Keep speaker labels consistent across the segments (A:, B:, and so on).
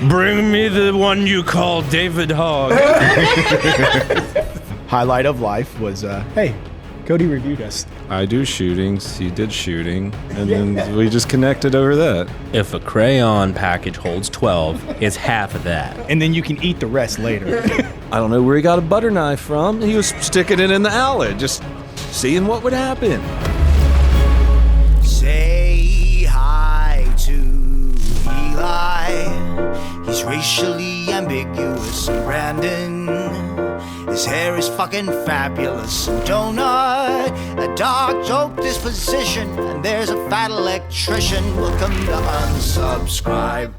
A: Bring me the one you call David Hogg.
B: Highlight of life was, hey, Cody reviewed us.
C: I do shootings. He did shooting. And then we just connected over that.
A: If a crayon package holds 12, it's half of that.
B: And then you can eat the rest later.
C: I don't know where he got a butter knife from. He was sticking it in the alley, just seeing what would happen.
D: Say hi to Eli. He's racially ambiguous. And Brandon, his hair is fucking fabulous. And Donut, a dark joke disposition. And there's a fat electrician. Welcome to Unsubscribe.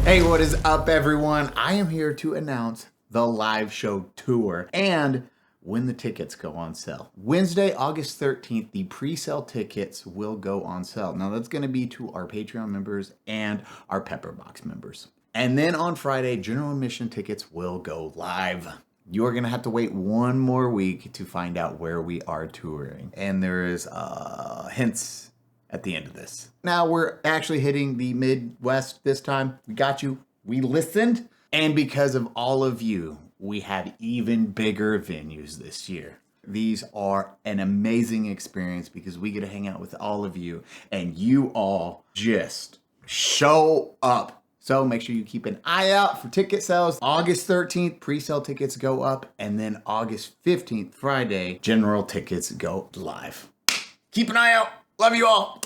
E: Hey, what is up, everyone? I am here to announce the live show tour and when the tickets go on sale. Wednesday, August 13th, the pre-sale tickets will go on sale. Now, that's going to be to our Patreon members and our Pepperbox members. And then on Friday, general admission tickets will go live. You're going to have to wait one more week to find out where we are touring. And there is hints at the end of this. Now we're actually hitting the Midwest this time. We got you. We listened. And because of all of you, we have even bigger venues this year. These are an amazing experience because we get to hang out with all of you and you all just show up. So make sure you keep an eye out for ticket sales. August 13th, pre-sale tickets go up. And then August 15th, Friday, general tickets go live. Keep an eye out. Love you all.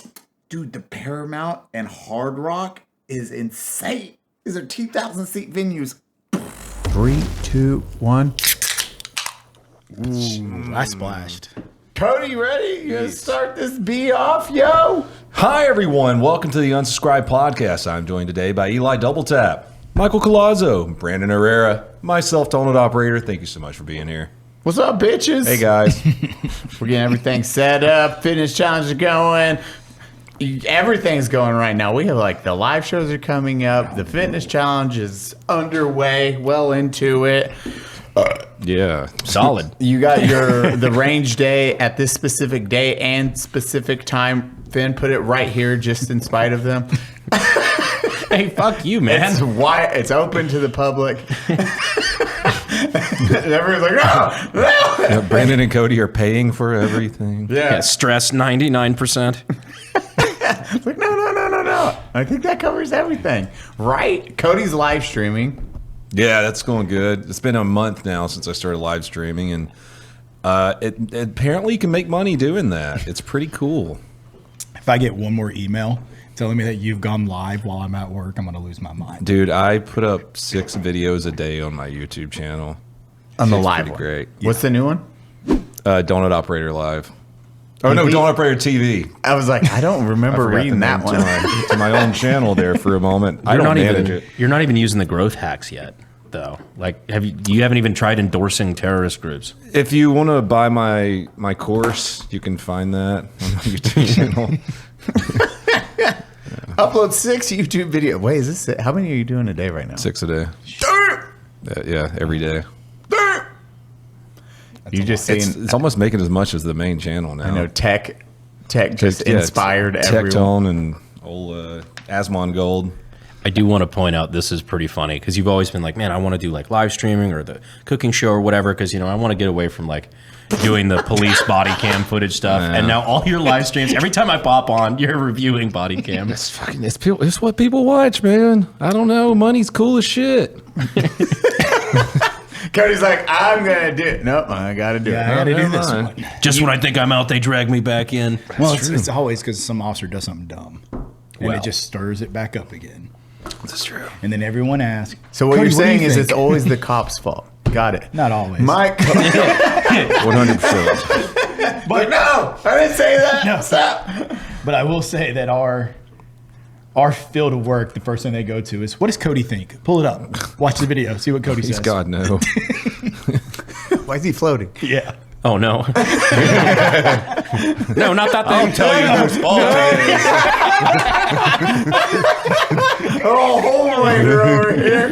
E: Dude, the Paramount and Hard Rock is insane. These are 2,000 seat venues. 3, 2, 1.
B: Ooh, I splashed.
E: Cody, ready? You gonna start this B off, yo?
F: Hi, everyone. Welcome to the Unsubscribe podcast. I'm joined today by Eli Double Tap, Michael Collazo, Brandon Herrera, myself, Donut Operator. Thank you so much for being here.
E: What's up, bitches?
F: Hey, guys.
E: We're getting everything set up. Fitness challenge is going. Everything's going right now. We have like the live shows are coming up. The fitness challenge is underway, well into it.
C: Yeah.
A: Solid.
E: You got the range day at this specific day and specific time. Finn, put it right here just in spite of them.
A: Hey, fuck you, man.
E: It's open to the public. Everyone's like, no.
C: Yeah, Brandon and Cody are paying for everything.
A: Yeah, stress 99%.
E: It's like, no. I think that covers everything. Right? Cody's live streaming.
F: Yeah, that's going good. It's been a month now since I started live streaming, and it apparently you can make money doing that. It's pretty cool.
B: If I get one more email telling me that you've gone live while I'm at work, I'm going to lose my mind.
C: Dude, I put up 6 videos a day on my YouTube channel.
E: On the
C: It's
E: live
C: pretty
E: one.
C: great.
E: What's the new one?
C: Donut Operator Live.
F: Oh, no, Donut Operator TV.
E: I was like, I don't remember reading that one.
C: To my own channel there for a moment. I
A: You're
C: don't
A: not
C: manage
A: even,
C: it.
A: You're not even using the growth hacks yet, though. Like, you haven't even tried endorsing terrorist groups.
C: If you want to buy my course, you can find that on my YouTube channel.
E: Upload 6 YouTube videos. Wait, is this it? How many are you doing a day right now?
C: 6 a day. Yeah, every day.
E: You just saying
C: It's almost making as much as the main channel now.
E: I know tech just inspired everyone.
C: Tone and old Asmon Gold.
A: I do want to point out this is pretty funny because you've always been like, man, I want to do like live streaming or the cooking show or whatever because, I want to get away from like doing the police body cam footage stuff.
C: Yeah.
A: And now all your live streams, every time I pop on, you're reviewing body cam.
C: It's what people watch, man. I don't know. Money's cool as shit.
E: Cody's like, I'm going to do it. Nope, I got to do it.
B: I got to do this one.
A: Just when I think I'm out, they drag me back in.
B: Well, it's always because some officer does something dumb. And
A: Well.
B: it just stirs it back up again.
C: That's true.
B: And then everyone asks.
E: So what
B: Cody,
E: you're saying
B: do you
E: is
B: think?
E: it's always the cop's fault. Got it.
B: Not always.
E: Mike.
C: 100%.
E: But no, I didn't say that.
B: No.
E: Stop.
B: But I will say that our field of work, the first thing they go to is, what does Cody think? Pull it up. Watch the video. See what Cody
C: Please
B: says.
C: God, no.
E: Why is he floating?
B: Yeah.
A: Oh, no. No, not that thing.
F: I'll tell you whose fault it is.
E: Oh, homelander over here.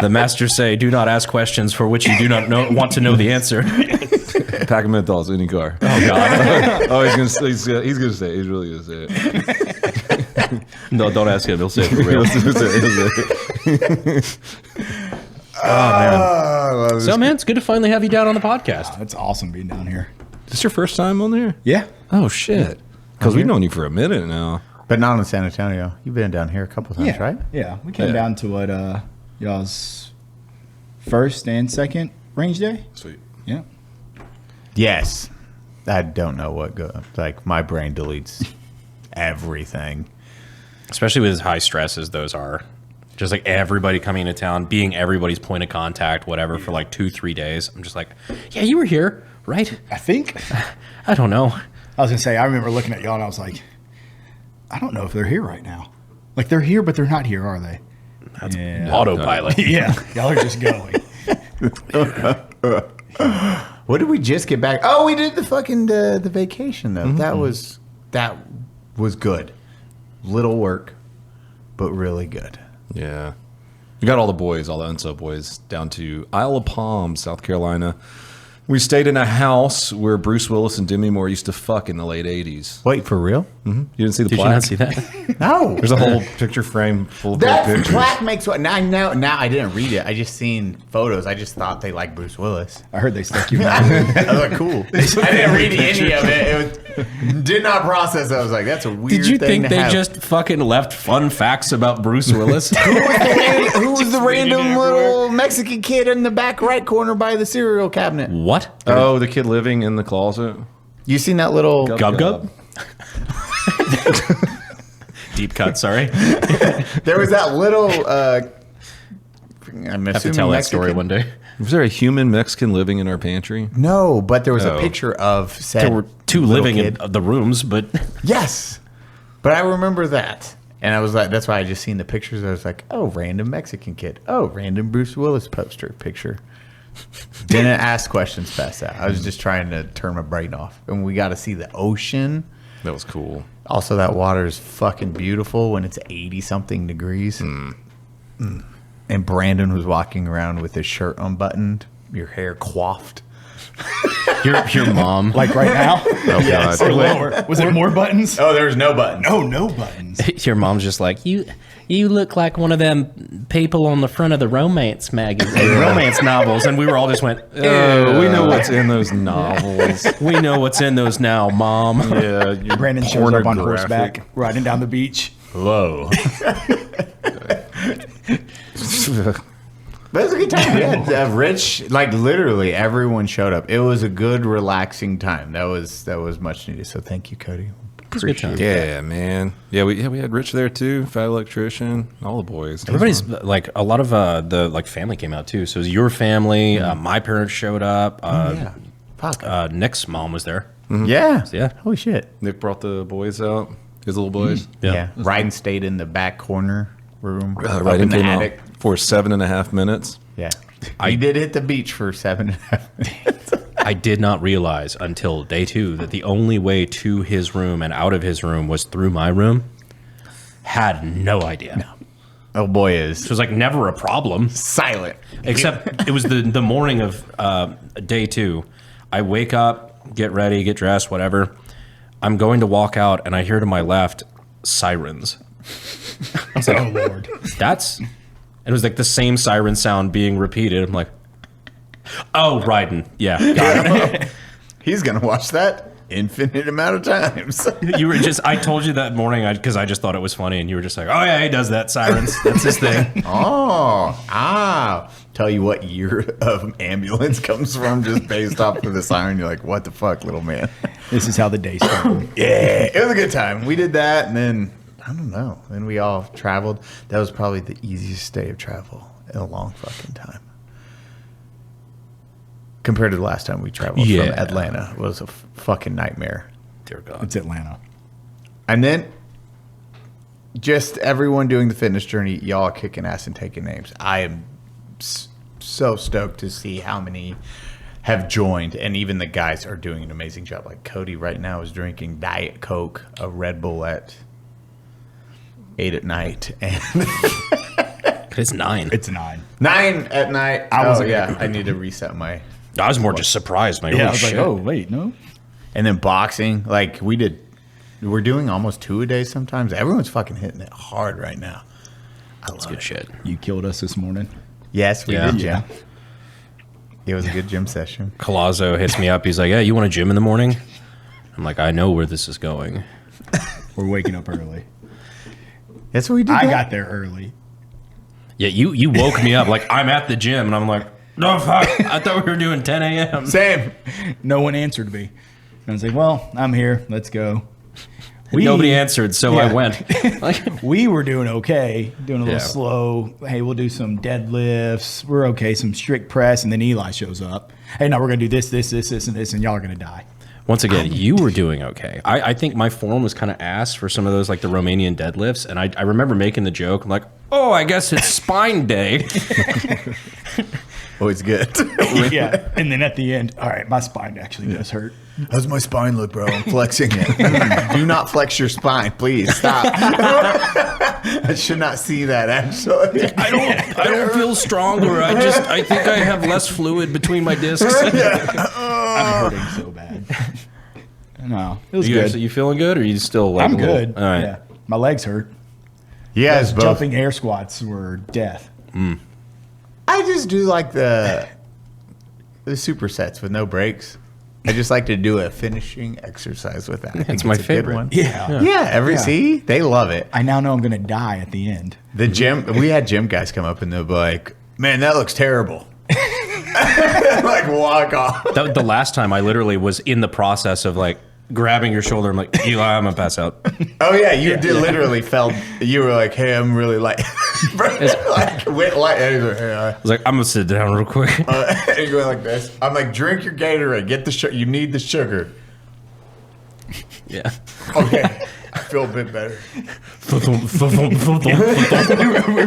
A: The masters say, do not ask questions for which you do not want to know the answer.
C: Pack of menthols, any car.
A: Oh, God.
C: Oh, he's gonna say it. He's really gonna say it.
A: No, don't ask him. He'll say it for real. So, man, it's good to finally have you down on the podcast.
B: It's awesome being down here.
C: Is this your first time on there?
B: Yeah.
C: Oh, shit. Because we've known you for a minute now.
E: But not in San Antonio. You've been down here a couple times,
B: Yeah.
E: right?
B: Yeah. We came down to what y'all's first and second range day.
C: Sweet.
B: Yeah.
E: Yes. I don't know what go. Like my brain deletes everything.
A: Especially with as high stress as those are. Just like everybody coming into town, being everybody's point of contact, whatever, for like 2-3 days. I'm just like, yeah, you were here, right?
B: I think.
A: I don't know.
B: I was gonna say. I remember looking at y'all and I was like, I don't know if they're here right now. Like they're here, but they're not here, are they?
A: That's autopilot.
B: Yeah. Y'all are just going.
E: What did we just get back? Oh, we did the fucking the vacation though. That was good. Little work, but really good.
C: Yeah. We got all the boys, all the Unsub boys, down to Isle of Palms, South Carolina. We stayed in a house where Bruce Willis and Demi Moore used to fuck in the late 80s.
E: Wait, for real?
C: You didn't see the
A: Did you
C: plaque?
A: not see that?
E: No.
C: There's a whole picture frame full of
E: That
C: pictures.
E: plaque makes what now I didn't read it. I just seen photos. I just thought they liked Bruce Willis.
B: I heard they stuck you in.
E: I was like, cool. I didn't read any of it. Did not process it. I was like, that's a weird
A: Did you
E: thing
A: think
E: to
A: they
E: have.
A: just fucking left fun facts about Bruce Willis?
E: Who was the random little Mexican kid in the back right corner by the cereal cabinet?
A: What?
C: Oh, the kid living in the closet?
E: You seen that little
A: Gub Gub? Deep cut, sorry.
E: There was that little I'm
A: Have to tell that story one day.
C: Was there a human Mexican living in our pantry?
E: No, but there was a
C: Oh.
E: picture of said
A: There were two
E: little
A: living in
E: kid.
A: the rooms, but
E: Yes. But I remember that. And I was like, that's why I just seen the pictures. I was like, oh, random Mexican kid. Oh, random Bruce Willis poster picture. Didn't ask questions past that. I was just trying to turn my brain off. And we got to see the ocean.
C: That was cool.
E: Also, that water is fucking beautiful when it's 80 something degrees. And Brandon was walking around with his shirt unbuttoned, your hair coiffed.
A: your mom.
B: Like right now?
C: Oh,
B: Yes.
C: God.
B: Or lower. Was it more buttons?
E: Oh, there was no buttons.
B: Oh, no buttons.
A: Your mom's just like, you look like one of them people on the front of the romance magazine, romance novels. And we were all just went,
C: Oh, we know what's in those novels.
A: we know what's in those now, Mom.
C: Yeah, you're
B: Brandon shows up on
C: pornographic.
B: horseback, riding down the beach.
A: Hello.
E: But it was a good time. Yeah, Rich, like literally everyone showed up. It was a good, relaxing time. That was much needed. So thank you, Cody. Appreciate it.
C: Yeah, man. Yeah, we had Rich there too, fat electrician, all the boys.
A: Everybody's like a lot of the like family came out too. So it was your family. My parents showed up.
E: Yeah. Fuck.
A: Nick's mom was there.
E: Yeah.
A: Yeah.
E: Holy shit.
C: Nick brought the boys out, his little boys.
E: Yeah. Ryden stayed in the back corner room. up
C: Right
E: in
C: in
E: the
C: came
E: attic.
C: out for 7.5 minutes.
E: Yeah. I did hit the beach for 7.5 minutes.
A: I did not realize until day 2 that the only way to his room and out of his room was through my room. Had no idea.
E: Oh boy,
A: It
E: is
A: was like never a problem.
E: silent.
A: Except it was the morning of day 2. I wake up, get ready, get dressed, whatever. I'm going to walk out, and I hear to my left sirens. I was like,
B: Oh, Lord.
A: that's... It was like the same siren sound being repeated. I'm like, oh, Ryden. Yeah, got it.
E: He's gonna watch that infinite amount of times.
A: You were just... I told you that morning because I just thought it was funny, and you were just like, oh, yeah, he does that, sirens. That's his thing.
E: Tell you what year of ambulance comes from just based off of the siren. You're like, what the fuck, little man?
B: This is how the day started.
E: Yeah, it was a good time. We did that, and then I don't know. Then we all traveled. That was probably the easiest day of travel in a long fucking time. Compared to the last time we traveled from
A: Yeah.
E: Atlanta, it was a fucking nightmare.
A: Dear God.
B: It's Atlanta.
E: And then just everyone doing the fitness journey, y'all kicking ass and taking names. I am so stoked to see how many have joined, and even the guys are doing an amazing job. Like Cody right now is drinking Diet Coke, a Red Bull at 8 at night, and
A: It's 9.
B: It's 9.
E: 9 at night.
B: I wasn't
E: yeah,
B: gonna-
E: I need to reset my.
A: I was more just surprised. Like,
B: Yeah, I
A: holy
B: was
A: shit.
B: like, oh, wait, no.
E: And then boxing, like we did We're doing almost 2 a day sometimes. Everyone's fucking hitting it hard right now.
A: That's good shit.
B: You killed us this morning.
E: Yes, we
A: Yeah.
E: did,
B: Yeah.
E: Jim. It was a good gym session.
A: Callazo hits me up. He's like, "Yeah, you want a gym in the morning?" I'm like, "I know where this is going."
B: We're waking up early.
E: That's what we did.
B: I
E: that?
B: got there early.
A: Yeah, you woke me up like I'm at the gym, and I'm like, "No fuck! I thought we were doing 10 a.m."
E: Same.
B: No one answered me. And I was like, well, I'm here. Let's go.
A: Nobody answered, so I
B: Yeah.
A: went. Like,
B: We were doing okay, doing a little
A: Yeah.
B: slow. Hey, we'll do some deadlifts. We're okay, some strict press. And then Eli shows up. Hey, now we're going to do this, and this, and y'all are going to die.
A: once again, you were doing okay. I think my form was kind of ass for some of those, like the Romanian deadlifts, and I remember making the joke. I'm like, "Oh, I guess it's spine day."
E: Always good.
B: Yeah. And then at the end, all right, my spine actually does hurt.
E: How's my spine look, bro? I'm flexing it. Do not flex your spine, please. Stop. I should not see that, actually.
A: I don't feel stronger. I think I have less fluid between my discs.
B: I'm hurting so bad. No, it was good.
A: You feeling good, or are you still like
B: I'm
A: a little-
B: good.
A: All right.
B: Yeah. My legs hurt.
E: Yes,
B: Those
E: both.
B: jumping air squats were death.
E: I just do like the supersets with no breaks. I just like to do a finishing exercise with that. I think
A: It's my
E: a good
A: favorite.
E: one.
B: Yeah.
E: Yeah, see? They love it.
B: I now know I'm going to die at the end.
E: The gym, we had gym guys come up and they'll be like, "Man, that looks terrible." Like, walk off.
A: The last time I literally was in the process of like grabbing your shoulder. I'm like, "Eli, I'm gonna pass out."
E: Oh, yeah, you did literally felt, you were like, "Hey, I'm really light." Like, went light. And he was like, "Hey,
A: I was like, "I'm gonna sit down real quick."
E: and you go like this. I'm like, "Drink your Gatorade. Get the sugar. You need the sugar."
A: Yeah.
E: Okay. I feel a bit better.
B: We were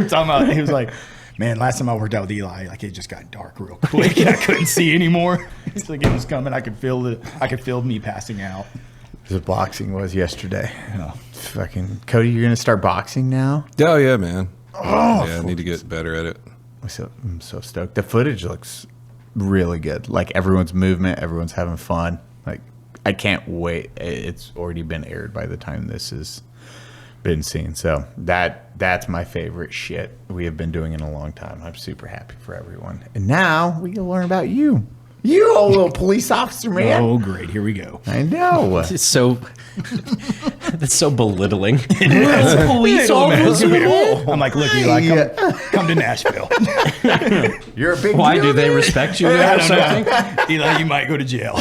B: talking about, he was like, man, last time I worked out with Eli, like it just got dark real quick. I couldn't see anymore. It's like it was coming. I could feel me passing out.
E: The boxing was yesterday. Fucking Cody, you're gonna start boxing now?
C: Oh yeah, man. Yeah, I need to get better at it.
E: I'm so stoked. The footage looks really good. Like everyone's movement, everyone's having fun. Like I can't wait. It's already been aired by the time this has been seen. So that's my favorite shit we have been doing in a long time. I'm super happy for everyone. And now we can learn about you. You old little police officer, man.
B: Oh, great. Here we go.
E: I know.
A: It's so that's so belittling.
B: Police officer. I'm like, look, Eli, come to Nashville.
E: You're a big
A: Why
E: deal,
A: do they
E: dude.
A: respect you
B: I
A: or
B: don't
A: something?
B: know. Eli, you might go to jail.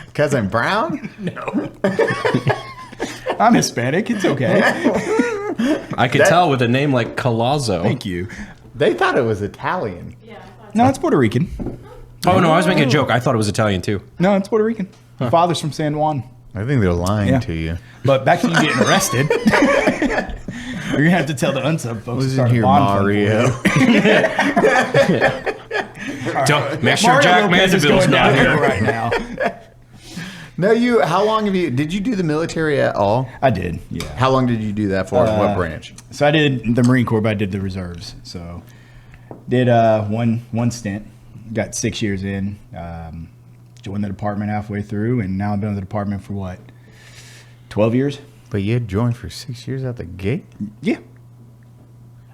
E: Because I'm brown?
B: No. I'm Hispanic. It's okay.
A: I could tell with a name like Callazo.
B: Thank you.
E: They thought it was Italian.
B: No, it's Puerto Rican.
A: Oh no, I was making a joke. I thought it was Italian too.
B: No, it's Puerto Rican. Father's from San Juan.
E: I think they're lying
B: Yeah.
E: to you.
B: But back to you getting arrested. You're going to have to tell the unsub folks to
E: Listen
B: start a
E: here,
B: bond fund for
E: Mario.
B: you.
A: Don't make sure
B: Mario
A: Jack
B: Lopez is
A: Mandeville's
B: going
A: not
B: downhill
A: here.
B: right now.
E: No, how long did you do the military at all?
B: I did, yeah.
E: How long did you do that for? What branch?
B: So I did the Marine Corps, but I did the reserves. So did one stint, got 6 years in, joined the department halfway through, and now I've been in the department for what, 12 years?
E: But you had joined for 6 years out the gate?
B: Yeah.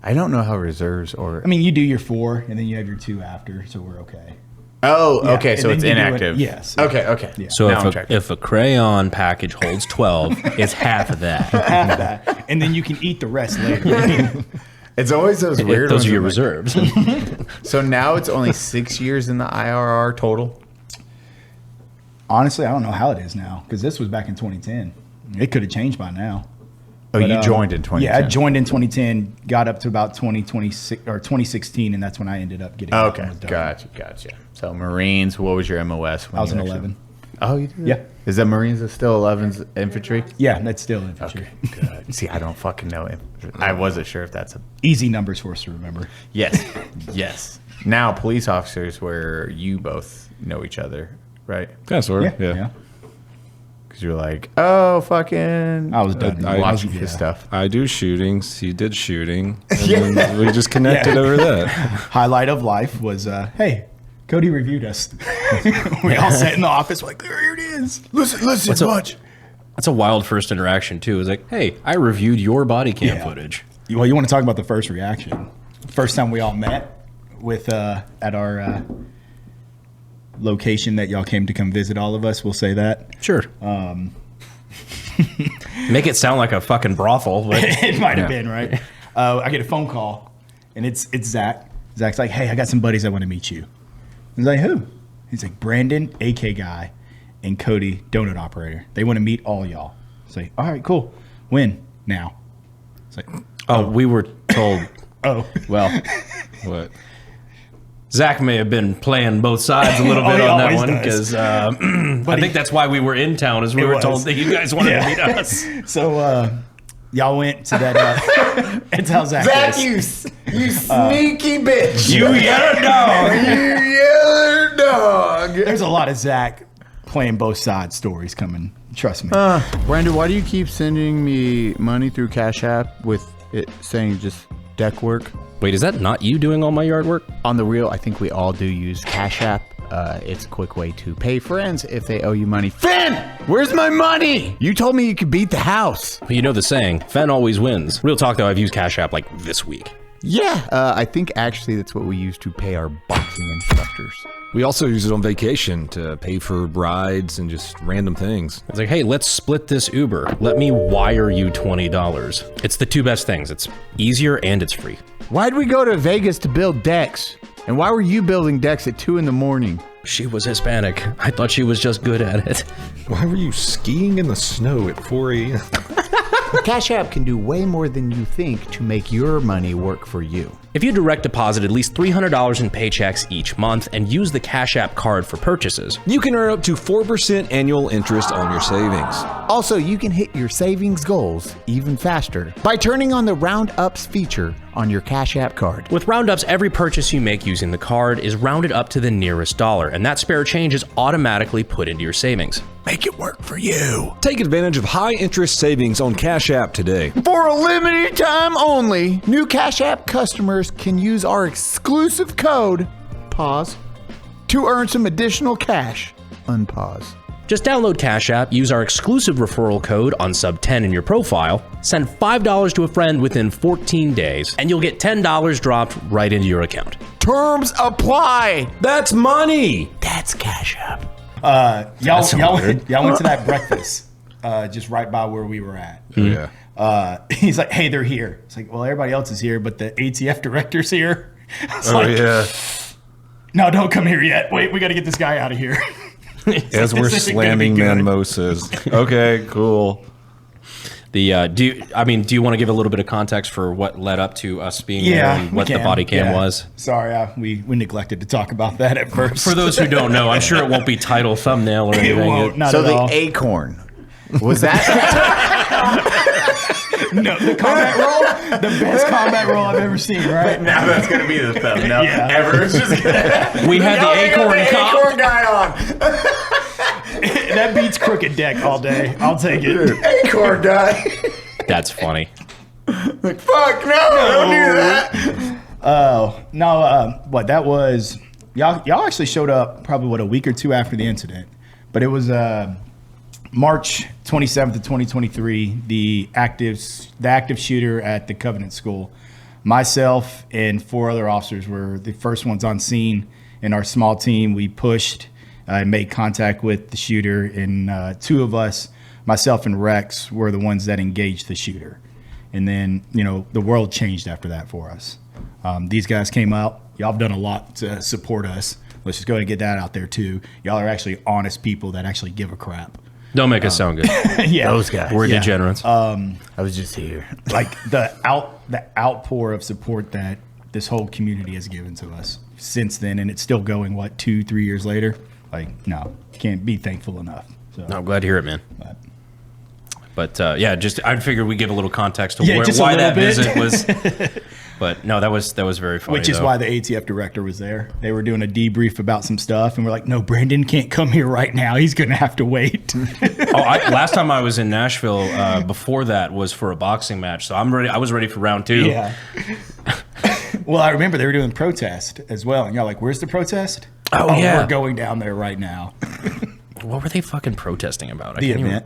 E: I don't know how reserves or...
B: I mean, you do your 4, and then you have your 2 after, so we're okay.
E: Oh,
B: Yeah,
E: okay,
B: and
E: so
B: then
E: it's
B: you do it-
E: inactive.
B: yes.
E: Okay.
B: Yeah.
A: So
E: Now I'm tracking.
A: if a crayon package holds 12, it's half of that.
B: Half that, and then you can eat the rest later.
E: It's always those weird
A: Those
E: ones.
A: are your
E: I'm like-
A: reserves.
E: So now it's only 6 years in the IRR total?
B: Honestly, I don't know how it is now, because this was back in 2010. It could have changed by now.
E: Oh, you joined in 2010?
B: Yeah, I joined in 2010, got up to about 2026 or 2016, and that's when I ended up getting out
E: Okay,
B: and was done.
E: gotcha. So Marines, what was your MOS? When
B: I was
E: you
B: an
E: actually-
B: 11.
E: Oh, you did?
B: Yeah.
E: Is that Marines is still 11's infantry?
B: Yeah, that's still infantry.
E: Okay, good. See, I don't fucking know infantry. I wasn't sure if that's a...
B: Easy numbers for us to remember.
E: Yes. Now, police officers where you both know each other, right?
C: Yeah, sort of. Yeah.
E: Because you're like, oh, fucking...
B: I was done.
E: watching
B: Yeah.
E: his stuff.
C: I do shootings. He did shooting. And then we just connected over that.
B: Highlight of life was, hey, Cody reviewed us. We all sat in the office like, here it is.
E: Listen, watch.
A: That's a wild first interaction too. It's like, hey, I reviewed your body cam footage.
B: Well, you want to talk about the first reaction? First time we all met with at our location that y'all came to come visit all of us. We'll say that.
A: Sure. Make it sound like a fucking brothel. But
B: It might have been, right? I get a phone call, and it's Zach. Zach's like, hey, I got some buddies that want to meet you. He's like, who? He's like, Brandon, AK guy, and Cody, donut operator. They want to meet all y'all. It's like, all right, cool. When? Now. It's like,
A: we were told.
B: oh.
A: Well,
C: What?
A: Zach may have been playing both sides a little bit
B: he
A: on that
B: always
A: one
B: does.
A: because I think that's why we were in town. Is we were told that you guys wanted to meet us.
B: So y'all went to that. It's how Zach
E: Zach,
B: is.
E: you sneaky bitch.
A: You yellow dog.
E: You yellow dog.
B: There's a lot of Zach playing both sides stories coming. Trust me.
G: Brandon, why do you keep sending me money through Cash App with it saying just deck work?
A: Wait, is that not you doing all my yard work?
G: On the real, I think we all do use Cash App. It's a quick way to pay friends if they owe you money. Finn, where's my money? You told me you could beat the house.
A: You know the saying, Fen always wins. Real talk though, I've used Cash App like this week.
G: Yeah, I think actually that's what we use to pay our boxing instructors.
C: We also use it on vacation to pay for rides and just random things.
A: It's like, hey, let's split this Uber. Let me wire you $20. It's the two best things. It's easier and it's free.
G: Why'd we go to Vegas to build decks? And why were you building decks at 2 a.m?
A: She was Hispanic. I thought she was just good at it.
C: Why were you skiing in the snow at 4 a.m.?
G: Cash App can do way more than you think to make your money work for you.
A: If you direct deposit at least $300 in paychecks each month and use the Cash App card for purchases,
C: You can earn up to 4% annual interest on your savings.
G: Also, you can hit your savings goals even faster by turning on the Roundups feature on your Cash App card.
A: with Roundups, every purchase you make using the card is rounded up to the nearest dollar, and that spare change is automatically put into your savings.
G: Make it work for you.
C: Take advantage of high interest savings on Cash App today.
G: For a limited time only, new Cash App customers can use our exclusive code, pause, to earn some additional cash, unpause.
A: Just download Cash App, use our exclusive referral code on sub10 in your profile, send $5 to a friend within 14 days, and you'll get $10 dropped right into your account.
G: Terms apply.
C: That's money!
G: That's Cash App.
B: Y'all
A: weird.
B: went to that breakfast just right by where we were at.
C: Yeah.
B: He's like, hey, they're here. It's like, well, everybody else is here, but the ATF director's here. It's
C: Oh,
B: like,
C: yeah.
B: no, don't come here yet. Wait, we got to get this guy out of here.
C: As we're
B: This isn't gonna be
C: slamming
B: good.
C: mimosas. Okay, cool.
A: Do you want to give a little bit of context for what led up to us being there and
B: we
A: what the
B: can.
A: body cam
B: Yeah.
A: was?
B: Sorry, we neglected to talk about that at first.
A: For those who don't know, I'm sure it won't be title, thumbnail, or
B: it
A: anything.
B: won't, not
G: So
B: at
G: the
B: all.
G: acorn, was that?
B: No, the combat roll, the best combat roll I've ever seen, right?
E: Now that's gonna be the thumbnail ever. It's just
A: We had the acorn cop.
E: acorn guy on.
B: That beats crooked deck all day. I'll take it.
E: Acorn guy.
A: That's funny.
E: Like, fuck, no, don't do that.
B: Oh, no, what that was, y'all actually showed up probably, a week or two after the incident. But it was March 27th of 2023, the active shooter at the Covenant School. Myself and 4 other officers were the first ones on scene. In our small team, we pushed and made contact with the shooter. And 2 of us, myself and Rex, were the ones that engaged the shooter. And then, the world changed after that for us. These guys came out. Y'all have done a lot to support us. Let's just go ahead and get that out there, too. Y'all are actually honest people that actually give a crap.
A: Don't make us sound good.
B: Yeah.
G: Those guys.
A: We're degenerates.
G: I was just here.
B: Like the outpour of support that this whole community has given to us since then, and it's still going, 2-3 years later? Like, no, can't be thankful enough. So,
A: No, I'm glad to hear it, man. But I figured we'd give a little context to
B: Yeah, just a
A: why
B: little
A: that
B: bit.
A: visit was. But no, that was very funny.
B: which is
A: though.
B: why the ATF director was there. They were doing a debrief about some stuff, and we're like, no, Brandon can't come here right now. He's going to have to wait.
A: Last time I was in Nashville, before that was for a boxing match, so I'm ready. I was ready for round 2.
B: Yeah. Well, I remember they were doing protest as well, and y'all like, where's the protest?
A: Oh, yeah.
B: We're going down there right now.
A: What were they fucking protesting about?
B: The event.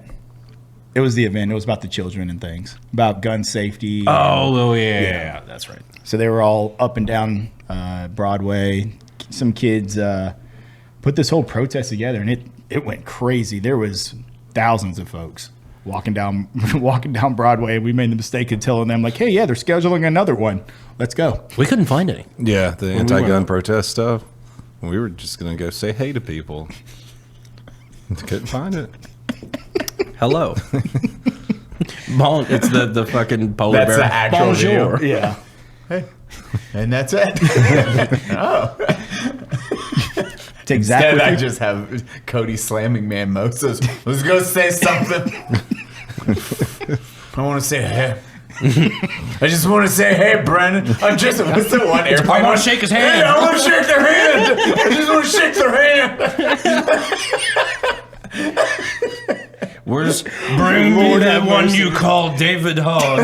B: It was the event. It was about the children and things, about gun safety.
A: Yeah, that's right.
B: So they were all up and down Broadway. Some kids put this whole protest together, and it went crazy. There was thousands of folks walking down Broadway. We made the mistake of telling them, like, hey, yeah, they're scheduling another one. Let's go.
A: We couldn't find any.
C: Yeah, the anti-gun protest stuff. We were just going to go say hey to people. Couldn't find it.
A: Hello. It's the fucking polar
E: That's
A: bear.
E: the actual
A: Bonjour.
E: video.
B: Yeah.
E: Hey. And that's it. Oh.
B: It's exactly.
E: Instead, I just have Cody slamming mimosas. Let's go say something. I want to say hey. I just want to say hey, Brandon. What's the one airplane?
A: I want to shake his hand.
E: Hey, I want to shake their hand. I just want to shake their hand.
A: Bring me that one you call David Hogg.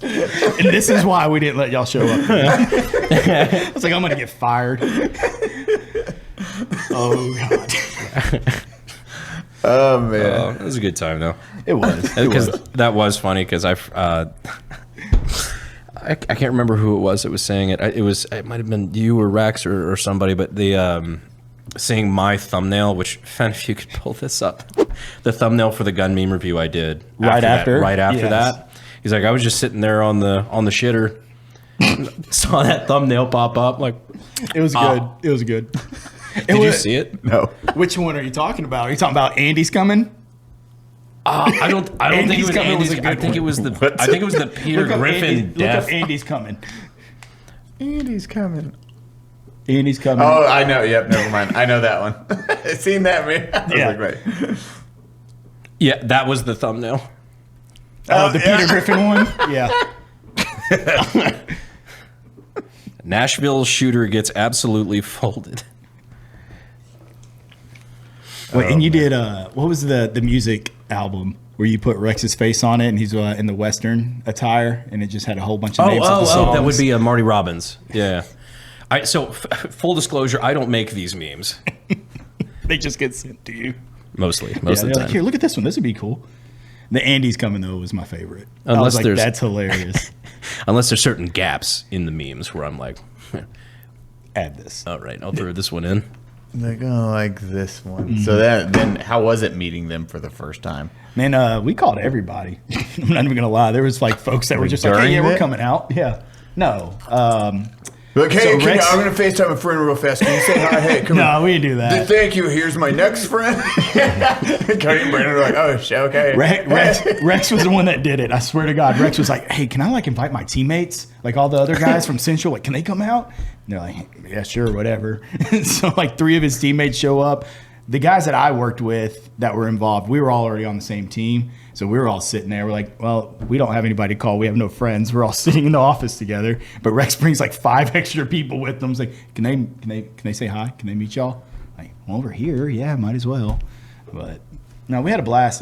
B: And this is why we didn't let y'all show up. I was like, I'm going to get fired. Oh, God.
E: Oh, man.
A: It was a good time, though.
B: It was.
A: Because that was funny, because I can't remember who it was that was saying it. It might have been you or Rex or somebody, but the seeing my thumbnail, which, if you could pull this up, the thumbnail for the gun meme review I did. Right after
B: Yes.
A: that. He's like, I was just sitting there on the shitter, saw that thumbnail pop up. Like,
B: It was good. It was good.
A: did you see it?
E: No.
B: Which one are you talking about? Are you talking about Andy's coming?
A: I don't think it
B: Andy's
A: was
B: coming was
A: Andy's.
B: a
A: I
B: good
A: think it
B: one.
A: was the. I think it was the Peter Griffin
B: Look up
A: death.
B: Andy's coming.
E: Andy's coming.
B: Andy's coming.
E: Oh, I know. Yep, never mind. I know that one. I seen that, man. I was
B: Yeah.
E: like, right.
A: Yeah, that was the thumbnail.
B: The Peter Griffin one? Yeah.
A: Nashville shooter gets absolutely folded.
B: Wait, and you did, what was the music album where you put Rex's face on it and he's in the Western attire and it just had a whole bunch of names of the songs?
A: That would be Marty Robbins. Yeah. Full disclosure, I don't make these memes.
B: They just get sent to you.
A: Most of
B: They're
A: the
B: like,
A: time.
B: here, look at this one. This would be cool. The Andy's coming, though, was my favorite. I
A: Unless
B: was like,
A: there's-
B: that's hilarious.
A: Unless there's certain gaps in the memes where I'm like,
B: Add this.
A: all right, I'll throw this one in.
E: Like, oh, like this one. So then how was it meeting them for the first time?
B: Man, we called everybody. I'm not even going to lie. There was like folks that were just like, hey,
E: During
B: yeah, we're
E: it?
B: coming out. Yeah. No.
E: Like, hey,
B: So Rex-
E: I'm going to FaceTime a friend real fast. Can you say hi? Hey, come
B: No,
E: on.
B: we didn't do that.
E: Thank you. Here's my next friend. Cody and Brandon were like, oh, shit, okay.
B: Rex was the one that did it. I swear to God. Rex was like, hey, can I like invite my teammates? Like all the other guys from Central, like, can they come out? And they're like, yeah, sure, whatever. So like 3 of his teammates show up. The guys that I worked with that were involved, we were all already on the same team. So we were all sitting there. We're like, well, we don't have anybody to call. We have no friends. We're all sitting in the office together. But Rex brings like 5 extra people with them. He's like, can they say hi? Can they meet y'all? Like, well, over here, yeah, might as well. But no, we had a blast.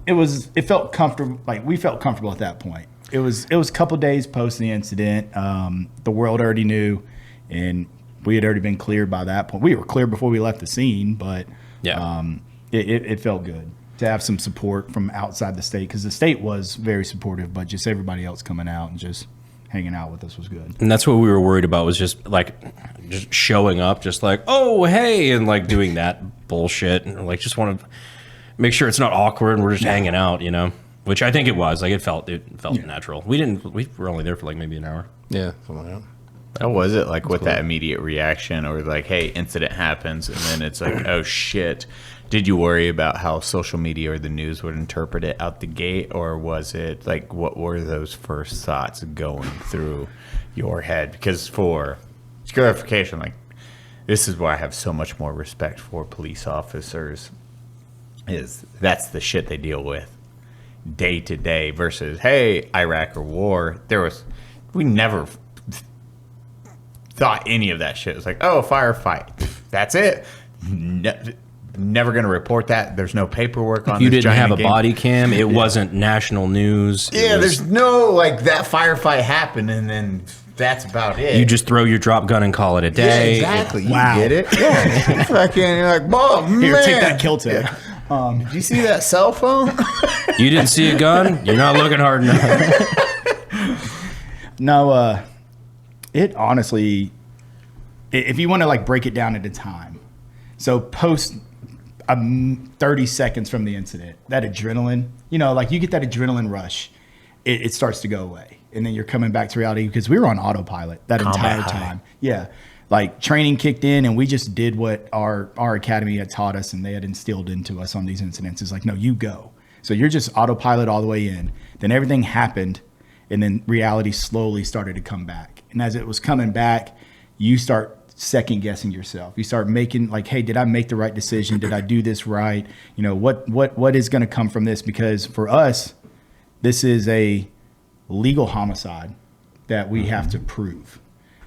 B: It felt comfortable. Like we felt comfortable at that point. It was a couple days post the incident. The world already knew, and we had already been cleared by that point. We were cleared before we left the scene, but
A: Yeah.
B: it felt good to have some support from outside the state because the state was very supportive, but just everybody else coming out and just hanging out with us was good.
A: And that's what we were worried about, was just showing up, just like, oh, hey, and like doing that bullshit. And like, just want to make sure it's not awkward and we're just hanging out, you know, which I think it was. Like, it felt natural. We were only there for like maybe an hour.
C: Yeah, something like that.
E: How was it like with that immediate reaction or like, hey, incident happens and then it's like, oh shit. Did you worry about how social media or the news would interpret it out the gate, or was it like, what were those first thoughts going through your head? Because for clarification, like, this is why I have so much more respect for police officers, is that's the shit they deal with day to day versus, hey, Iraq or war. We never thought any of that shit. It was like, oh, firefight. That's it. Never going to report that. There's no paperwork on
A: You
E: this
A: didn't have
E: giant
A: a
E: game.
A: body cam. It wasn't national news.
E: Yeah, there's no, like, that firefight happened and then that's about it.
A: You just throw your drop gun and call it a day.
E: exactly. You
B: Wow.
E: get it? Yeah. Fucking, you're like, oh, man.
B: Here, take that kill tag.
E: Did you see that cell phone?
A: You didn't see a gun? You're not looking hard enough.
B: No, it honestly, if you want to like break it down at a time, so post 30 seconds from the incident, that adrenaline, like you get that adrenaline rush, it starts to go away. And then you're coming back to reality because we were on autopilot that entire time. Yeah. Like training kicked in and we just did what our academy had taught us and they had instilled into us on these incidents. It's like, no, you go. So you're just autopilot all the way in. Then everything happened and then reality slowly started to come back. And as it was coming back, you start second guessing yourself. You start making like, hey, did I make the right decision? Did I do this right? What is going to come from this? Because for us, this is a legal homicide that we have to prove.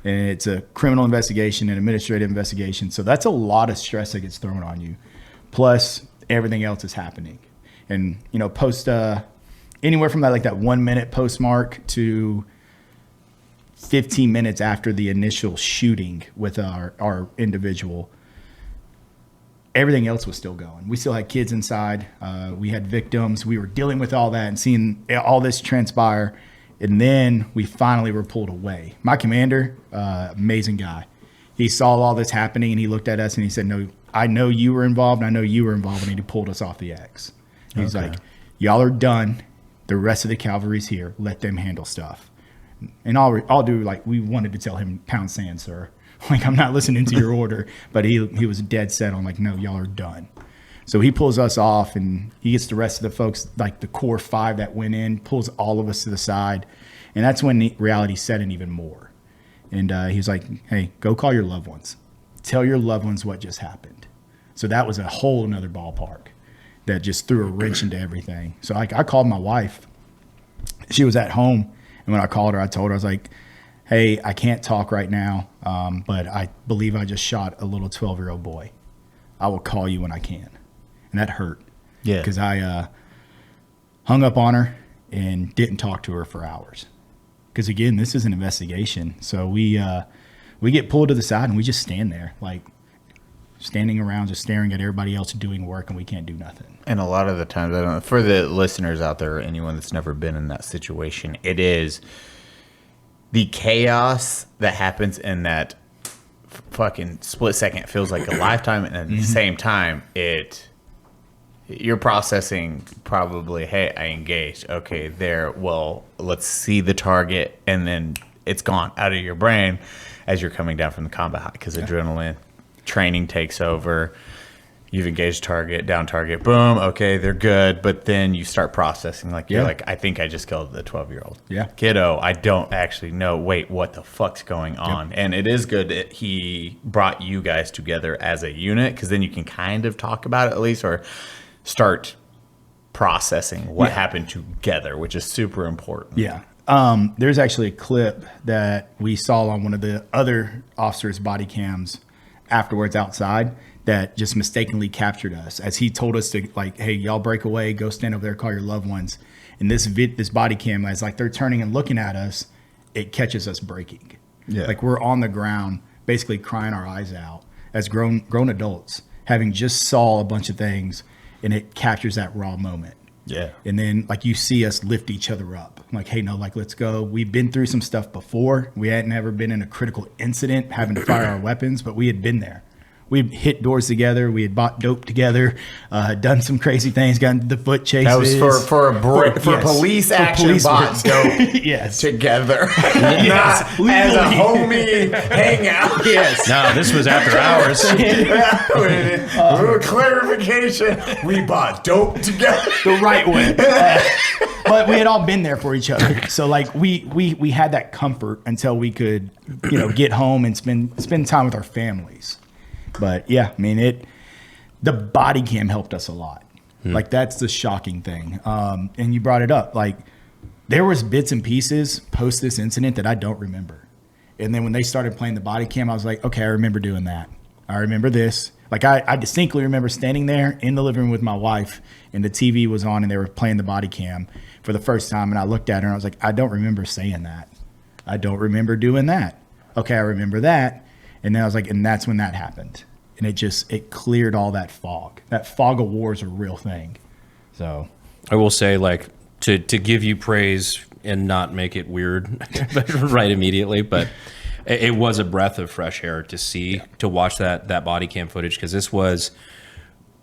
B: And it's a criminal investigation and administrative investigation. So that's a lot of stress that gets thrown on you. Plus everything else is happening. And, post anywhere from that 1 minute postmark to 15 minutes after the initial shooting with our individual, everything else was still going. We still had kids inside. We had victims. We were dealing with all that and seeing all this transpire. And then we finally were pulled away. My commander, amazing guy. He saw all this happening and he looked at us and he said, no, I know you were involved. I know you were involved. And he pulled us off the X. He's like, y'all are done. The rest of the cavalry's here. Let them handle stuff. And I'll do, like, we wanted to tell him, pound sand, sir. Like, I'm not listening to your order. But he was dead set on, like, no, y'all are done. So he pulls us off and he gets the rest of the folks, like the core 5 that went in, pulls all of us to the side. And that's when the reality set in even more. And he was like, hey, go call your loved ones. Tell your loved ones what just happened. So that was a whole nother ballpark that just threw a wrench into everything. So I called my wife. She was at home. And when I called her, I told her, I was like, hey, I can't talk right now, but I believe I just shot a little 12-year-old boy. I will call you when I can. And that hurt. Yeah. Because I hung up on her and didn't talk to her for hours. Because, again, this is an investigation. So we get pulled to the side and we just stand there, like standing around just staring at everybody else doing work, and we can't do nothing.
E: And a lot of the times, I don't know, for the listeners out there or anyone that's never been in that situation, it is the chaos that happens in that fucking split second. It feels like a lifetime, and at the same time, you're processing probably, hey, I engaged. Okay, there. Well, let's see the target, and then it's gone out of your brain as you're coming down from the combat high because adrenaline training takes over. You've engaged target, down target, boom. Okay, they're good, but then you start processing. Like you're like, I think I just killed the 12-year-old. Yeah, kiddo. I don't actually know. Wait, what the fuck's going on? And it is good that he brought you guys together as a unit because then you can kind of talk about it at least, or start processing what happened together, which is super important.
B: Yeah. There's actually a clip that we saw on one of the other officers' body cams afterwards outside that just mistakenly captured us as he told us to, like, hey, y'all break away, go stand over there, call your loved ones. And this body cam, as like they're turning and looking at us, it catches us breaking. Yeah. Like we're on the ground, basically crying our eyes out as grown adults, having just saw a bunch of things, and it captures that raw moment. Yeah. And then like you see us lift each other up. I'm like, hey, no, like, let's go. We've been through some stuff before. We hadn't ever been in a critical incident having to fire our weapons, but we had been there. We hit doors together. We had bought dope together, done some crazy things, gotten the foot chases.
E: That was for police action. Police bought dope together. Not as a homie hangout.
A: Yes. No, this was after hours.
E: Clarification. We bought dope together.
B: The right way. But we had all been there for each other. So like we had that comfort until we could, get home and spend time with our families. But yeah, I mean, the body cam helped us a lot. Like that's the shocking thing. And you brought it up. Like there was bits and pieces post this incident that I don't remember. And then when they started playing the body cam, I was like, okay, I remember doing that. I remember this. Like I distinctly remember standing there in the living room with my wife and the TV was on and they were playing the body cam for the first time. And I looked at her and I was like, I don't remember saying that. I don't remember doing that. Okay, I remember that. And then I was like, and that's when that happened. And it cleared all that fog. That fog of war is a real thing. So
A: I will say, like, to give you praise and not make it weird right immediately, but it was a breath of fresh air to watch that body cam footage, because this was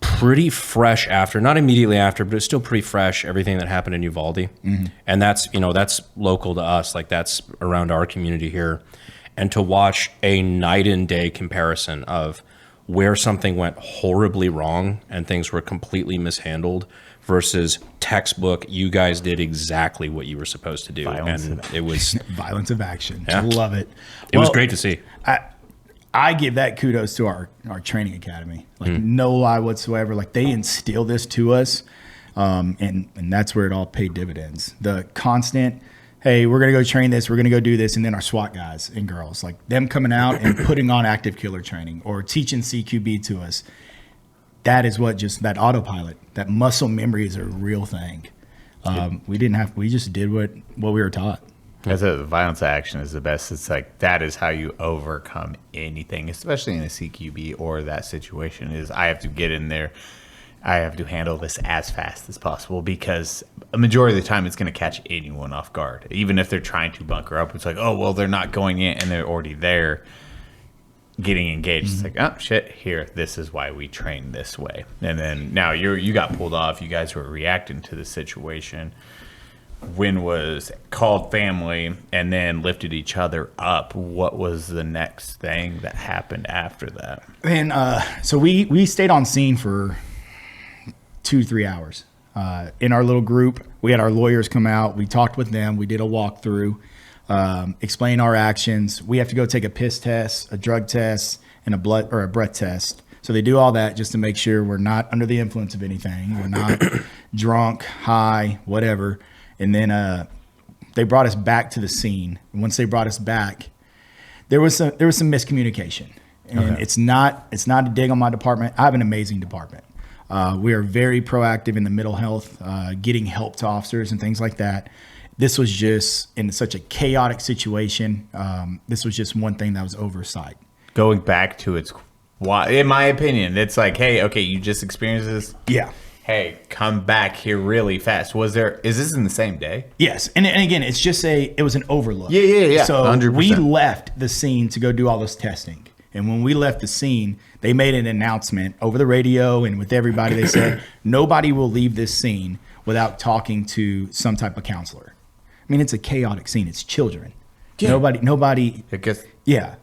A: pretty fresh after, not immediately after, but it's still pretty fresh, everything that happened in Uvalde. And that's local to us, like that's around our community here. And to watch a night and day comparison of where something went horribly wrong and things were completely mishandled versus textbook, you guys did exactly what you were supposed to do. It was
B: violence of action.
A: Yeah.
B: Love it.
A: It was great to see.
B: I give that kudos to our training academy. Like no lie whatsoever. Like they instill this to us. And that's where it all paid dividends. The constant, hey, we're going to go train this, we're going to go do this. And then our SWAT guys and girls, like them coming out and putting on active killer training or teaching CQB to us. That is what just that autopilot, that muscle memory is a real thing. We just did what we were taught.
E: As a violence action is the best. It's like that is how you overcome anything, especially in a CQB or that situation. Is I have to get in there. I have to handle this as fast as possible, because a majority of the time it's going to catch anyone off guard. Even if they're trying to bunker up, it's like, oh, well, they're not going in and they're already there getting engaged. It's like, oh, shit, here, this is why we train this way. And then now you got pulled off. You guys were reacting to the situation. Win was called family and then lifted each other up. What was the next thing that happened after that?
B: And so we stayed on scene for 2-3 hours. In our little group, we had our lawyers come out. We talked with them. We did a walkthrough, explain our actions. We have to go take a piss test, a drug test, and a blood or a breath test. So they do all that just to make sure we're not under the influence of anything. We're not drunk, high, whatever. And then they brought us back to the scene. And once they brought us back, there was some miscommunication. And it's not a dig on my department. I have an amazing department. We are very proactive in the mental health, getting help to officers and things like that. This was just in such a chaotic situation. This was just one thing that was oversight.
E: Going back to its, in my opinion, it's like, hey, okay, you just experienced this.
B: Yeah.
E: Hey, come back here really fast. Is this in the same day?
B: Yes. And again, it's just it was an overlook.
E: Yeah.
B: So
E: 100%.
B: we left the scene to go do all this testing. And when we left the scene, they made an announcement over the radio and with everybody. They said, nobody will leave this scene without talking to some type of counselor. I mean, it's a chaotic scene. It's children. Yeah. Nobody. Yeah.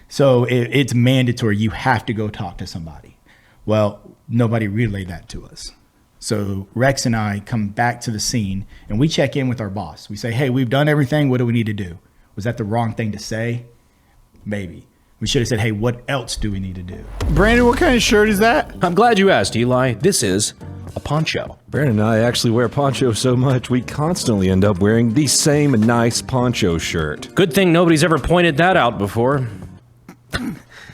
B: So it's mandatory. You have to go talk to somebody. Well, nobody relayed that to us. So Rex and I come back to the scene and we check in with our boss. We say, hey, we've done everything. What do we need to do? Was that the wrong thing to say? Maybe. We should have said, hey, what else do we need to do?
G: Brandon, what kind of shirt is that?
A: I'm glad you asked, Eli. This is a poncho.
C: Brandon and I actually wear poncho so much, we constantly end up wearing the same nice poncho shirt.
A: Good thing nobody's ever pointed that out before.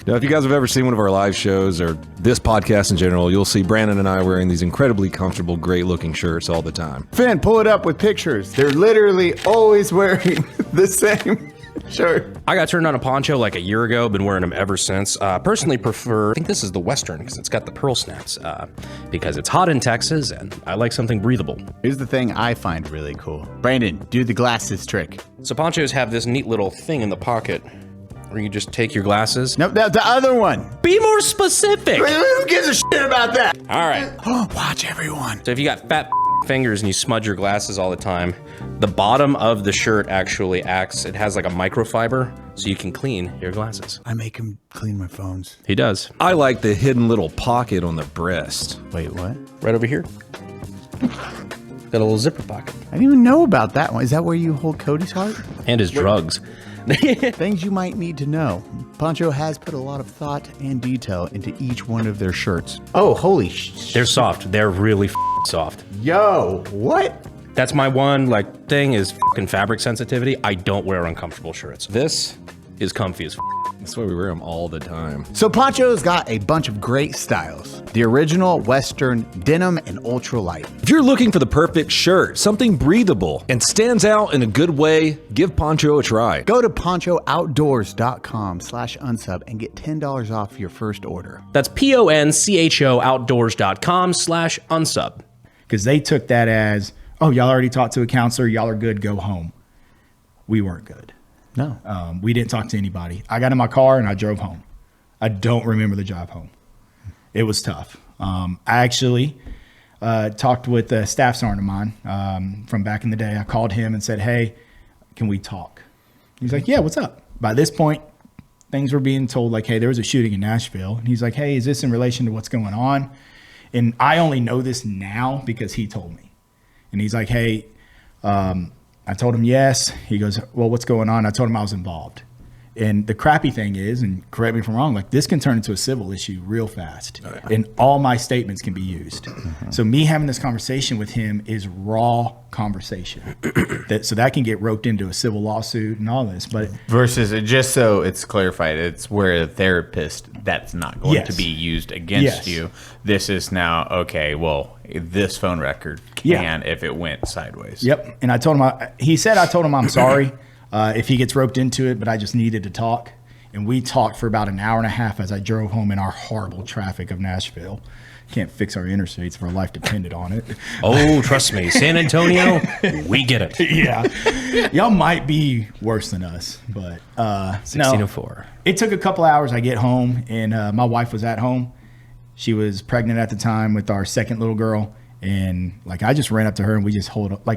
C: Now, if you guys have ever seen one of our live shows or this podcast in general, you'll see Brandon and I wearing these incredibly comfortable, great-looking shirts all the time.
G: Finn, pull it up with pictures. They're literally always wearing the same shirt.
A: I got turned on a poncho like a year ago. Been wearing them ever since. Personally prefer, I think this is the Western because it's got the pearl snaps. Because it's hot in Texas and I like something breathable.
E: Here's the thing I find really cool. Brandon, do the glasses trick.
A: So ponchos have this neat little thing in the pocket where you just take your glasses.
E: No, the other one.
A: Be more specific.
E: Who gives a shit about that?
A: All right.
E: Watch everyone.
A: So if you got fat fingers and you smudge your glasses all the time, the bottom of the shirt actually acts, it has like a microfiber so you can clean your glasses.
E: I make him clean my phones.
A: He does.
C: I like the hidden little pocket on the breast.
E: Wait, what?
A: Right over here. Got a little zipper pocket.
E: I didn't even know about that one. Is that where you hold Cody's heart?
A: And his drugs.
E: Things you might need to know. Poncho has put a lot of thought and detail into each one of their shirts. Oh, holy shit.
A: They're soft. They're really soft.
E: Yo, what?
A: That's my one thing is fabric sensitivity. I don't wear uncomfortable shirts. This is comfy as
C: That's why we wear them all the time.
E: So Poncho's got a bunch of great styles. The original Western denim and ultralight.
C: If you're looking for the perfect shirt, something breathable and stands out in a good way, give Poncho a try.
E: Go to ponchooutdoors.com/unsub and get $10 off your first order.
A: That's PONCHO outdoors.com/unsub.
B: Because they took that as, oh, y'all already talked to a counselor. Y'all are good. Go home. We weren't good.
E: No.
B: We didn't talk to anybody. I got in my car and I drove home. I don't remember the drive home. It was tough. I actually talked with a staff sergeant of mine from back in the day. I called him and said, hey, can we talk? He's like, yeah, what's up? By this point, things were being told like, hey, there was a shooting in Nashville. And he's like, hey, is this in relation to what's going on? And I only know this now because he told me. And he's like, hey, I told him yes. He goes, well, what's going on? I told him I was involved. And the crappy thing is, and correct me if I'm wrong, like this can turn into a civil issue real fast. Oh, yeah. And all my statements can be used. Mm-hmm. So me having this conversation with him is raw conversation. So that can get roped into a civil lawsuit and all this. But
H: versus, just so it's clarified, it's where a therapist, that's not going to be used against you. This is now, okay, well, this phone record can if it went sideways.
B: Yep. And I told him, he said I told him I'm sorry. If he gets roped into it, but I just needed to talk. And we talked for about an hour and a half as I drove home in our horrible traffic of Nashville. Can't fix our interstates if our life depended on it.
A: Oh, trust me, San Antonio, we get it.
B: Yeah. Y'all might be worse than us, but
A: 1604.
B: No, it took a couple hours. I get home, and my wife was at home. She was pregnant at the time with our second little girl. And like I just ran up to her and we just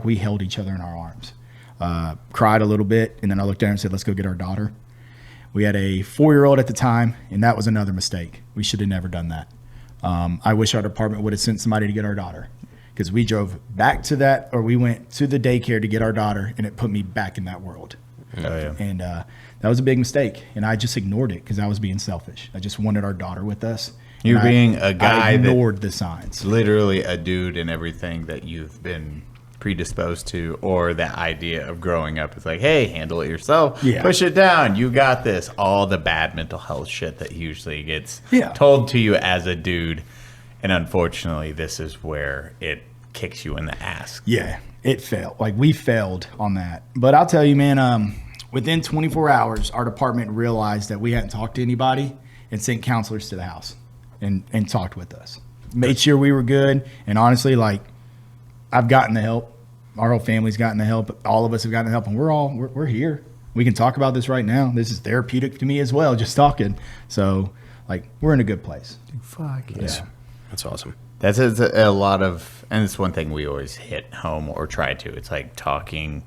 B: we held each other in our arms. Cried a little bit, and then I looked at her and said, let's go get our daughter. We had a 4-year-old at the time, and that was another mistake. We should have never done that. I wish our department would have sent somebody to get our daughter, because we drove back to that, or we went to the daycare to get our daughter, and it put me back in that world. Oh, yeah. And that was a big mistake, and I just ignored it because I was being selfish. I just wanted our daughter with us.
H: You're being a guy
B: I ignored the signs.
H: Literally a dude in everything that you've been predisposed to, or that idea of growing up. It's like, hey, handle it yourself. Yeah. Push it down. You got this. All the bad mental health shit that usually gets told to you as a dude. And unfortunately, this is where it kicks you in the ass.
B: Yeah, it failed. Like, we failed on that. But I'll tell you, man, within 24 hours, our department realized that we hadn't talked to anybody and sent counselors to the house and talked with us. Made sure we were good. And honestly, like, I've gotten the help. Our whole family's gotten the help. All of us have gotten the help, and we're here. We can talk about this right now. This is therapeutic to me as well, just talking. So, like, we're in a good place.
E: Fuck
A: yeah. That's awesome.
H: That's a lot of, and it's one thing we always hit home or try to. It's like talking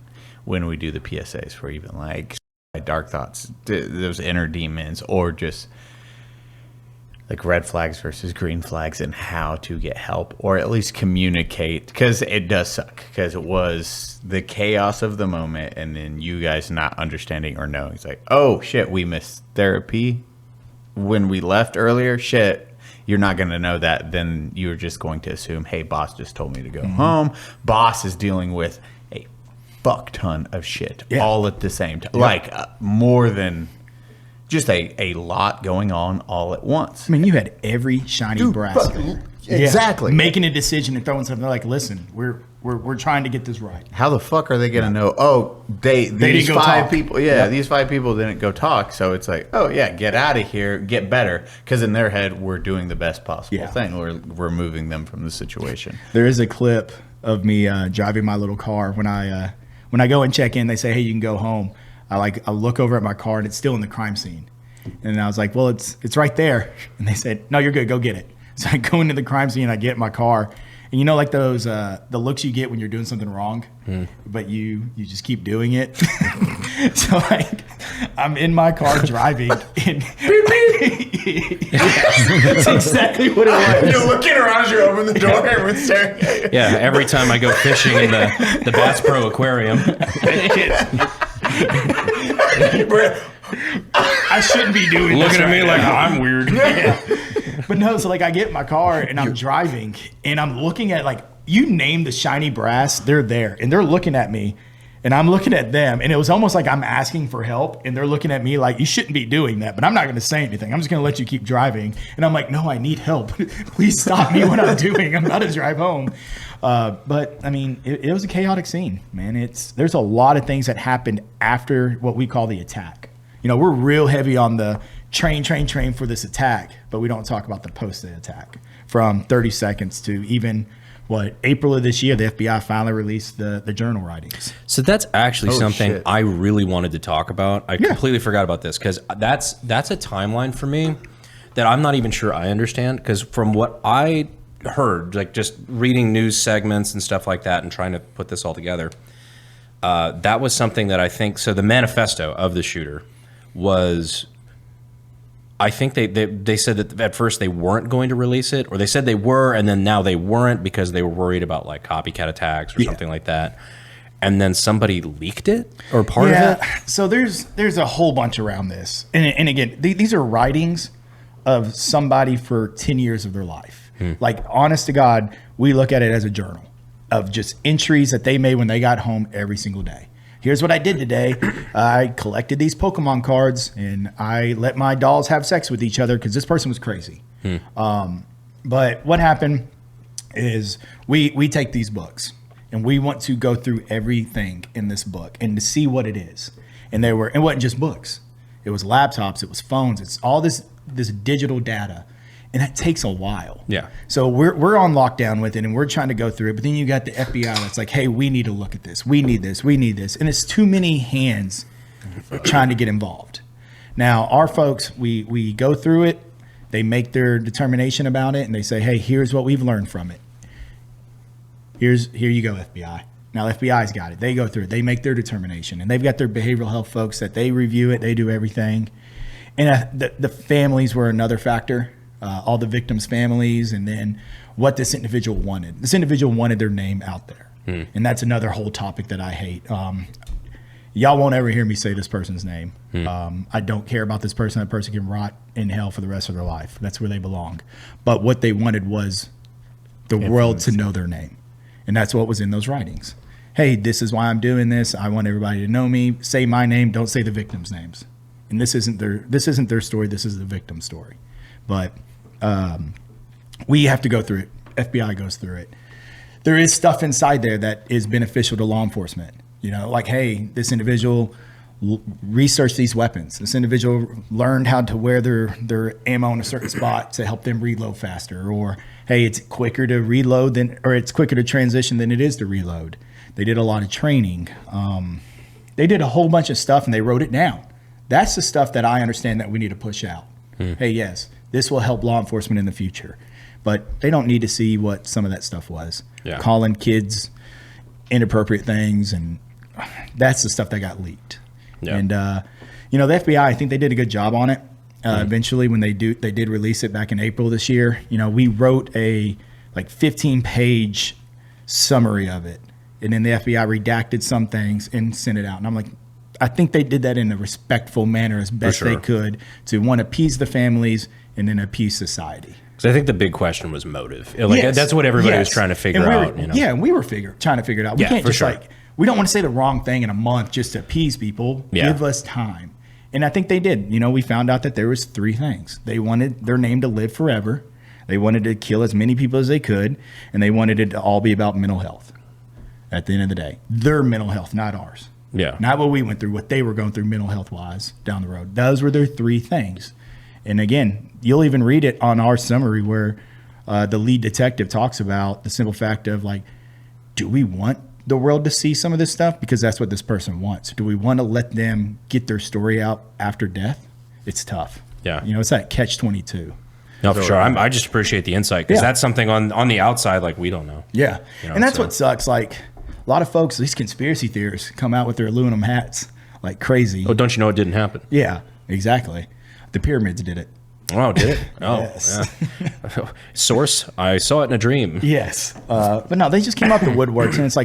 H: when we do the PSAs for even like dark thoughts, those inner demons, or just like red flags versus green flags, and how to get help or at least communicate, because it does suck, because it was the chaos of the moment and then you guys not understanding or knowing. It's like, oh shit, we missed therapy when we left earlier. Shit, you're not going to know that. Then you're just going to assume, hey, boss just told me to go home. Boss is dealing with a fuck ton of shit all at the same time. Like more than just a lot going on all at once.
B: I mean, you had every shiny brass there.
E: Exactly.
B: Making a decision and throwing something. They're like, listen, we're trying to get this right.
H: How the fuck are they going to know? Oh, these 5 people. These 5 people didn't go talk. So it's like, oh yeah, get out of here, get better. Because in their head, we're doing the best possible thing. We're moving them from the situation.
B: There is a clip of me driving my little car when I go and check in. They say, hey, you can go home. I look over at my car and it's still in the crime scene. And I was like, well, it's right there. And they said, no, you're good. Go get it. So I go into the crime scene. I get in my car. And you know, like those, the looks you get when you're doing something wrong, but you just keep doing it. So like, I'm in my car driving. And that's exactly what it was.
H: You're looking around as you open the door. Everyone's staring at you.
A: Yeah, every time I go fishing in the Bass Pro Aquarium.
B: I shouldn't be doing this.
A: Looking at me like I'm weird.
B: Yeah. But no, so like I get in my car and I'm driving and I'm looking at, like, you name the shiny brass, they're there and they're looking at me. And I'm looking at them, and it was almost like I'm asking for help, and they're looking at me like, you shouldn't be doing that, but I'm not going to say anything. I'm just going to let you keep driving. And I'm like, no, I need help. Please stop me what I'm doing. I'm about to drive home. But, I mean, it was a chaotic scene, man. There's a lot of things that happened after what we call the attack. You know, we're real heavy on the train for this attack, but we don't talk about the post-attack. From 30 seconds to even... April of this year, the FBI finally released the journal writings.
A: So that's actually something
E: shit.
A: I really wanted to talk about. I completely forgot about this because that's a timeline for me that I'm not even sure I understand. Because from what I heard, like just reading news segments and stuff like that and trying to put this all together, that was something that I think, so the manifesto of the shooter was... I think they said that at first they weren't going to release it, or they said they were, and then now they weren't because they were worried about like copycat attacks or something like that. And then somebody leaked it or part of it.
B: So there's a whole bunch around this, and again, these are writings of somebody for 10 years of their life. Like, honest to God, we look at it as a journal of just entries that they made when they got home every single day. Here's what I did today. I collected these Pokemon cards, and I let my dolls have sex with each other because this person was crazy. But what happened is we take these books, and we want to go through everything in this book and to see what it is. And it wasn't just books. It was laptops. It was phones. It's all this digital data. And that takes a while.
A: Yeah.
B: So we're on lockdown with it, and we're trying to go through it. But then you got the FBI that's like, hey, we need to look at this. We need this. We need this. And it's too many hands trying to get involved. Now, our folks, we go through it. They make their determination about it, and they say, hey, here's what we've learned from it. Here you go, FBI. Now, the FBI's got it. They go through it. They make their determination. And they've got their behavioral health folks that they review it. They do everything. And the families were another factor. All the victims' families, and then what this individual wanted. This individual wanted their name out there. And that's another whole topic that I hate. Y'all won't ever hear me say this person's name. I don't care about this person. That person can rot in hell for the rest of their life. That's where they belong. But what they wanted was the world to know their name. And that's what was in those writings. Hey, this is why I'm doing this. I want everybody to know me. Say my name. Don't say the victims' names. And this isn't their story. This is the victim's story. But we have to go through it. FBI goes through it. There is stuff inside there that is beneficial to law enforcement. You know, like, hey, this individual researched these weapons. This individual learned how to wear their ammo in a certain spot to help them reload faster. Or, hey, it's quicker to reload it's quicker to transition than it is to reload. They did a lot of training. They did a whole bunch of stuff, and they wrote it down. That's the stuff that I understand that we need to push out. Hey, yes, this will help law enforcement in the future. But they don't need to see what some of that stuff was. Yeah. Calling kids inappropriate things, and that's the stuff that got leaked. Yeah. And, the FBI, I think they did a good job on it. Eventually, when they did release it back in April this year, we wrote a 15-page summary of it. And then the FBI redacted some things and sent it out. And I'm like, I think they did that in a respectful manner as best they could to want to appease the families and then appease society.
A: So I think the big question was motive. That's what everybody was trying to figure out.
B: Yeah, and we were trying to figure it out. We can't just we don't want to say the wrong thing in a month just to appease people. Yeah. Give us time. And I think they did. We found out that there was 3 things. They wanted their name to live forever. They wanted to kill as many people as they could. And they wanted it to all be about mental health at the end of the day. Their mental health, not ours.
A: Yeah.
B: Not what we went through, what they were going through mental health-wise down the road. Those were their 3 things. And again, you'll even read it on our summary where the lead detective talks about the simple fact of do we want the world to see some of this stuff? Because that's what this person wants. Do we want to let them get their story out after death? It's tough.
A: Yeah.
B: It's that catch-22.
A: No, for sure. I just appreciate the insight because that's something on the outside we don't know.
B: Yeah. And that's what sucks. A lot of folks, these conspiracy theorists, come out with their aluminum hats like crazy.
A: Oh, don't you know it didn't happen?
B: Yeah, exactly. The pyramids did it.
A: Oh, did it? Oh,
B: yes.
A: Yeah. Source, I saw it in a dream.
B: Yes. But no, they just came out the woodworks, and it's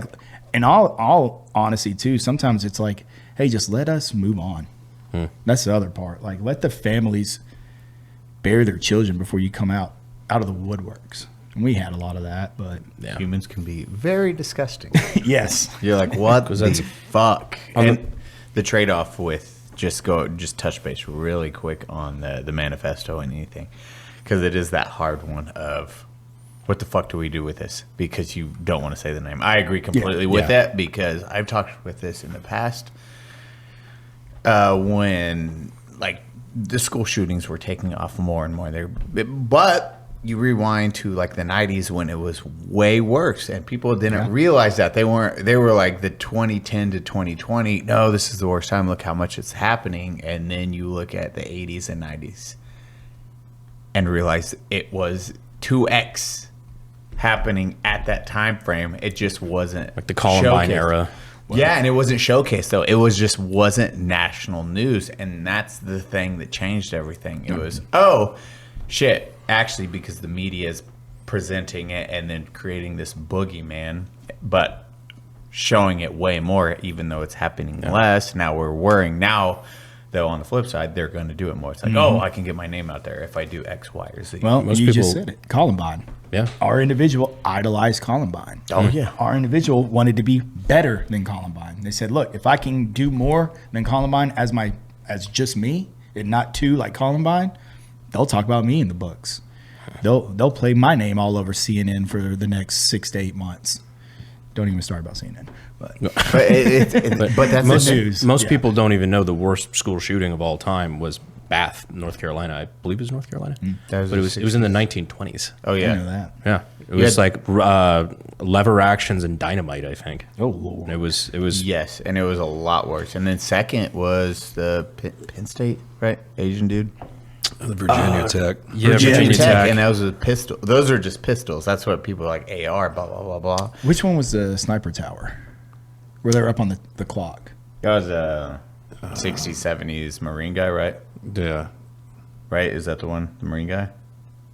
B: in all honesty, too, sometimes it's hey, just let us move on. That's the other part. Let the families bury their children before you come out of the woodworks. And we had a lot of that, but
H: Humans can be very disgusting.
B: yes.
H: You're like, what the fuck?
A: On
H: And the trade-off with just touch base really quick on the manifesto and anything, because it is that hard one of what the fuck do we do with this? Because you don't want to say the name. I agree completely with that, because I've talked with this in the past when like the school shootings were taking off more and more there, but you rewind to like the 90s when it was way worse and people didn't realize that. They were like the 2010 to 2020, no, this is the worst time, look how much it's happening. And then you look at the 80s and 90s and realize it was 2x happening at that time frame. It just wasn't
A: Like the Columbine era.
H: Yeah, and it wasn't showcased though. It wasn't national news, and that's the thing that changed everything. It was, oh shit, actually, because the media is presenting it and then creating this boogeyman, but showing it way more, even though it's happening less. Now we're worrying. Now, though, on the flip side, they're going to do it more. It's like, oh, I can get my name out there if I do X, Y, or Z.
B: Well,
A: Most
B: you
A: people-
B: just said it. Columbine.
A: Yeah.
B: Our individual idolized Columbine.
H: Oh, yeah.
B: Our individual wanted to be better than Columbine. They said, look, if I can do more than Columbine as just me and not two like Columbine, they'll talk about me in the books. They'll play my name all over CNN for the next 6 to 8 months. Don't even start about CNN. But
H: But that's
A: Most,
H: the
B: news.
A: most
B: Yeah.
A: people don't even know the worst school shooting of all time was Bath, North Carolina. I believe it was North Carolina.
H: That was
A: But it was in the 1920s.
H: Oh,
B: I
H: yeah.
B: know that.
A: Yeah. It was like lever actions and dynamite, I think.
B: Oh, Lord.
A: It was
H: Yes, and it was a lot worse. And then second was the Penn State, right? Asian dude.
C: The Virginia Tech.
A: yeah,
H: Virginia Tech, and that was a pistol. Those are just pistols. That's what people like AR, blah, blah, blah, blah.
B: Which one was the sniper tower? Where they were up on the clock?
H: That was a 60s, 70s Marine guy, right?
C: Yeah.
H: Right? Is that the one? The Marine guy?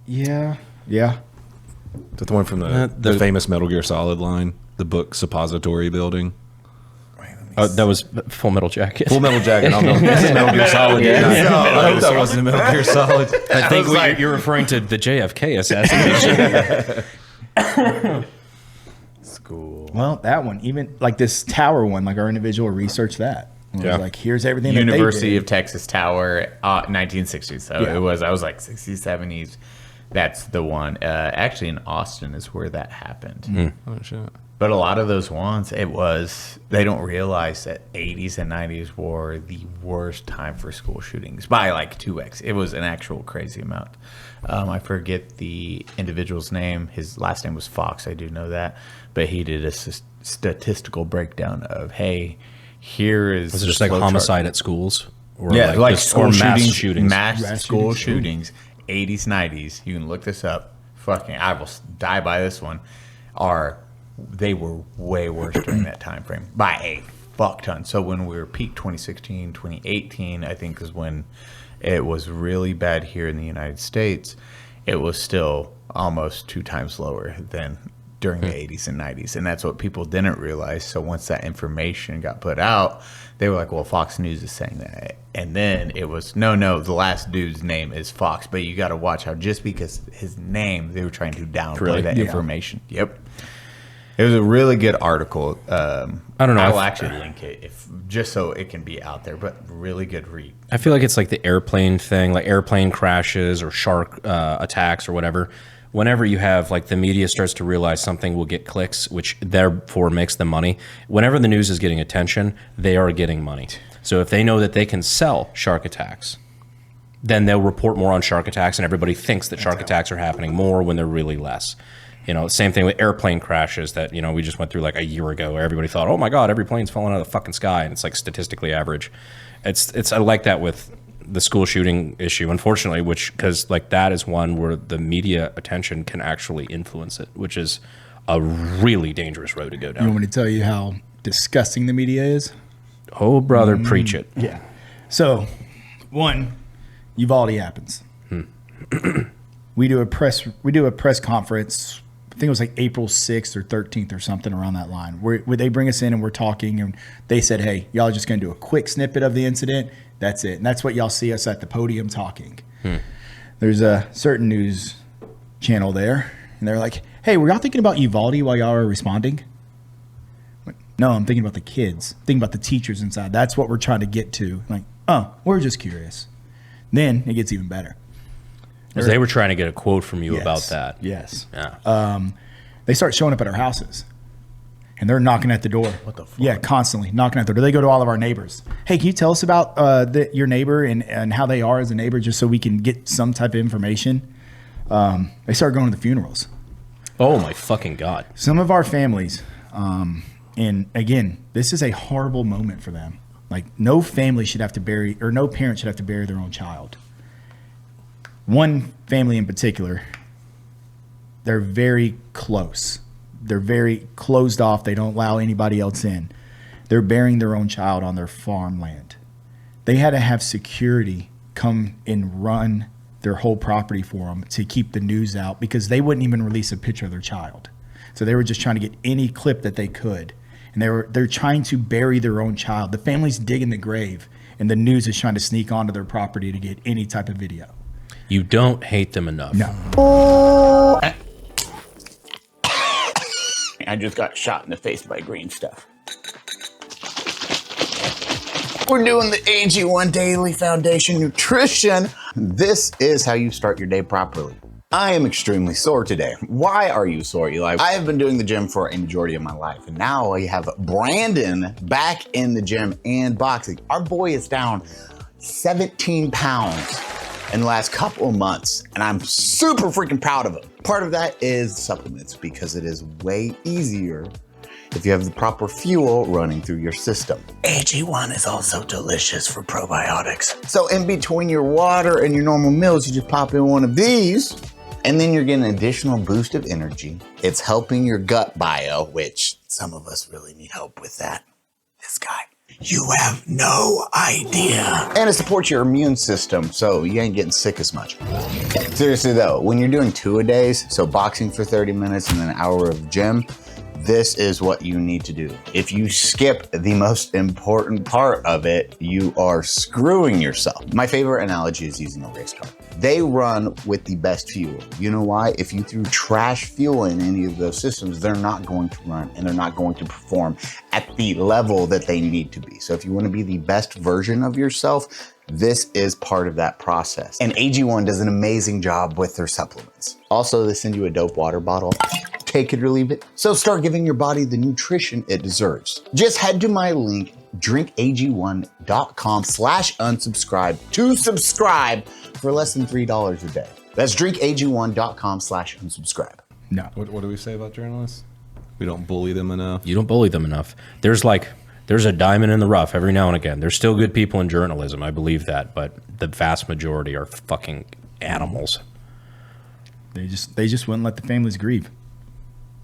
B: Yeah. Yeah.
C: Is that the one from the famous Metal Gear Solid line? The book Suppository Building?
A: that was Full Metal Jacket.
C: Full Metal Jacket. Not Metal Gear Solid. I hope that wasn't a Metal Gear Solid.
A: I think you're referring to the JFK assassination.
H: School.
B: Well, that one, even like this tower one, like our individual researched that. It was like, here's everything.
H: University
B: that
H: of Texas Tower, 1960s. So
B: Yeah.
H: it was, I was like 60s, 70s. That's the one. Actually, in Austin is where that happened.
C: Oh, shit.
H: But a lot of those ones, they don't realize that 80s and 90s were the worst time for school shootings by like 2x. It was an actual crazy amount. I forget the individual's name. His last name was Fox. I do know that. But he did a statistical breakdown of, hey, here is...
A: Was it just like homicide at schools? Or
H: Yeah, like
A: just-
H: school
A: or mass
H: shootings. Mass
B: Mass
H: school
B: shootings.
H: shootings. 80s, 90s. You can look this up. Fucking, I will die by this one. They were way worse during that time frame by a fuck ton. So when we were peak 2016, 2018, I think is when it was really bad here in the United States. It was still almost 2 times lower than during the 80s and 90s. And that's what people didn't realize. So once that information got put out, they were like, well, Fox News is saying that. And then it was, no, the last dude's name is Fox. But you got to watch how just because his name, they were trying to downplay that information. Yep. It was a really good article.
A: I don't know.
H: I will actually link it just so it can be out there, but really good read.
A: I feel like it's like the airplane thing, like airplane crashes or shark attacks or whatever. Whenever you have like the media starts to realize something will get clicks, which therefore makes them money. Whenever the news is getting attention, they are getting money. So if they know that they can sell shark attacks, then they'll report more on shark attacks, and everybody thinks that shark attacks are happening more when they're really less. You know, same thing with airplane crashes that, you know, we just went through like a year ago where everybody thought, oh my God, every plane's falling out of the fucking sky. And it's like statistically average. I like that with the school shooting issue, unfortunately, because like that is one where the media attention can actually influence it, which is a really dangerous road to go
B: You
A: down.
B: want me to tell you how disgusting the media is?
A: Oh, brother, preach it.
B: Yeah. So, one, Uvalde happens. We do a press conference. I think it was like April 6th or 13th or something around that line, where they bring us in and we're talking, and they said, hey, y'all are just going to do a quick snippet of the incident. That's it. And that's what y'all see us at the podium talking. There's a certain news channel there, And they're like, hey, were y'all thinking about Uvalde while y'all were responding? No, I'm thinking about the kids, thinking about the teachers inside. That's what we're trying to get to. Like, oh, we're just curious. Then it gets even better.
A: Because they were trying to get a quote from you about that.
B: Yes.
A: Yeah.
B: They start showing up at our houses. And they're knocking at the door. What the fuck? Yeah, constantly knocking at the door. They go to all of our neighbors. Hey, can you tell us about your neighbor and how they are as a neighbor, just so we can get some type of information? They start going to the funerals.
A: Oh, my fucking God.
B: Some of our families, and again, this is a horrible moment for them. Like, no family should have to bury, or no parent should have to bury their own child. One family in particular, they're very close. They're very closed off. They don't allow anybody else in. They're burying their own child on their farmland. They had to have security come and run their whole property for them to keep the news out, because they wouldn't even release a picture of their child. So they were just trying to get any clip that they could. And they're trying to bury their own child. The family's digging the grave, and the news is trying to sneak onto their property to get any type of video.
A: You don't hate them enough.
B: No.
I: I just got shot in the face by green stuff. We're doing the AG1 Daily Foundation Nutrition.
E: This is how you start your day properly. I am extremely sore today. Why are you sore, Eli? I have been doing the gym for a majority of my life, and now I have Brandon back in the gym and boxing. Our boy is down 17 pounds in the last couple of months, and I'm super freaking proud of him. Part of that is supplements, because it is way easier if you have the proper fuel running through your system.
I: AG1 is also delicious for probiotics.
E: So in between your water and your normal meals, you just pop in one of these, and then you're getting an additional boost of energy. It's helping your gut bio, which some of us really need help with that. This guy.
I: You have no idea.
E: And it supports your immune system, so you ain't getting sick as much. Seriously though, when you're doing 2-a-days, so boxing for 30 minutes and then an hour of gym, this is what you need to do. If you skip the most important part of it, you are screwing yourself. My favorite analogy is using a race car. They run with the best fuel. You know why? If you threw trash fuel in any of those systems, they're not going to run and they're not going to perform at the level that they need to be. So if you want to be the best version of yourself, this is part of that process. And AG1 does an amazing job with their supplements. Also, they send you a dope water bottle. Take it or leave it. So start giving your body the nutrition it deserves. Just head to my link, drinkag1.com/unsubscribe to subscribe for less than $3 a day. That's drinkag1.com/unsubscribe.
B: No.
C: What do we say about journalists? We don't bully them enough.
A: You don't bully them enough. There's a diamond in the rough every now and again. There's still good people in journalism. I believe that, but the vast majority are fucking animals.
B: They just wouldn't let the families grieve.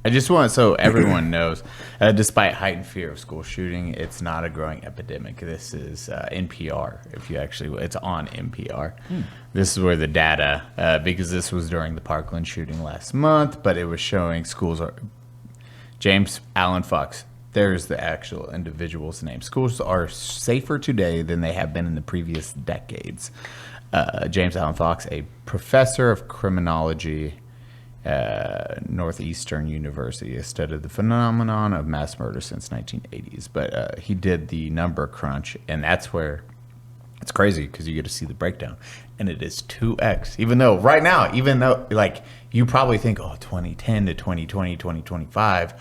H: I just want so everyone knows, despite heightened fear of school shooting, it's not a growing epidemic. This is NPR. It's on NPR. This is where the data, because this was during the Parkland shooting last month, but it was showing schools are. James Allen Fox. There's the actual individual's name. Schools are safer today than they have been in the previous decades. James Allen Fox, a professor of criminology. Northeastern University has studied the phenomenon of mass murder since 1980s, but he did the number crunch, and that's where it's crazy because you get to see the breakdown, and it is 2x. Even though like you probably think, 2010 to 2020, 2025,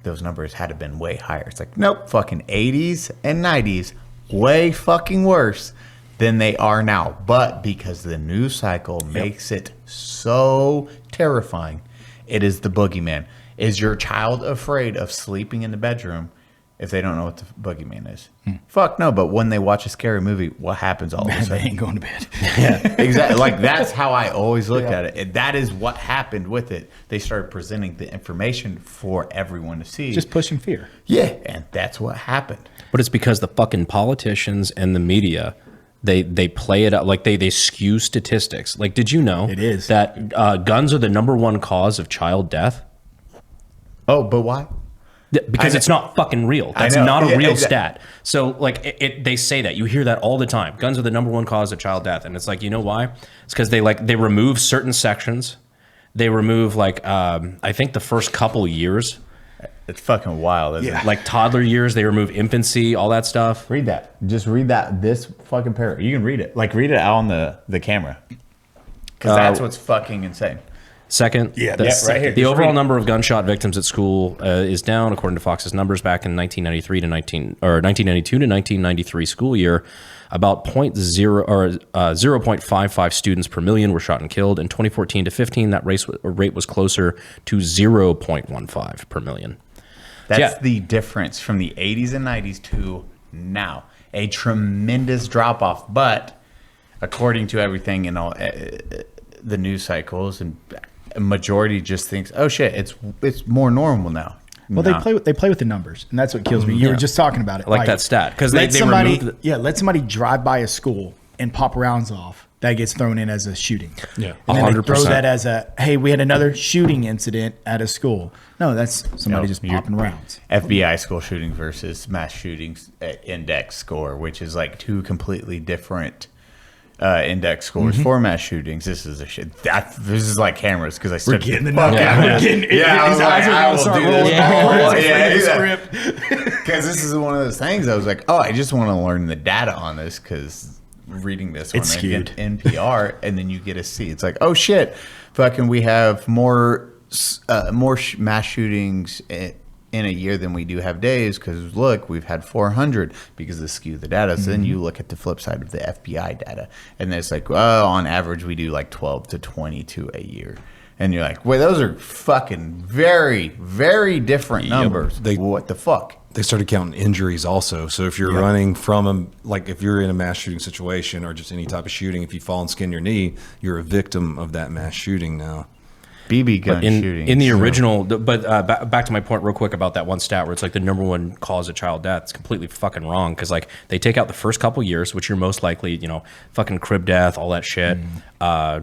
H: those numbers had to have been way higher. It's like, nope, fucking 80s and 90s, way fucking worse than they are now. But because the news cycle makes it so terrifying, it is the boogeyman. Is your child afraid of sleeping in the bedroom if they don't know what the boogeyman is? Fuck no, but when they watch a scary movie, what happens all of a sudden?
B: They ain't going to bed.
H: Yeah, exactly. Like, that's how I always looked at it. That is what happened with it. They started presenting the information for everyone to see.
B: Just pushing fear.
H: Yeah, and that's what happened.
A: But it's because the fucking politicians and the media, they play it out, like they skew statistics. Like, did you know
B: it is
A: that guns are the #1 cause of child death?
H: Oh, but why?
A: Because it's not fucking real. That's not a real stat. So, like, they say that. You hear that all the time. Guns are the #1 cause of child death. And it's like, you know why? It's because they remove certain sections. they remove like I think the first couple years.
H: It's fucking wild, isn't it?
A: Like toddler years, they remove infancy, all that stuff.
H: Read that. Just read that. This fucking paragraph. You can read it. Like read it out on the camera. Because that's what's fucking insane.
A: Second,
H: right here.
A: The overall number of gunshot victims at school is down, according to Fox's numbers, back in 1992 to 1993 school year. About 0.55 students per million were shot and killed. In 2014 to 15, that rate was closer to 0.15 per million.
H: That's the difference from the 80s and 90s to now. A tremendous drop off, but according to everything in all the news cycles, and a majority just thinks, "Oh shit, it's more normal now."
B: Well, they play with the numbers, and that's what kills me. You were just talking about it,
A: like that stat, because
B: let somebody drive by a school and pop rounds off. That gets thrown in as a shooting.
A: Yeah,
B: and then 100%. They throw that as a, hey, we had another shooting incident at a school. No, that's somebody just popping rounds.
H: FBI school shooting versus mass shootings index score, which is like two completely different index scores for mass shootings. This is a shit. This is like cameras because I stood
B: getting the knockout.
H: We're getting his eyes are going to start rolling backwards. Because this is one of those things. I was like, oh, I just want to learn the data on this because reading this
B: it's skewed.
H: NPR, and then you get to see. It's like, oh shit, fucking, we have more mass shootings in a year than we do have days, because look, we've had 400 because of skew the data. So then you look at the flip side of the FBI data, and it's like, well, on average we do like 12 to 22 a year, and you're like, wait, those are fucking very, very different numbers. What the fuck?
C: They started counting injuries also. So if you're running from if you're in a mass shooting situation or just any type of shooting, if you fall and skin your knee, you're a victim of that mass shooting now.
H: BB gun shooting.
A: In the original, but back to my point real quick about that one stat where it's like the number one cause of child death. It's completely fucking wrong, because like they take out the first couple years, which you're most likely, fucking crib death, all that shit, all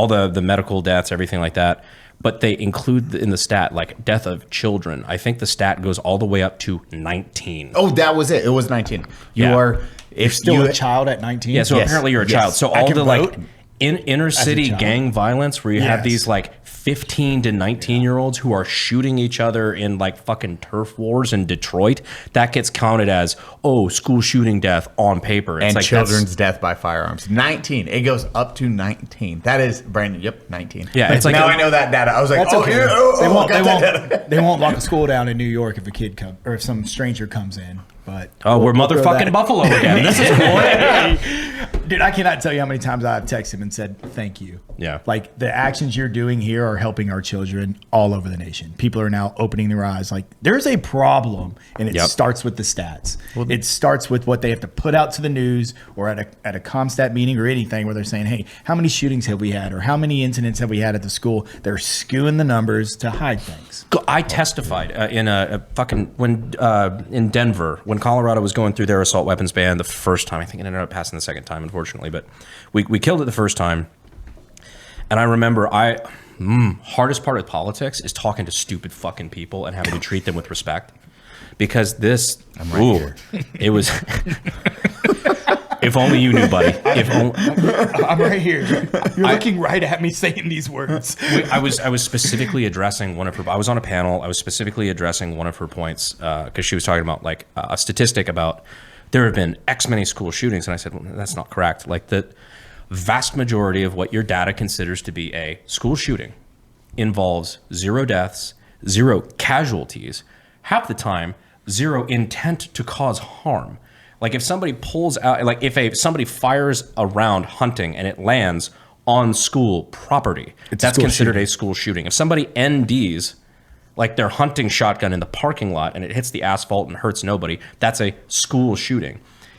A: the medical deaths, everything like that. But they include in the stat like death of children. I think the stat goes all the way up to 19.
H: Oh, that was it. It was 19.
B: You're still a child at 19.
A: Yeah, so apparently you're a child. So all the like inner city gang violence where you have these like 15 to 19-year-olds who are shooting each other in like fucking turf wars in Detroit, that gets counted as, school shooting death on paper. It's
H: and
A: like
H: children's death by firearms. 19. It goes up to 19. That is, Brandon, 19.
A: Yeah, it's like
H: now I know that data. I was like,
B: they won't lock a school down in New York if a kid comes, or if some stranger comes in. But
A: we're motherfucking Buffalo again. This is cool.
B: Dude, I cannot tell you how many times I've texted him and said, thank you.
A: Yeah.
B: Like, the actions you're doing here are helping our children all over the nation. People are now opening their eyes. Like, there's a problem, and it starts with the stats. Well, it starts with what they have to put out to the news or at a ComStat meeting or anything where they're saying, hey, how many shootings have we had, or how many incidents have we had at the school? They're skewing the numbers to hide things.
A: I testified in in Denver when Colorado was going through their assault weapons ban the first time. I think it ended up passing the second time, unfortunately, but we killed it the first time. And I remember hardest part of politics is talking to stupid fucking people and having to treat them with respect, because this, it was, if only you knew, buddy. If only,
B: I'm right here. You're looking right at me saying these words.
A: I was specifically addressing one of her. I was on a panel. I was specifically addressing one of her points because she was talking about like a statistic about there have been X many school shootings, and I said, well, that's not correct. Like the vast majority of what your data considers to be a school shooting involves 0 deaths, 0 casualties, half the time 0 intent to cause harm. Like if somebody pulls out, like if somebody fires a round hunting and it lands on school property, that's considered a school shooting. If somebody NDs, like their hunting shotgun in the parking lot and it hits the asphalt and hurts nobody, that's a school shooting.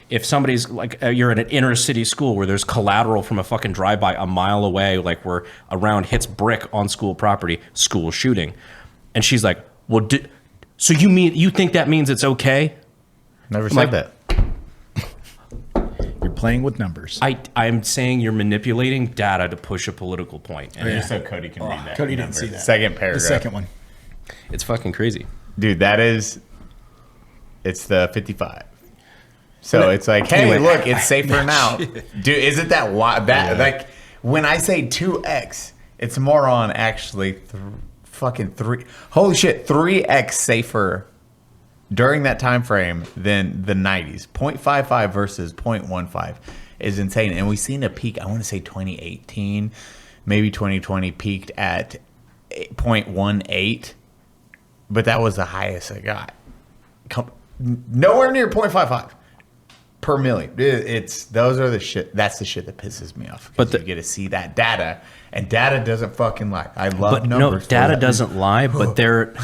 A: If somebody's like, you're in an inner city school where there's collateral from a fucking drive-by a mile away, like where a round hits brick on school property, school shooting. And she's like, well, so you think that means it's okay?
H: Never said that.
B: You're playing with numbers.
A: I'm saying you're manipulating data to push a political point.
H: And just so Cody can read that.
B: Cody didn't see that.
H: Second paragraph.
B: The second one.
A: It's fucking crazy.
H: Dude, it's the 55. So it's like, hey, look, it's safer now. Dude, isn't that like when I say 2x, It's more on actually fucking 3x safer during that time frame than the 90s. 0.55 versus 0.15 is insane. And we've seen a peak, I want to say 2018, maybe 2020 peaked at 0.18, but that was the highest I got. Nowhere near 0.55 per million. Those are the shit. That's the shit that pisses me off. But you get to see that data, and data doesn't fucking lie. I love numbers.
A: No, data doesn't lie. But there's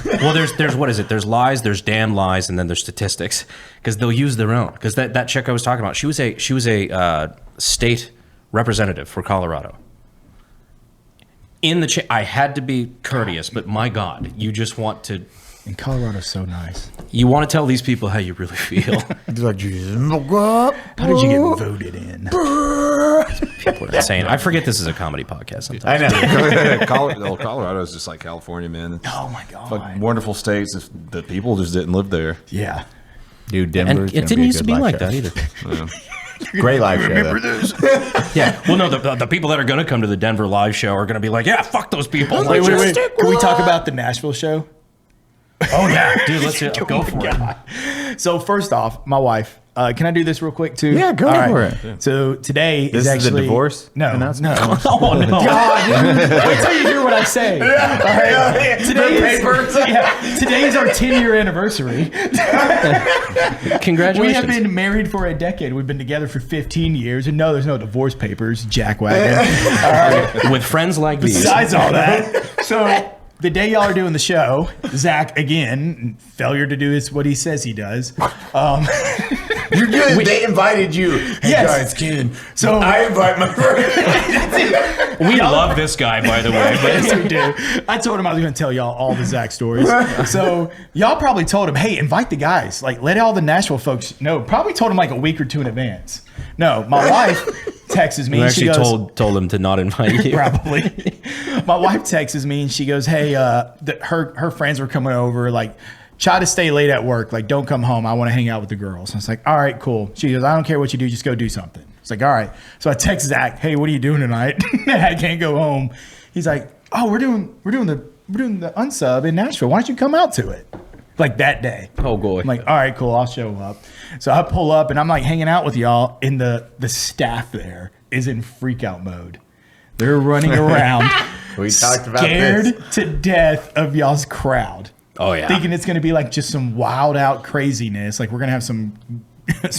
A: what is it? There's lies. There's damn lies, and then there's statistics because they'll use their own. Because that chick I was talking about, she was a state representative for Colorado. I had to be courteous, but my God, you just want to.
B: And Colorado's so nice.
A: You want to tell these people how you really feel.
B: They're like, how did you get voted in?
A: People are insane. I forget this is a comedy podcast sometimes.
C: I know. Colorado is just like California, man.
B: Oh my God.
C: Like wonderful states. If the people just didn't live there.
B: Yeah.
H: Dude, Denver.
A: And it didn't used to be like that either.
C: Yeah.
H: Great live show.
B: Remember this?
A: Yeah. Well, no, the people that are going to come to the Denver live show are going to be like, yeah, fuck those people.
B: Wait. Can we talk about the Nashville show?
A: Oh, yeah. Dude, let's go for it.
B: So first off, my wife, can I do this real quick too?
H: Yeah, go
B: All
H: for
B: right.
H: it.
B: So today
H: This
B: is actually
H: the divorce?
B: No.
A: Oh, no.
B: God, wait till you hear what I say. All right. Today is our 10-year anniversary.
A: Congratulations.
B: We have been married for a decade. We've been together for 15 years. And no, there's no divorce papers, jackwagon. All right.
A: With friends like these.
B: Besides all that, so the day y'all are doing the show, Zach, again, failure to do is what he says he does.
H: You're good. They invited you. Hey
B: Yes.
H: guys, kid.
B: So
H: I invite my friend.
A: We love this guy, by the way. But
B: yes, we do. I told him I was going to tell y'all all the Zach stories. So y'all probably told him, hey, invite the guys. Like, let all the Nashville folks know. Probably told him like a week or two in advance. No, my wife texts me.
A: we
B: And she
A: actually
B: goes,
A: told him to not invite you.
B: Probably. My wife texts me and she goes, hey, her friends were coming over. Like, try to stay late at work. Like, don't come home. I want to hang out with the girls. And I was like, all right, cool. She goes, I don't care what you do. Just go do something. It's like, all right. So I text Zach, hey, what are you doing tonight? I can't go home. He's like, oh, we're doing the unsub in Nashville. Why don't you come out to it? Like that day.
A: Oh, boy.
B: I'm like, all right, cool. I'll show up. So I pull up and I'm like hanging out with y'all, and the staff there is in freak out mode. They're running around.
H: We talked about
B: scared
H: this.
B: to death of y'all's crowd.
A: Oh, yeah.
B: Thinking it's going to be like just some wild out craziness. Like we're going to have some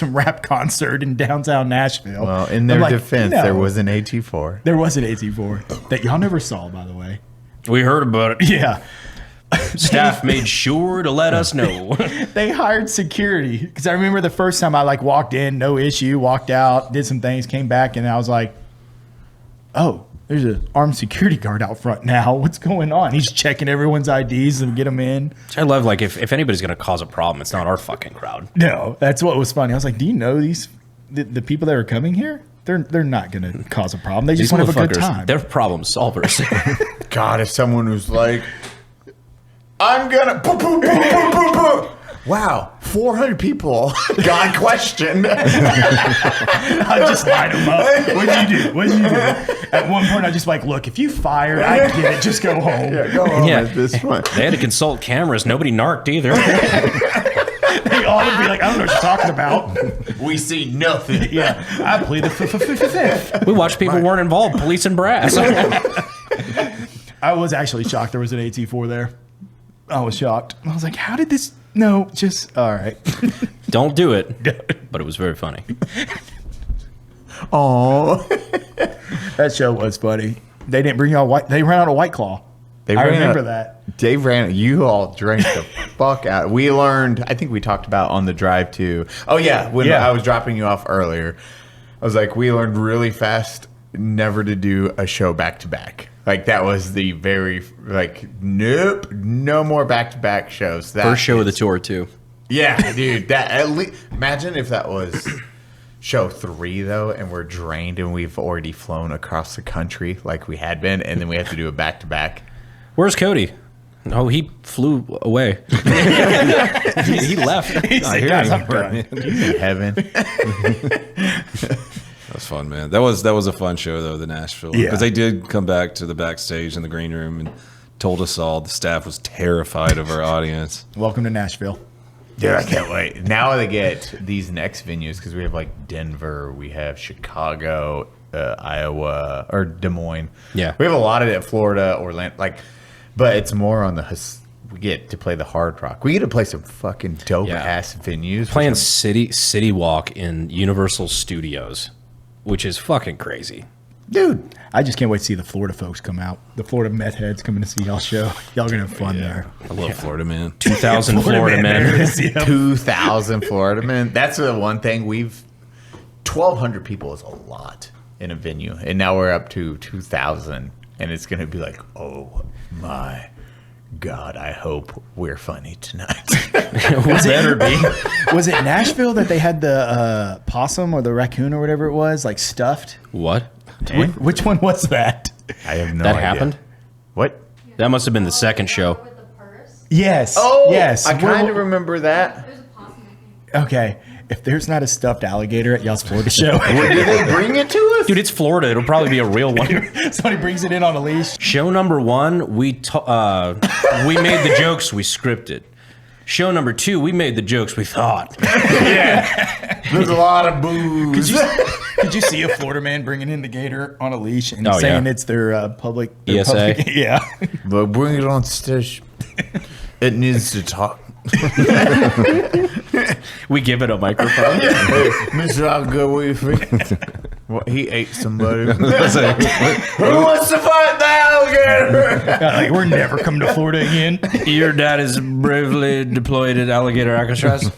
B: rap concert in downtown Nashville.
H: Well, in their defense,
B: no.
H: there was an AT4.
B: There was an AT4 that y'all never saw, by the way.
A: We heard about it.
B: Yeah.
A: Staff made sure to let us know.
B: They hired security because I remember the first time I like walked in, no issue, walked out, did some things, came back, and I was like, oh, there's an armed security guard out front now. What's going on? He's checking everyone's IDs and get them in.
A: I love, like, if anybody's going to cause a problem, it's not our fucking crowd.
B: No, that's what was funny. I was like, do you know the people that are coming here? They're not going to cause a problem. They just want to have a good time.
A: They're problem solvers.
H: God, if someone was like, I'm gonna boop, boop, boop, boop, boop, boop. Wow, 400 people got questioned.
B: I just lined them up. What did you do? At one point, I just like, look, if you fired, I get it. Just go home.
H: Yeah, go home
A: Yeah.
H: at this point.
A: They had to consult cameras. Nobody narked either.
B: They all would be like, I don't know what you're talking about.
H: We see nothing.
B: Yeah, I plead the fifth.
A: We watched people weren't involved. Police and brass.
B: I was actually shocked there was an AT4 there. I was shocked. I was like, how did this? No, just all right.
A: Don't do it. But it was very funny.
H: Oh,
B: That show was funny. They didn't bring y'all white. They ran out of White Claw. I remember that.
H: Dave ran. You all drank the fuck out. We learned. I think we talked about on the drive to. Oh yeah, when I was dropping you off earlier, I was like, we learned really fast never to do a show back to back. Like that was the very nope, no more back to back shows.
A: First show of the tour too.
H: Yeah, dude. That at least imagine if that was show 3 though, and we're drained and we've already flown across the country like we had been, and then we have to do a back to back.
A: Where's Cody? Oh, he flew away. he left.
B: He's like, guys, I'm done.
H: He's in heaven.
C: was fun, man. That was a fun show though, the Nashville,
B: Yeah.
C: because they did come back to the backstage in the green room and told us all the staff was terrified of our audience.
B: Welcome to Nashville.
H: Dude, I can't wait. Now they get these next venues because we have like Denver, we have Chicago, Iowa, or Des Moines.
A: Yeah.
H: We have a lot of it, Florida, Orlando, but it's more on we get to play the Hard Rock. We get to play some fucking dope ass venues.
A: Playing City Walk in Universal Studios, which is fucking crazy.
B: Dude, I just can't wait to see the Florida folks come out. The Florida meth heads coming to see y'all show. Y'all gonna have fun there.
C: I love Florida, man.
A: 2,000 Florida men.
H: 2,000 Florida men. That's the one thing 1,200 people is a lot in a venue, and now we're up to 2,000, and it's gonna be like, oh my God, I hope we're funny tonight.
A: Better be.
B: Was it Nashville that they had the possum or the raccoon or whatever it was, like stuffed?
A: What?
B: Which one was that?
H: I have no
A: That
H: idea.
A: happened?
H: What?
A: That must have been the second show.
J: With the purse.
B: Yes.
H: Oh,
B: yes.
H: I kind of remember that.
J: There's a possum, I think.
B: Okay. If there's not a stuffed alligator at y'all's Florida show,
H: Did they bring it to us?
A: Dude, it's Florida. It'll probably be a real one.
B: somebody brings it in on a leash.
A: Show number 1, we made the jokes we scripted. Show number 2, we made the jokes we thought.
H: There's a lot of booze.
B: Could you see a Florida man bringing in the gator on a leash and
A: Oh,
B: saying
A: yeah.
B: it's their public
A: ESA?
B: Yeah.
H: But bring it on stage. It needs to talk.
A: We give it a microphone.
H: Hey, Mr. I'll go with you. What, he ate somebody. Who wants to fight the alligator?
B: Like, we're never coming to Florida again.
A: Your dad is bravely deployed at Alligator Alcatraz.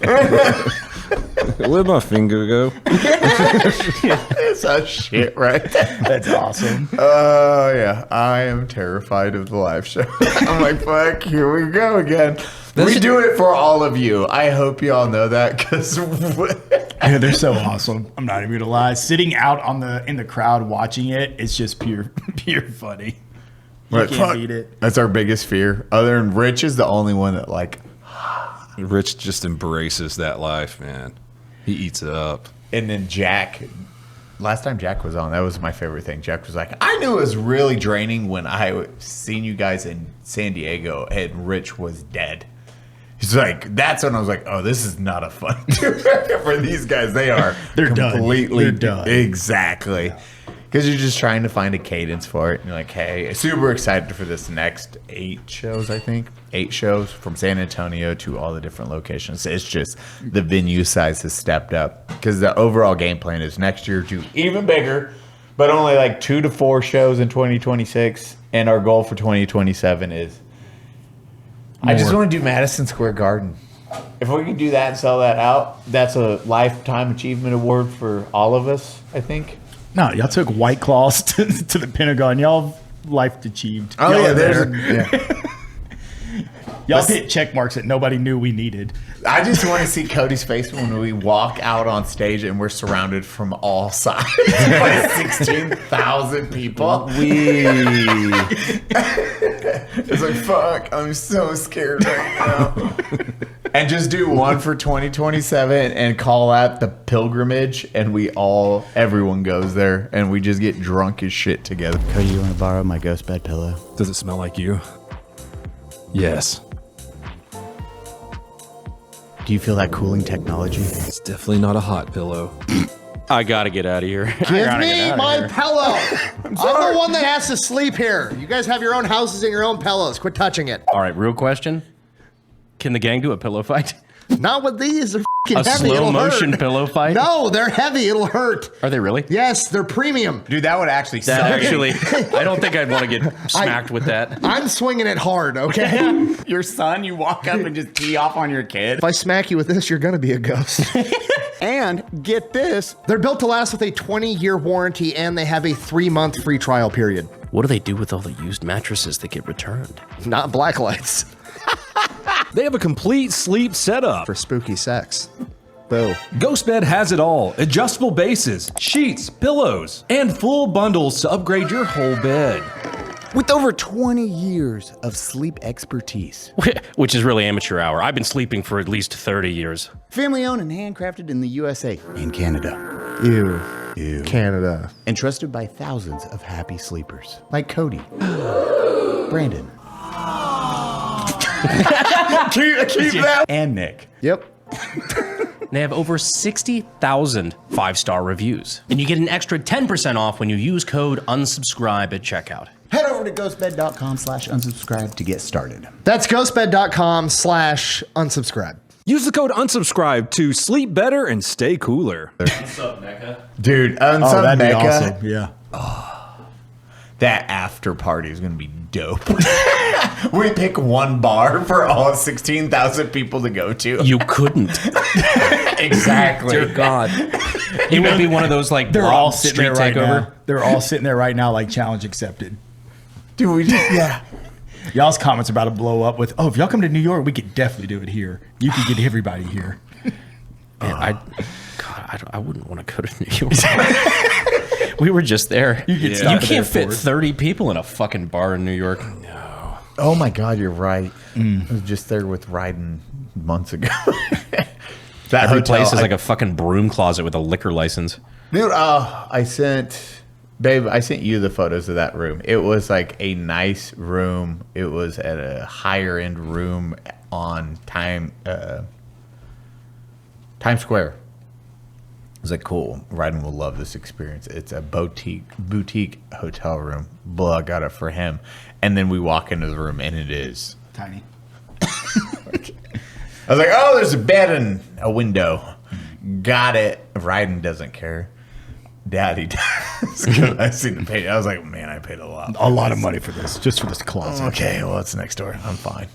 C: Where'd my finger go?
H: It's a shit right there.
B: That's awesome.
H: Oh, yeah. I am terrified of the live show. I'm like, fuck, here we go again. We do it for all of you. I hope you all know that because
B: Yeah, they're so awesome. I'm not even gonna lie. Sitting out in the crowd watching it, it's just pure funny. You can't beat it.
H: That's our biggest fear. Other than Rich is the only one that
C: Rich just embraces that life, man. He eats it up.
H: and then Jack. Last time Jack was on, that was my favorite thing. Jack was like, I knew it was really draining when I seen you guys in San Diego and Rich was dead. He's like, that's when I was like, oh, this is not a fun tour for these guys. They're completely
B: They're done.
H: Exactly. Because you're just trying to find a cadence for it. And you're like, hey, super excited for this next 8 shows, I think. 8 shows from San Antonio to all the different locations. It's just the venue size has stepped up. Because the overall game plan is next year to even bigger, but only like 2 to 4 shows in 2026. And our goal for 2027 is I just want to do Madison Square Garden. If we can do that and sell that out, that's a lifetime achievement award for all of us, I think.
B: No, y'all took White Claws to the Pentagon. Y'all life achieved.
H: Oh,
B: Y'all
H: yeah,
B: are
H: there's
B: there. Y'all hit check marks that nobody knew we needed.
H: I just want to see Cody's face when we walk out on stage and we're surrounded from all sides by 16,000 people. It's like, fuck, I'm so scared right now. And just do one for 2027 and call out the pilgrimage, and everyone goes there, and we just get drunk as shit together.
I: Cody, you want to borrow my ghost bed pillow?
C: Does it smell like you? Yes.
I: Do you feel that cooling technology?
C: It's definitely not a hot pillow.
A: I gotta get out of here.
K: Give me my pillow. I'm the one that has to sleep here. You guys have your own houses and your own pillows. Quit touching it.
A: All right, real question. Can the gang do a pillow fight?
K: Not with these. They're
A: A
K: heavy.
A: slow
K: It'll
A: motion
K: hurt.
A: pillow fight?
K: No, they're heavy. It'll hurt.
A: Are they really?
K: Yes, they're premium.
H: Dude, that would actually
A: That
H: suck.
A: actually, I don't think I'd want to get smacked with that.
K: I'm swinging it hard, okay?
H: Your son, you walk up and just tee off on your kid.
K: If I smack you with this, you're going to be a ghost.
G: And get this,
K: They're built to last with a 20-year warranty, and they have a 3-month free trial period.
A: What do they do with all the used mattresses that get returned?
K: Not black lights.
C: They have a complete sleep setup.
K: For spooky sex. Boo.
C: GHOSTBED has it all. Adjustable bases, sheets, pillows, and full bundles to upgrade your whole bed.
H: With over 20 years of sleep expertise.
A: Which is really amateur hour. I've been sleeping for at least 30 years.
H: Family owned and handcrafted in the USA.
I: In Canada.
K: Ew. Canada.
H: And trusted by thousands of happy sleepers. Like Cody. Brandon.
B: keep that. And Nick.
K: Yep.
A: They have over 60,000 5-star reviews. And you get an extra 10% off when you use code UNSUBSCRIBE at checkout.
H: Head over to ghostbed.com/unsubscribe to get started.
K: That's ghostbed.com/unsubscribe.
F: Use the code unsubscribe to sleep better and stay cooler.
A: What's up, Mecca?
H: Dude,
B: Oh,
H: Unsub
B: that'd be
H: Mecca.
B: awesome. Yeah.
H: That after party is going to be dope. We pick one bar for all 16,000 people to go to.
A: You couldn't.
H: Exactly.
A: Dear God. It would be one of those like
B: They're all
A: street
B: sitting there right
A: takeover.
B: now. They're all sitting there right now like challenge accepted.
H: Dude, we just, yeah.
B: Y'all's comments are about to blow up with, oh, if y'all come to New York, we could definitely do it here. You could get everybody here.
A: Man, I wouldn't want to go to New York. We were just there. You can't fit 30 people in a fucking bar in New York. No.
H: Oh my God, you're right. I was just there with Ryden months ago.
A: That Every place is like a fucking broom closet with a liquor license.
H: Dude, I sent you the photos of that room. It was like a nice room. It was at a higher end room on Times Square. It was like, cool. Ryden will love this experience. It's a boutique hotel room. Blah, got it for him. And then we walk into the room and it is
B: Tiny.
H: I was like, oh, there's a bed and a window. Got it. Ryden doesn't care. Daddy does. I seen the pay. I was like, man, I paid a lot
B: of money for this, just for this closet.
H: Okay, well, it's next door. I'm fine.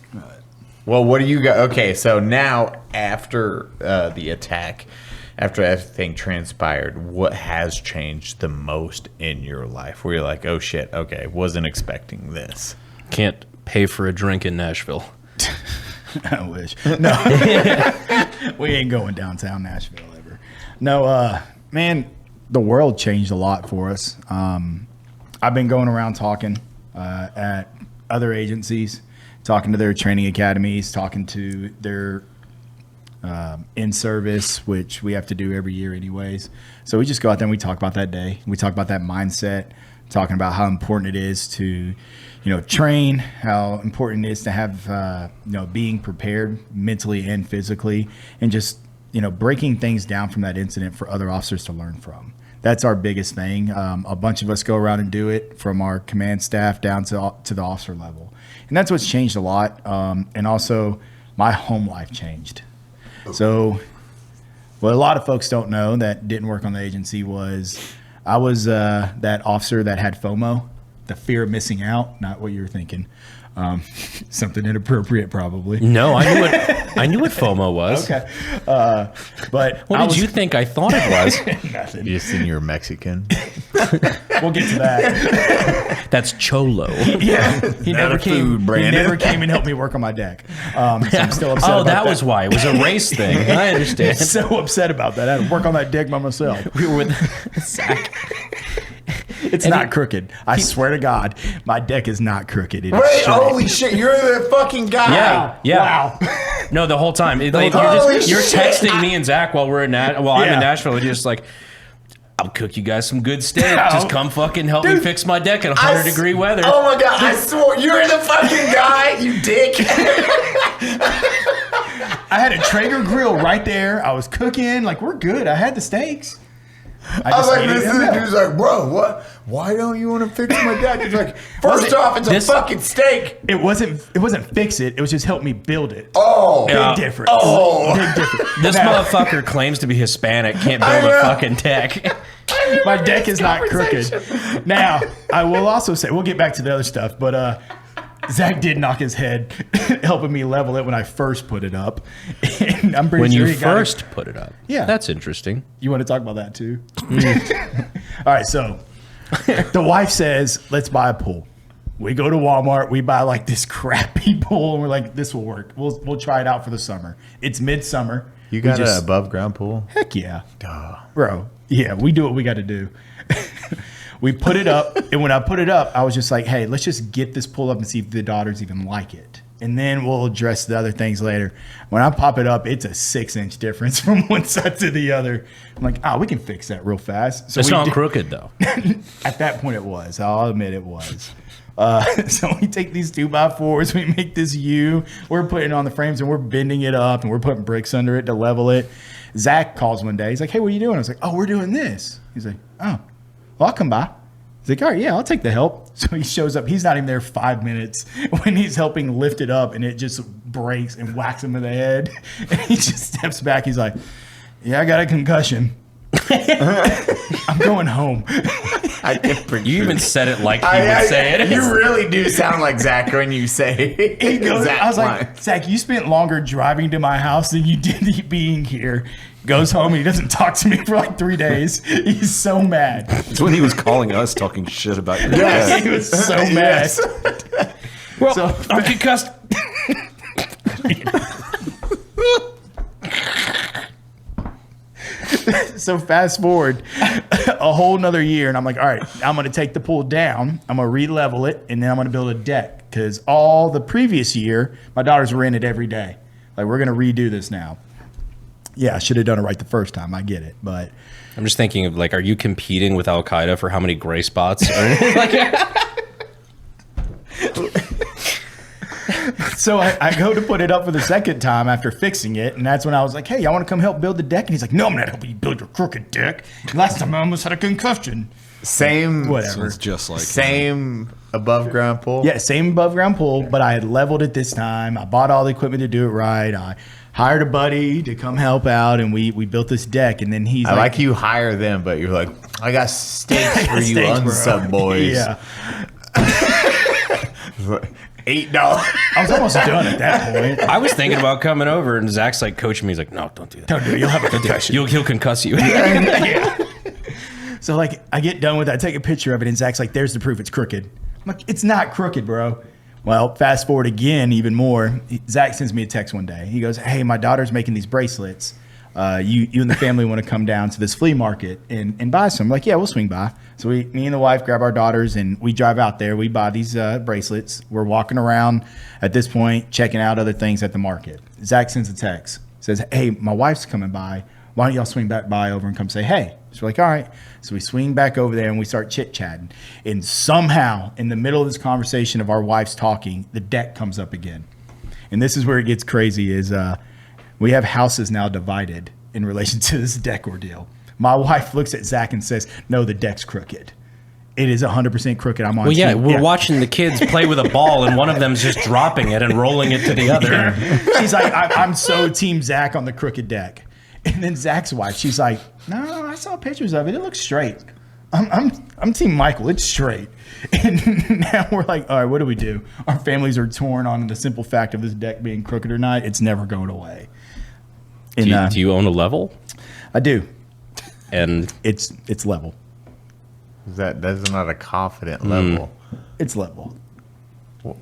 H: Well, what do you got? Okay, so now after the attack, after everything transpired, what has changed the most in your life? Where you're like, oh shit, okay, wasn't expecting this.
A: Can't pay for a drink in Nashville.
B: I wish. No. We ain't going downtown Nashville ever. No, man, the world changed a lot for us. I've been going around talking at other agencies, talking to their training academies, talking to their in-service, which we have to do every year anyways. So we just go out there and we talk about that day. We talk about that mindset, talking about how important it is to, train, how important it is to have, being prepared mentally and physically, and just, breaking things down from that incident for other officers to learn from. That's our biggest thing. A bunch of us go around and do it, from our command staff down to the officer level. And that's what's changed a lot. And also my home life changed. So what a lot of folks don't know that didn't work on the agency was I was that officer that had FOMO, the fear of missing out, not what you were thinking. Something inappropriate, probably.
A: No, I knew what FOMO was.
B: Okay. But
A: what did you think I thought it was?
B: Nothing.
H: You just think you're Mexican.
B: We'll get to that.
A: That's Cholo.
B: Yeah. He never came and helped me work on my deck. So I'm still upset about that.
A: Oh, that was why. It was a race thing. I understand.
B: So upset about that. I had to work on that deck by myself.
A: We were with Zach.
B: It's not crooked. I swear to God, my deck is not crooked. It is
H: Wait,
B: straight.
H: holy shit, you're the fucking guy.
A: Yeah.
B: Wow.
A: No, the whole time. You're
H: Holy
A: texting me and Zach while I'm in Nashville. And you're just like, I'll cook you guys some good steak. Just come fucking help me fix my deck in 100-degree weather.
H: Oh my God, I swore, you're the fucking guy, you dick.
B: I had a Traeger grill right there. I was cooking. Like, we're good. I had the steaks.
H: I was like, this dude's like, bro, what? Why don't you want to fix my deck? He's like, first off, it's a fucking steak.
B: It wasn't fix it. It was just help me build it.
H: Oh.
B: Big difference.
H: Oh.
B: Big difference.
A: This motherfucker claims to be Hispanic, can't build a fucking deck.
B: My deck is not crooked. Now, I will also say, we'll get back to the other stuff, but Zach did knock his head helping me level it when I first put it up. And I'm pretty
A: When
B: sure
A: you
B: he got
A: first put it up.
B: Yeah.
A: That's interesting.
B: You want to talk about that too? All right, so the wife says, let's buy a pool. We go to Walmart, we buy like this crappy pool, and we're like, this will work. We'll try it out for the summer. It's midsummer.
H: You got an above ground pool?
B: Heck yeah. Duh. Bro, yeah, we do what we got to do. We put it up, and when I put it up, I was just like, hey, let's just get this pool up and see if the daughters even like it. and then we'll address the other things later. When I pop it up, it's a 6-inch difference from one side to the other. I'm like, we can fix that real fast. So
A: It's not crooked, though.
B: At that point, it was. I'll admit it was. So we take these 2x4s, we make this U. We're putting it on the frames, and we're bending it up, and we're putting bricks under it to level it. Zach calls one day. He's like, hey, what are you doing? I was like, we're doing this. He's like, well, I'll come by. He's like, all right, yeah, I'll take the help. So he shows up. He's not even there 5 minutes when he's helping lift it up, and it just breaks and whacks him in the head. And he just steps back. He's like, yeah, I got a concussion. I'm going home.
H: I can
A: You even said it like he would say it.
H: You really do sound like Zach when you say
B: He goes,
H: Zach
B: I was like, Zach, you spent longer driving to my house than you did being here. Goes home and he doesn't talk to me for like 3 days. He's so mad.
C: It's when he was calling us, talking shit about your
B: Yes,
C: dad.
B: he was so mad.
A: Well,
B: So-
A: I'm concussed.
B: So fast forward a whole nother year, and I'm like, all right, I'm going to take the pool down. I'm going to re-level it, and then I'm going to build a deck. Because all the previous year, my daughters were in it every day. Like, we're going to redo this now. Yeah, I should have done it right the first time. I get it. But
A: I'm just thinking of, like, are you competing with Al Qaeda for how many gray spots?
B: so I go to put it up for the second time after fixing it. And that's when I was like, hey, I want to come help build the deck. And he's like, no, I'm not helping you build your crooked deck. Last time I almost had a concussion.
H: same
B: Whatever.
C: Sounds just like
H: same above ground pool.
B: Yeah, same above ground pool, but I had leveled it this time. I bought all the equipment to do it right. I hired a buddy to come help out, and we built this deck. And then he's
H: I like you hire them, but you're like, I got steaks for you
B: Steaks, bro.
H: unsub boys.
B: Yeah.
H: $8.
B: I was almost done at that point.
A: I was thinking about coming over, and Zach's like coaching me. He's like, no, don't do that.
B: Don't do it. You'll have a concussion.
A: He'll concuss you.
B: Yeah. So, like, I get done with it. I take a picture of it, and Zach's like, there's the proof. It's crooked. I'm like, it's not crooked, bro. Well, fast forward again, even more. Zach sends me a text one day. He goes, hey, my daughter's making these bracelets. You and the family want to come down to this flea market and buy some. I'm like, yeah, we'll swing by. So me and the wife grab our daughters, and we drive out there. We buy these bracelets. We're walking around at this point, checking out other things at the market. Zach sends a text. Says, hey, my wife's coming by. Why don't y'all swing back by over and come say hey? So we're like, all right. So we swing back over there and we start chit-chatting. And somehow, in the middle of this conversation of our wives talking, the deck comes up again. And this is where it gets crazy is we have houses now divided in relation to this deck ordeal. My wife looks at Zach and says, no, the deck's crooked. It is 100% crooked. I'm on
A: Well, yeah,
B: team.
A: we're watching the kids play with a ball, and one of them's just dropping it and rolling it to the other.
B: She's like, I'm so team Zach on the crooked deck. And then Zach's wife, she's like, no, I saw pictures of it. It looks straight. I'm team Michael. It's straight. And now we're like, all right, what do we do? Our families are torn on the simple fact of this deck being crooked or not. It's never going away. And,
A: Do you own a level?
B: I do.
A: And
B: It's level.
H: That's not a confident level.
B: It's level.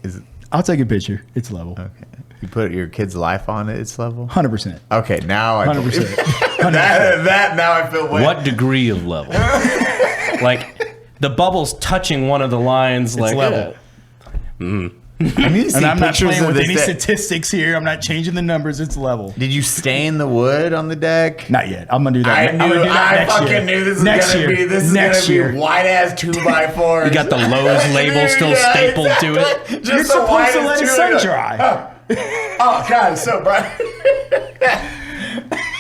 H: Is it
B: I'll take a picture. It's level.
H: okay? You put your kid's life on it. It's level.
B: 100%.
H: Okay, now I
B: 100%.
H: that now I feel way.
A: what degree of level? Like the bubble's touching one of the lines.
B: It's
A: like
B: level.
H: I need to see
B: And I'm not
H: pictures
B: playing
H: of
B: with
H: this
B: any
H: deck.
B: statistics here. I'm not changing the numbers. It's level.
H: Did you stain the wood on the deck?
B: Not yet. I'm gonna do that.
H: I
B: I'm gonna do
H: knew.
B: that
H: I
B: next
H: fucking
B: year.
H: knew this was
B: Next
H: gonna
B: year.
H: be. This is
B: Next
H: gonna
B: year.
H: be white ass 2x4.
A: You got the Lowe's label still stapled to it.
B: You're supposed to let it sun dry.
H: Oh god, it's so bright.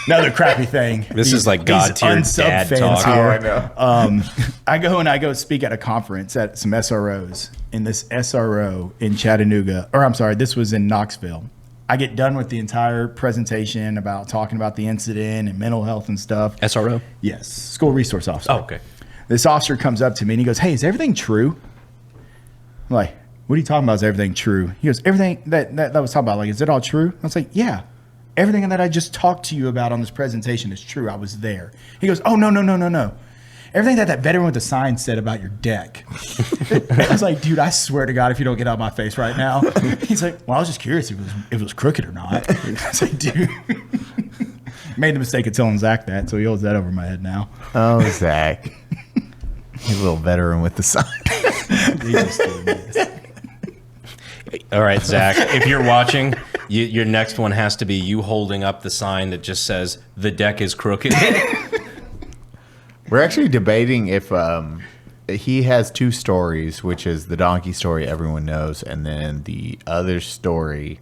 B: Another crappy thing.
A: This is like God-tier
B: unsub
A: dad
B: fans
A: talk.
B: here.
H: Oh, I know.
B: I go speak at a conference at some SROs. In this SRO in Chattanooga, or I'm sorry, this was in Knoxville. I get done with the entire presentation about talking about the incident and mental health and stuff.
A: SRO?
B: Yes, school resource officer.
A: Oh, okay.
B: This officer comes up to me and he goes, hey, is everything true? I'm like, what are you talking about? Is everything true? He goes, everything that was talking about, like, is it all true? I was like, yeah. Everything that I just talked to you about on this presentation is true. I was there. He goes, oh, no. Everything that veteran with the sign said about your deck. I was like, dude, I swear to God, if you don't get out of my face right now. He's like, well, I was just curious if it was crooked or not. I was like, dude. Made the mistake of telling Zach that, so he holds that over my head now.
H: Oh, Zach. You little veteran with the sign.
B: He just did this.
A: All right, Zach, if you're watching, your next one has to be you holding up the sign that just says, "The deck is crooked."
H: We're actually debating if he has two stories, which is the donkey story everyone knows, and then the other story,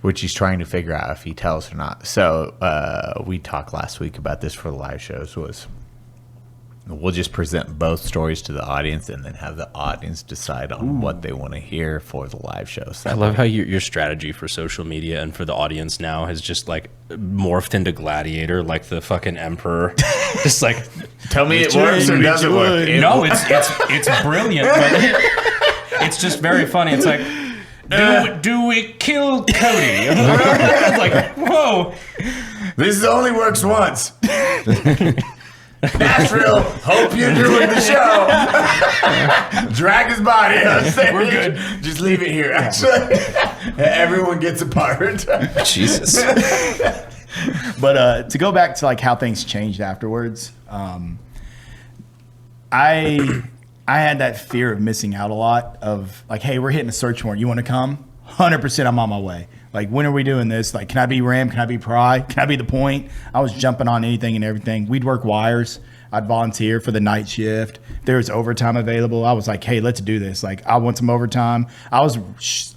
H: which he's trying to figure out if he tells or not. So we talked last week about this for the live shows, was we'll just present both stories to the audience and then have the audience decide on what they want to hear for the live shows.
A: I love how your strategy for social media and for the audience now has just like morphed into Gladiator, like the fucking emperor. Just like,
H: tell me it works or doesn't work.
A: No, it's brilliant, but it's just very funny. It's like, do we kill Cody? It's like, whoa.
H: This only works once. Nashville, hope you're doing the show. Drag his body on stage. We're good. Just leave it here. Actually, everyone gets a part.
A: Jesus.
B: But to go back to like how things changed afterwards, I had that fear of missing out a lot. Of like, hey, we're hitting a search warrant. You want to come? 100%, I'm on my way. Like, when are we doing this? Like, can I be Ram? Can I be Pry? Can I be the point? I was jumping on anything and everything. We'd work wires. I'd volunteer for the night shift. There was overtime available. I was like, hey, let's do this. Like, I want some overtime. I was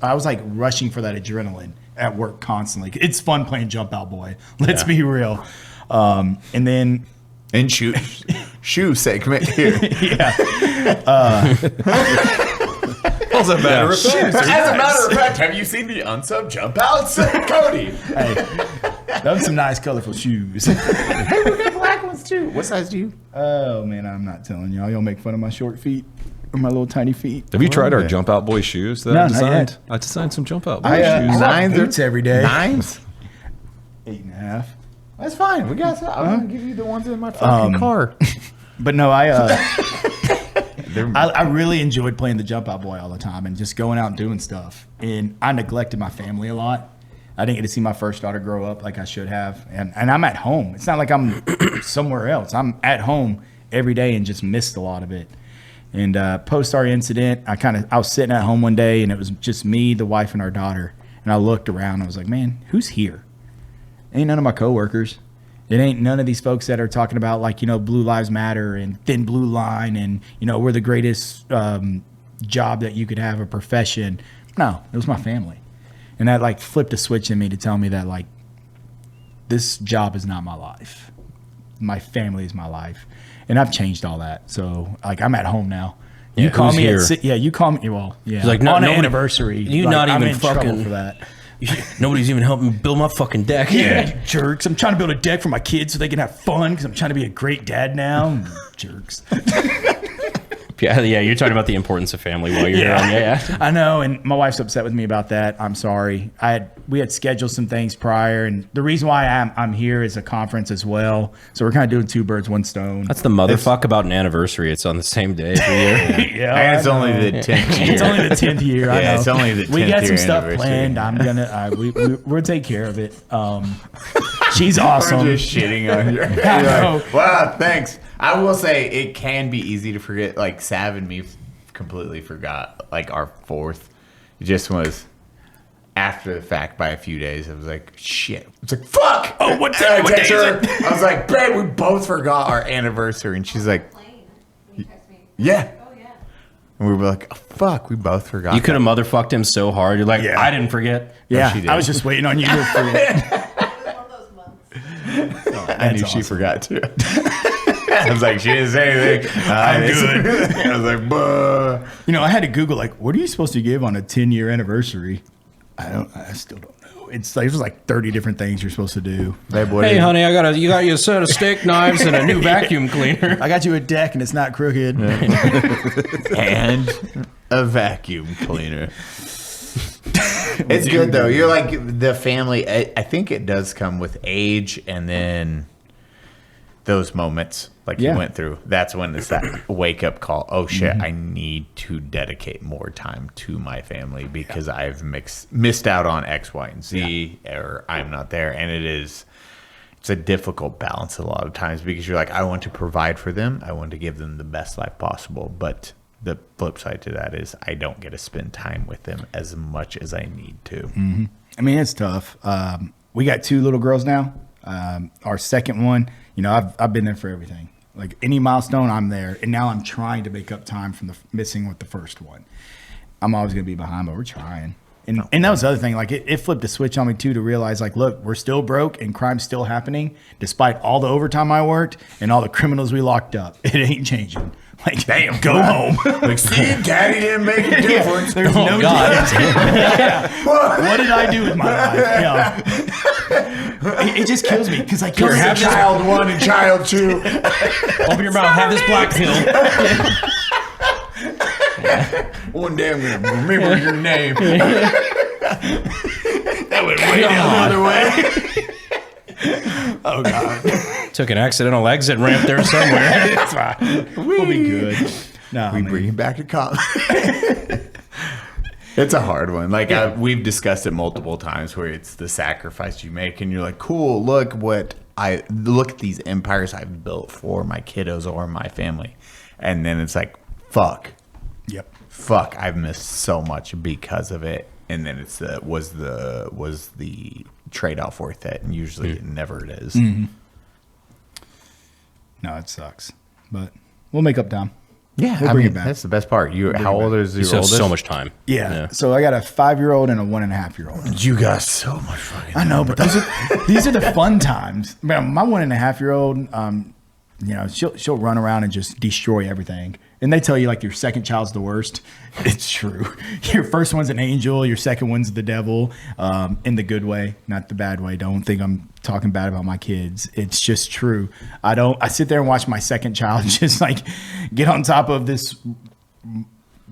B: like rushing for that adrenaline at work constantly. It's fun playing Jump Out Boy. Let's be real. And then...
H: And shoe segment here.
B: Yeah.
C: As a matter of fact,
H: have you seen the unsub jump outs, Cody?
B: Hey, those are some nice, colorful shoes.
H: Hey, we got black ones too. What size do you?
B: Oh man, I'm not telling y'all. Y'all make fun of my short feet or my little tiny feet.
C: Have you tried our Jump Out Boy shoes that
B: No,
C: I
B: not
C: designed?
B: yet.
C: I designed some Jump Out Boy
B: I
C: shoes.
B: wear boots every day.
H: 9s?
B: 8.5.
H: That's fine. We got some. I'm gonna give you the ones in my fucking car.
B: But no, I really enjoyed playing the Jump Out Boy all the time and just going out and doing stuff. And I neglected my family a lot. I didn't get to see my first daughter grow up like I should have. And I'm at home. It's not like I'm somewhere else. I'm at home every day and just missed a lot of it. And post our incident, I was sitting at home one day and it was just me, the wife, and our daughter. And I looked around and I was like, man, who's here? Ain't none of my coworkers. It ain't none of these folks that are talking about like, Blue Lives Matter and Thin Blue Line and, we're the greatest job that you could have, a profession. No, it was my family. And that like flipped a switch in me to tell me that like, this job is not my life. My family is my life. And I've changed all that. So like, I'm at home now.
A: Yeah,
B: you call me
A: here?
B: You call me, well, yeah.
A: Like,
B: on an anniversary.
A: You
B: like,
A: not
B: I'm
A: even
B: in trouble
A: fucking
B: for that.
A: Nobody's even helping me build my fucking deck.
B: Yeah, you jerks. I'm trying to build a deck for my kids so they can have fun because I'm trying to be a great dad now. Jerks.
A: Yeah, you're talking about the importance of family while you're on. Yeah.
B: I know, and my wife's upset with me about that. I'm sorry. We had scheduled some things prior, and the reason why I'm here is a conference as well. So we're kind of doing two birds, one stone.
A: That's the motherfuck about an anniversry. It's on the same day every year.
B: Yeah,
H: and it's only the 10th year.
B: It's only the 10th year. I know.
H: It's only the 10th
B: We got
H: year
B: some stuff
H: anniversary.
B: planned. I'm gonna. We'll take care of it. She's awesome.
H: We're just shitting on you.
B: I know.
H: Wow, thanks. I will say it can be easy to forget. Like Sav and me completely forgot. Like our 4th, it just was after the fact by a few days. I was like, shit. It's like fuck.
B: Oh, what day is it?
H: I was like, babe, we both forgot our anniversary, and she's like, yeah. And we were like, oh, fuck, we both forgot.
A: You could have motherfucked him so hard. You're like,
B: Yeah.
A: I didn't forget.
B: Yeah,
H: she did.
B: I was just waiting on you to forget.
H: I knew she forgot too. I was like, she didn't say anything.
B: I'm good.
H: I was like, buh.
B: I had to Google like, what are you supposed to give on a 10-year anniversary? I still don't know. It was like 30 different things you're supposed to do.
H: Babe, what
A: Hey,
H: is-
A: honey, you got you a set of steak knives and a new vacuum cleaner.
B: I got you a deck and it's not crooked.
H: and a vacuum cleaner. It's good though. You're like the family. I think it does come with age, and then those moments like
B: Yeah.
H: you went through. That's when it's that wake up call. Oh shit! I need to dedicate more time to my family because I've missed out on X, Y, and Z, or I'm not there, and it's a difficult balance a lot of times because you're like, I want to provide for them, I want to give them the best life possible, but the flip side to that is I don't get to spend time with them as much as I need to.
B: I mean, it's tough. We got 2 little girls now. Our second one, you know, I've been there for everything. Like any milestone, I'm there. And now I'm trying to make up time from the missing with the first one. I'm always going to be behind, but we're trying. And that was the other thing. Like it flipped a switch on me too to realize like, look, we're still broke and crime's still happening despite all the overtime I worked and all the criminals we locked up. It ain't changing. Like, damn, go home.
H: Like, see, Daddy didn't make a difference.
B: There's no difference. What did I do with my life? You know, it just kills me because I can't have
H: child 1 and child 2.
A: Open your mouth. Have this black pill.
H: One day I'm gonna remember your name.
B: That went way down the other way. Oh God!
A: Took an accidental exit ramp there somewhere.
B: It's fine. We'll be good. No,
H: We bring him back to college. It's a hard one. Like we've discussed it multiple times, where it's the sacrifice you make, and you're like, "Cool, look at these empires I've built for my kiddos or my family," and then it's like, "Fuck,
B: Yep.
H: fuck, I've missed so much because of it." And then it's was the trade-off worth it? And usually it never is.
B: Mm-hmm. No, it sucks, but we'll make up time.
H: Yeah,
B: We'll bring it back.
H: That's the best part. How old is your
A: You still have
H: oldest?
A: so much time.
B: Yeah. So I got a 5-year-old and a 1.5-year-old.
H: You got so much fucking.
B: I know, but these are the fun times. Man, my 1.5-year-old, you know, she'll run around and just destroy everything. And they tell you like your second child's the worst. It's true. Your first one's an angel. Your second one's the devil, in the good way, not the bad way. Don't think I'm talking bad about my kids. It's just true. I sit there and watch my second child just like get on top of this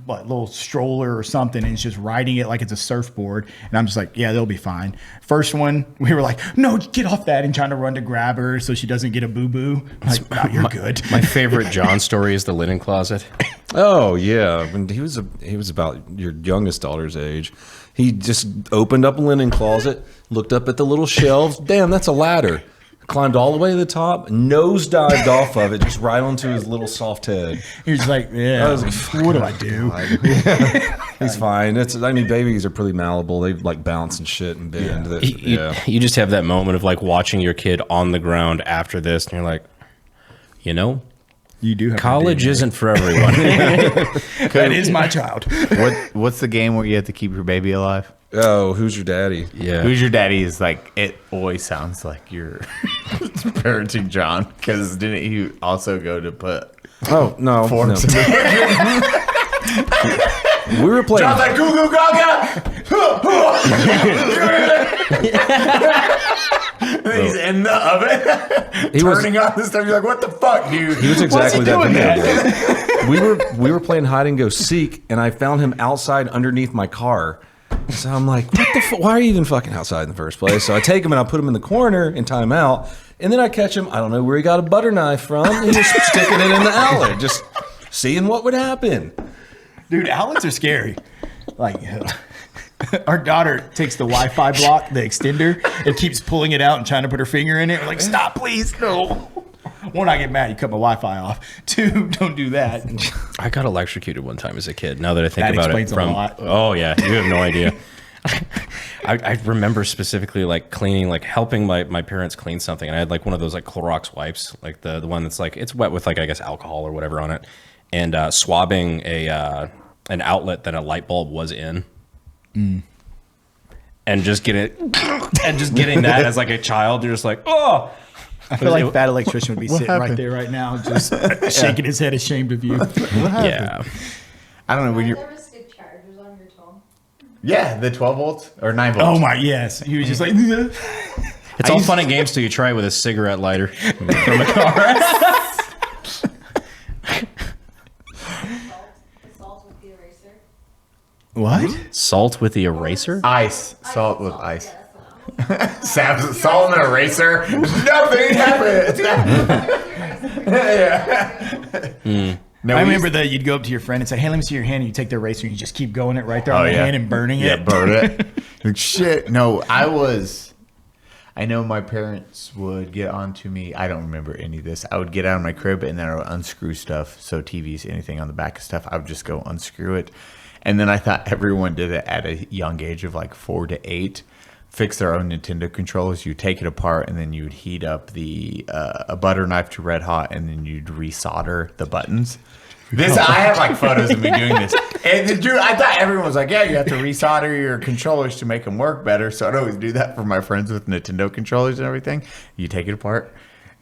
B: little stroller or something, and it's just riding it like it's a surfboard. And I'm just like, yeah, they'll be fine. First one, we were like, no, get off that, and trying to run to grab her so she doesn't get a boo-boo. Like, no, you're good.
A: My favorite John story is the linen closet.
C: Oh yeah, when he was about your youngest daughter's age. He just opened up a linen closet, looked up at the little shelves. Damn, that's a ladder. Climbed all the way to the top, nose dived off of it, just right onto his little soft head.
B: He was like, yeah,
C: I was like,
B: what do I do?
C: He's fine. Babies are pretty malleable. They like bounce and shit and bend.
A: You just have that moment of like watching your kid on the ground after this, and you're like, you know,
B: You do have
A: college isn't for everyone.
B: That is my child.
H: What's the game where you have to keep your baby alive?
C: Oh, who's your daddy?
A: Yeah.
H: Who's your daddy is like, it always sounds like you're parenting John, because didn't he also go to put
C: Oh no,
H: forks in
C: we were playing.
H: John's like, goo goo gaga. He's in the oven, turning on this stuff. You're like, what the fuck, dude?
C: He was exactly that. We were playing hide and go seek, and I found him outside underneath my car. So I'm like, what the fuck? Why are you even fucking outside in the first place? So I take him and I put him in the corner in timeout, and then I catch him. I don't know where he got a butter knife from. He was sticking it in the alley, just seeing what would happen.
B: Dude, Allens are scary. Like, our daughter takes the Wi-Fi block, the extender, and keeps pulling it out and trying to put her finger in it. We're like, stop, please, no. One, I get mad, you cut my Wi-Fi off. Two, don't do that.
A: I got electrocuted one time as a kid. Now that I think
B: That
A: about it,
B: explains a lot.
A: Oh yeah, you have no idea. I remember specifically like cleaning, like helping my parents clean something, and I had like one of those like Clorox wipes, like the one that's like it's wet with like I guess alcohol or whatever on it, and swabbing an outlet that a light bulb was in, and just getting that as like a child, you're just like, oh.
B: I feel like that electrician would be sitting right there right now, just shaking his head, ashamed of you.
A: Yeah.
H: I don't know when
J: There
H: you're.
J: was stick chargers on your phone.
H: Yeah, the 12 volts or 9 volts.
B: Oh my, yes. He was just like,
A: It's all fun and games till you try it with a cigarette lighter from a car.
J: Salt with the eraser.
B: what?
A: Salt with the eraser?
H: Ice, salt with ice.
J: Yes.
H: Salt and eraser. Nothing happened. No,
B: I remember that you'd go up to your friend and say, hey, let me see your hand. And you take the eraser and you just keep going it right there on the
H: yeah.
B: hand and burning
H: Yeah,
B: it.
H: burn it. Like, shit. No, I I know my parents would get onto me. I don't remember any of this. I would get out of my crib and then I would unscrew stuff. So TVs, anything on the back of stuff, I would just go unscrew it. And then I thought everyone did it at a young age of like 4 to 8. Fix their own Nintendo controllers. You take it apart and then you'd heat up a butter knife to red hot and then you'd resolder the buttons. I have like photos of me doing this. And dude, I thought everyone was like, yeah, you have to resolder your controllers to make them work better. So I'd always do that for my friends with Nintendo controllers and everything. You take it apart,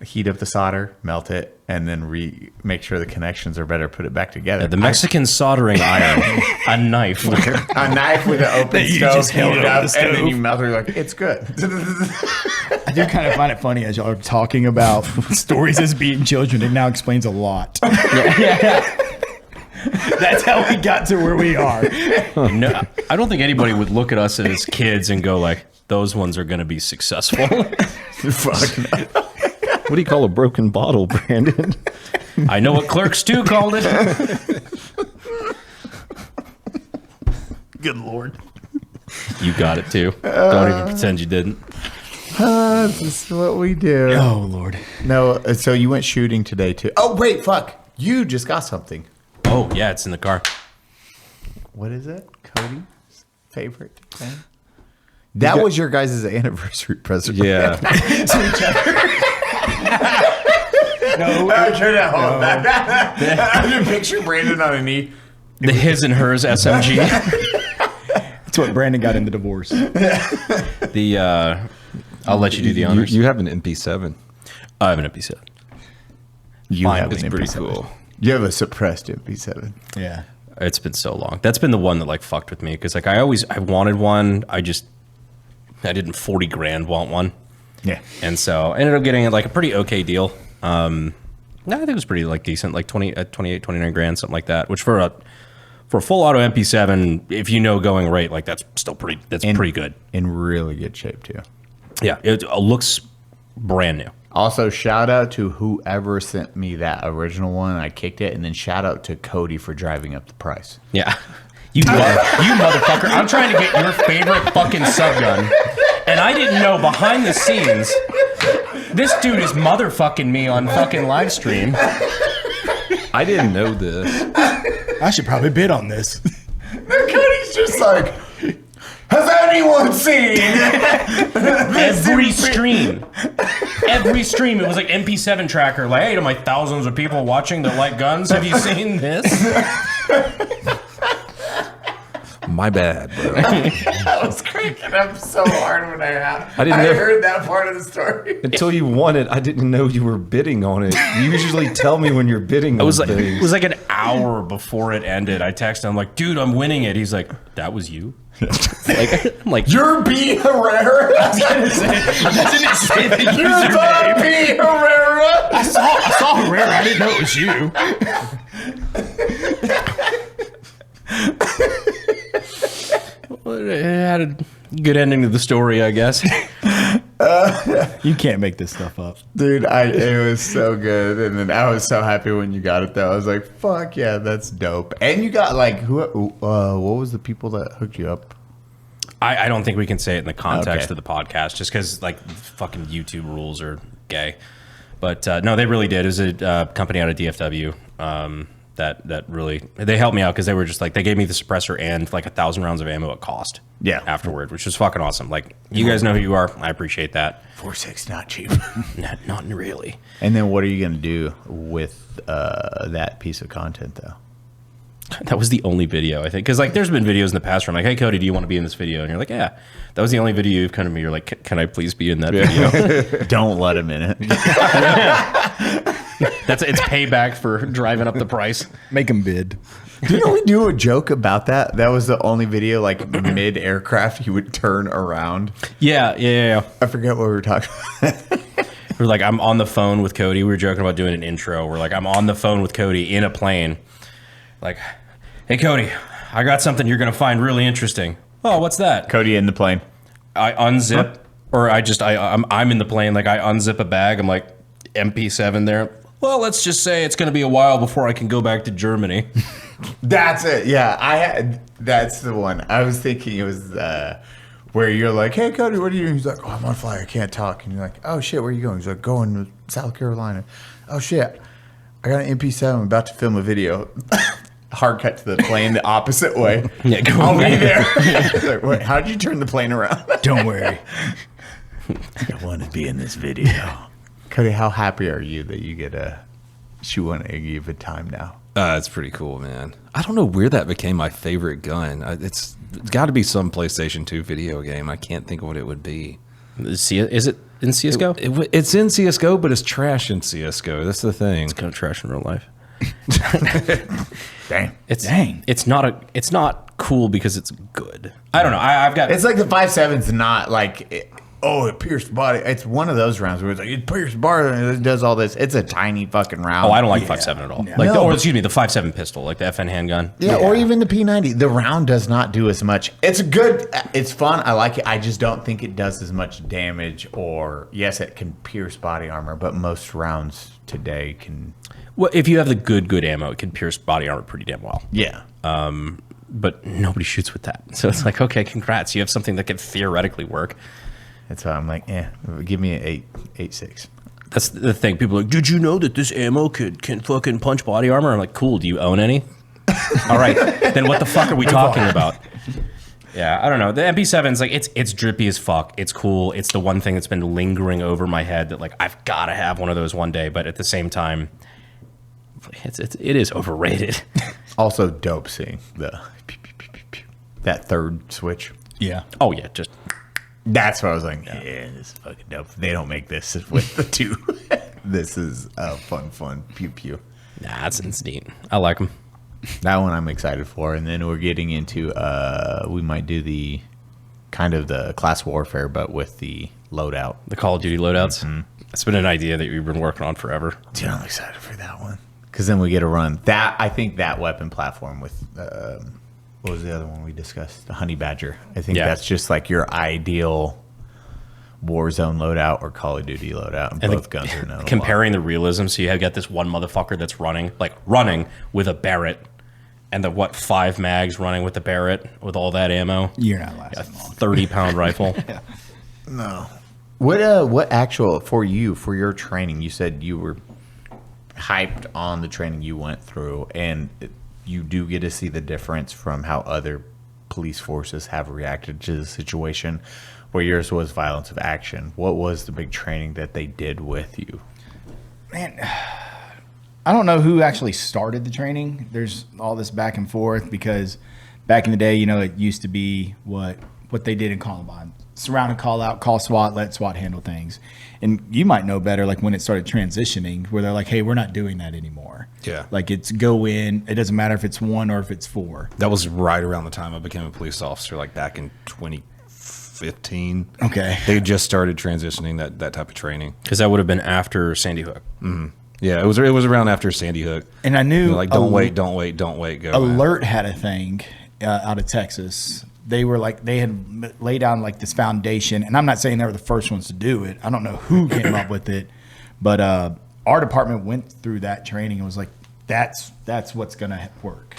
H: heat up the solder, melt it, and then make sure the connections are better, put it back together.
A: The Mexican soldering iron, a knife.
H: A knife with an open stove, heat it up, and then you melt it. You're like, it's good.
B: I do kind of find it funny as y'all are talking about stories as being children. It now explains a lot. Yeah. That's how we got to where we are.
A: No, I don't think anybody would look at us as kids and go like, those ones are going to be successful.
H: Fuck no.
C: What do you call a broken bottle, Brandon?
A: I know what Clerks 2 called it.
B: Good Lord.
A: You got it too. Don't even pretend you didn't.
H: This is what we do.
B: Oh, Lord.
H: No, so you went shooting today too. Oh, wait, fuck. You just got something.
A: Oh, yeah, it's in the car.
H: What is it? Cody's favorite thing? That was your guys' anniversary present.
C: Yeah.
H: No, I'm trying to hold that. I can picture Brandon on a knee.
A: The his and hers SMG.
B: That's what Brandon got in the divorce.
A: I'll let you do the honors.
C: You have an MP7.
A: I have an MP7.
H: You have
A: it's
H: an
A: pretty
H: MP7.
A: cool.
H: You have a suppressed MP7.
B: Yeah.
A: It's been so long. That's been the one that like fucked with me because like I wanted one. I didn't 40 grand want one.
H: Yeah.
A: And so I ended up getting like a pretty okay deal. I think it was pretty like decent, like 28, 29 grand, something like that, which for a full auto MP7, if you know going right, like that's pretty good.
H: In really good shape too.
A: Yeah. It looks brand new.
H: Also, shout out to whoever sent me that original one. I kicked it, and then shout out to Cody for driving up the price.
A: Yeah. You motherfucker. I'm trying to get your favorite fucking sub gun. And I didn't know behind the scenes, this dude is motherfucking me on fucking Livestream.
C: I didn't know this.
B: I should probably bid on this.
H: Cody's just like, has anyone seen
A: every stream? Every stream, it was like MP7 tracker. Like, hey, to my thousands of people watching that like guns, have you seen this?
C: My bad, bro.
H: I was cranking up so hard when I heard that part of the story.
C: Until you won it, I didn't know you were bidding on it. You usually tell me when you're bidding on things.
A: It was like an hour before it ended. I texted him like, dude, I'm winning it. He's like, that was you? I'm like,
H: you're B. Herrera?
A: I was gonna say, doesn't it say the
H: You're
A: username?
H: B. Herrera?
B: I saw Herrera. I didn't know it was you.
A: Well, it had a good ending to the story, I guess.
B: You can't make this stuff up.
H: Dude, it was so good. And then I was so happy when you got it, though. I was like, fuck yeah, that's dope. And you got, like, what was the people that hooked you up?
A: I don't think we can say it in the context of the podcast, just because, like, fucking YouTube rules are gay. But, no, they really did. It was a company out of DFW that really, they helped me out because they were just like, they gave me the suppressor and like 1,000 rounds of ammo at cost.
H: Yeah.
A: Afterward, which was fucking awesome. Like, you guys know who you are. I appreciate that.
H: 4.6, not cheap.
A: Not really.
H: And then what are you going to do with that piece of content, though?
A: That was the only video, I think. Because, like, there's been videos in the past where I'm like, hey, Cody, do you want to be in this video? And you're like, yeah. That was the only video you've come to me. You're like, can I please be in that video?
H: Don't let him in it.
A: It's payback for driving up the price.
B: Make them bid.
H: Didn't we do a joke about that? That was the only video, like, mid-aircraft, he would turn around.
A: Yeah.
H: I forget what we were talking about.
A: We're like, I'm on the phone with Cody. We were joking about doing an intro. We're like, I'm on the phone with Cody in a plane. Like, hey, Cody, I got something you're going to find really interesting. Oh, what's that?
H: Cody in the plane.
A: I unzip, or I'm in the plane. Like, I unzip a bag. I'm like, MP7 there. Well, let's just say it's going to be a while before I can go back to Germany.
H: That's it. Yeah, that's the one. I was thinking it was
E: Where you're like, hey, Cody, what are you doing? He's like, oh, I'm on fire. I can't talk. And you're like, oh, shit, where are you going? He's like, going to South Carolina. Oh, shit. I got an MP7. I'm about to film a video. Hard cut to the plane the opposite way.
A: Yeah,
E: I'll be there. Like, wait, how'd you turn the plane around?
B: Don't worry.
H: I want to be in this video.
E: Cody, how happy are you that you get to shoot one Aggie of a time now?
C: It's pretty cool, man. I don't know where that became my favorite gun. It's got to be some PlayStation 2 video game. I can't think of what it would be.
A: Is it in CSGO?
C: It's in CSGO, but it's trash in CSGO. That's the thing.
A: It's kind of trash in real life.
E: Dang.
A: It's not cool because it's good. I don't know. I've got.
E: It's like the 5.7's not like, it pierced the body. It's one of those rounds where it's like, it pierced the body and it does all this. It's a tiny fucking round.
A: Oh, I don't like 5.7 at all.
B: No.
A: Like, excuse me, the 5.7 pistol, like the FN handgun.
E: Yeah, or even the P90. The round does not do as much. It's good. It's fun. I like it. I just don't think it does as much damage. Or yes, it can pierce body armor, but most rounds today can.
A: Well, if you have the good ammo, it can pierce body armor pretty damn well.
E: Yeah.
A: But nobody shoots with that. So it's like, okay, congrats. You have something that can theoretically work.
E: That's why I'm like, give me an 8.6.
A: That's the thing. People are like, did you know that this ammo can fucking punch body armor? I'm like, cool. Do you own any? All right. Then what the fuck are we talking about? Yeah, I don't know. The MP7's like, it's drippy as fuck. It's cool. It's the one thing that's been lingering over my head that like, I've got to have one of those one day. But at the same time, it is overrated.
E: Also dope seeing that third switch.
B: Yeah.
A: Oh, yeah. Just.
E: That's what I was like, yeah, this is fucking dope. They don't make this with the two. This is fun. Pew pew.
A: Nah, it's neat. I like them.
E: That one I'm excited for. And then we're getting into, we might do the kind of the class warfare, but with the loadout.
A: The Call of Duty loadouts. Mm-hmm. It's been an idea that we've been working on forever.
E: Dude, I'm excited for that one. Because then we get to run that. I think that weapon platform with, what was the other one we discussed? The Honey Badger. I think that's just like your ideal Warzone loadout or Call of Duty loadout. And both guns are known.
A: Comparing the realism, so you have got this one motherfucker that's running with a Barrett, and the 5 mags running with the Barrett with all that ammo.
B: You're not lasting long.
A: 30-pound rifle.
E: No. What actual for your training? You said you were hyped on the training you went through, and you do get to see the difference from how other police forces have reacted to the situation, where yours was violence of action. What was the big training that they did with you?
B: Man, I don't know who actually started the training. There's all this back and forth because back in the day, it used to be what they did in Columbine. Surround and call out, call SWAT, let SWAT handle things. And you might know better, like when it started transitioning, where they're like, hey, we're not doing that anymore.
C: Yeah.
B: Like it's go in. It doesn't matter if it's 1 or if it's 4.
C: That was right around the time I became a police officer, like back in 2015.
B: Okay.
C: They just started transitioning that type of training.
A: Because that would have been after Sandy Hook.
C: Mm-hmm. Yeah, it was around after Sandy Hook.
B: And I knew
C: like, don't wait, go.
B: Alert had a thing out of Texas. They were like, they had laid down like this foundation, and I'm not saying they were the first ones to do it. I don't know who came up with it, but our department went through that training and was like, that's what's gonna work,